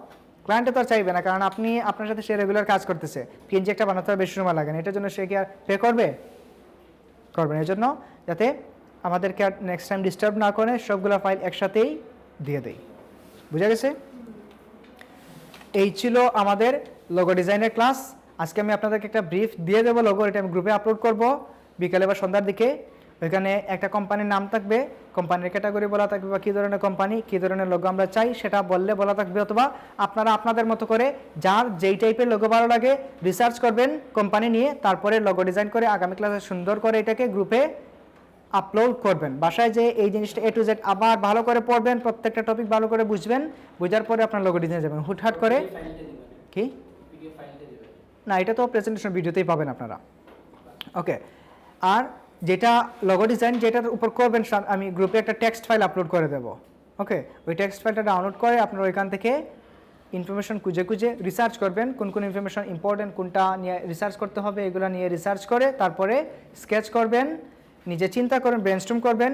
ক্লায়েন্টে তো আর চাইবে না, কারণ আপনি আপনার সাথে সে রেগুলার কাজ করতেছে। পিএনজি একটা বানাতে হবে, বেশি সময় লাগে না, এটার জন্য সে কি আর পে করবে? করবেন। এই জন্য যাতে আমাদেরকে আর নেক্সট টাইম ডিস্টার্ব না করে সবগুলো ফাইল একসাথেই দিয়ে দেই। বুঝা গেছে? এই ছিল আমাদের লোগো ডিজাইনের ক্লাস। আজকে আমি আপনাদেরকে একটা ব্রিফ দিয়ে দেবো লোগো, এটা আমি গ্রুপে আপলোড করব বিকালে বা সন্ধ্যার দিকে। ওইখানে একটা কোম্পানির নাম থাকবে, কোম্পানির ক্যাটাগরি বলা থাকবে, বা কী ধরনের কোম্পানি, কী ধরনের লোগো আমরা চাই সেটা বলা থাকবে, অথবা আপনারা আপনাদের মতো করে যার যেই টাইপের লোগো ভালো লাগে রিসার্চ করবেন কোম্পানি নিয়ে, তারপরে লোগো ডিজাইন করে আগামী ক্লাসে সুন্দর করে এটাকে গ্রুপে আপলোড করবেন। বাসায় যে এই জিনিসটা A to Z আবার ভালো করে পড়বেন, প্রত্যেকটা টপিক ভালো করে বুঝবেন, বোঝার পরে আপনার লোগো ডিজাইন যাবেন। হুটহাট করে কি না, এটা তো প্রেজেন্টেশন ভিডিওতেই পাবেন আপনারা। ওকে, আর যেটা লোগো ডিজাইন যেটার উপর করবেন, আমি গ্রুপে একটা টেক্সট ফাইল আপলোড করে দেবো। ওকে, ওই টেক্সট ফাইলটা ডাউনলোড করে আপনারা ওইখান থেকে ইনফরমেশন খুঁজে রিসার্চ করবেন, কোন ইনফরমেশন ইম্পর্টেন্ট, কোনটা নিয়ে রিসার্চ করতে হবে, এগুলো নিয়ে রিসার্চ করে তারপরে স্কেচ করবেন, নিজে চিন্তা করেন, ব্রেনস্টর্ম করবেন,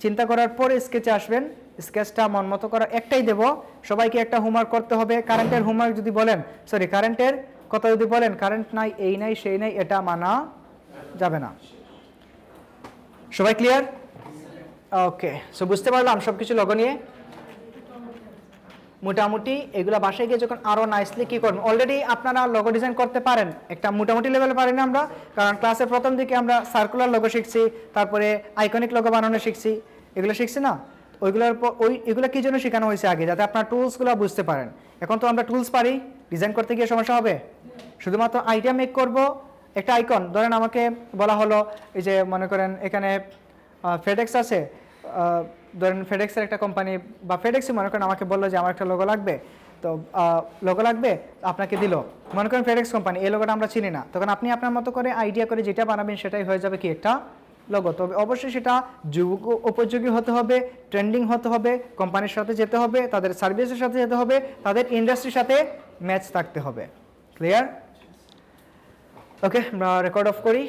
চিন্তা করার পরে স্কেচে আসবেন, স্কেচটা মন মতো করা একটাই দেব, সবাইকে একটা হোমওয়ার্ক করতে হবে। কারেন্টের হোমওয়ার্ক যদি বলেন, সরি কারেন্টের কথা যদি বলেন, কারেন্ট নাই, এই নাই, সেই নাই, এটা মানা যাবে না। সবাই ক্লিয়ার? ওকে, সো বুঝতে পারলাম সব কিছু লগো নিয়ে মোটামুটি। এগুলো বাসায় গিয়ে যখন আরও নাইসলি কী করবেন, অলরেডি আপনারা লোগো ডিজাইন করতে পারেন, একটা মোটামুটি লেভেলে পারি না আমরা, কারণ ক্লাসের প্রথম দিকে আমরা সার্কুলার লোগো শিখছি, তারপরে আইকনিক লোগো বানানো শিখছি, এগুলো শিখছি না? ওইগুলোর এগুলো কী জন্য শেখানো হয়েছে আগে, যাতে আপনার টুলসগুলো বুঝতে পারেন। এখন তো আমরা টুলস পারি, ডিজাইন করতে গিয়ে সমস্যা হবে? শুধুমাত্র আইডিয়া মেক করব, একটা আইকন ধরেন আমাকে বলা হলো, এই যে মনে করেন এখানে ফেডেক্স আছে, ধরেন ফেডেক্সের একটা কোম্পানি বা ফেডেক্সই মনে করেন আমাকে বললো যে আমার একটা লোগো লাগবে, তো লোগো লাগবে, আপনাকে দিল, মনে করেন ফেডেক্স কোম্পানি, এই লোগোটা আমরা চিনি না, তখন আপনি আপনার মতো করে আইডিয়া করে যেটা বানাবেন সেটাই হয়ে যাবে কি একটা লোগো। তবে অবশ্যই সেটা যুগ উপযোগী হতে হবে, ট্রেন্ডিং হতে হবে, কোম্পানির সাথে যেতে হবে, তাদের সার্ভিসের সাথে যেতে হবে, তাদের ইন্ডাস্ট্রির সাথে ম্যাচ থাকতে হবে। ক্লিয়ার? ওকে, আমরা রেকর্ড অফ করি।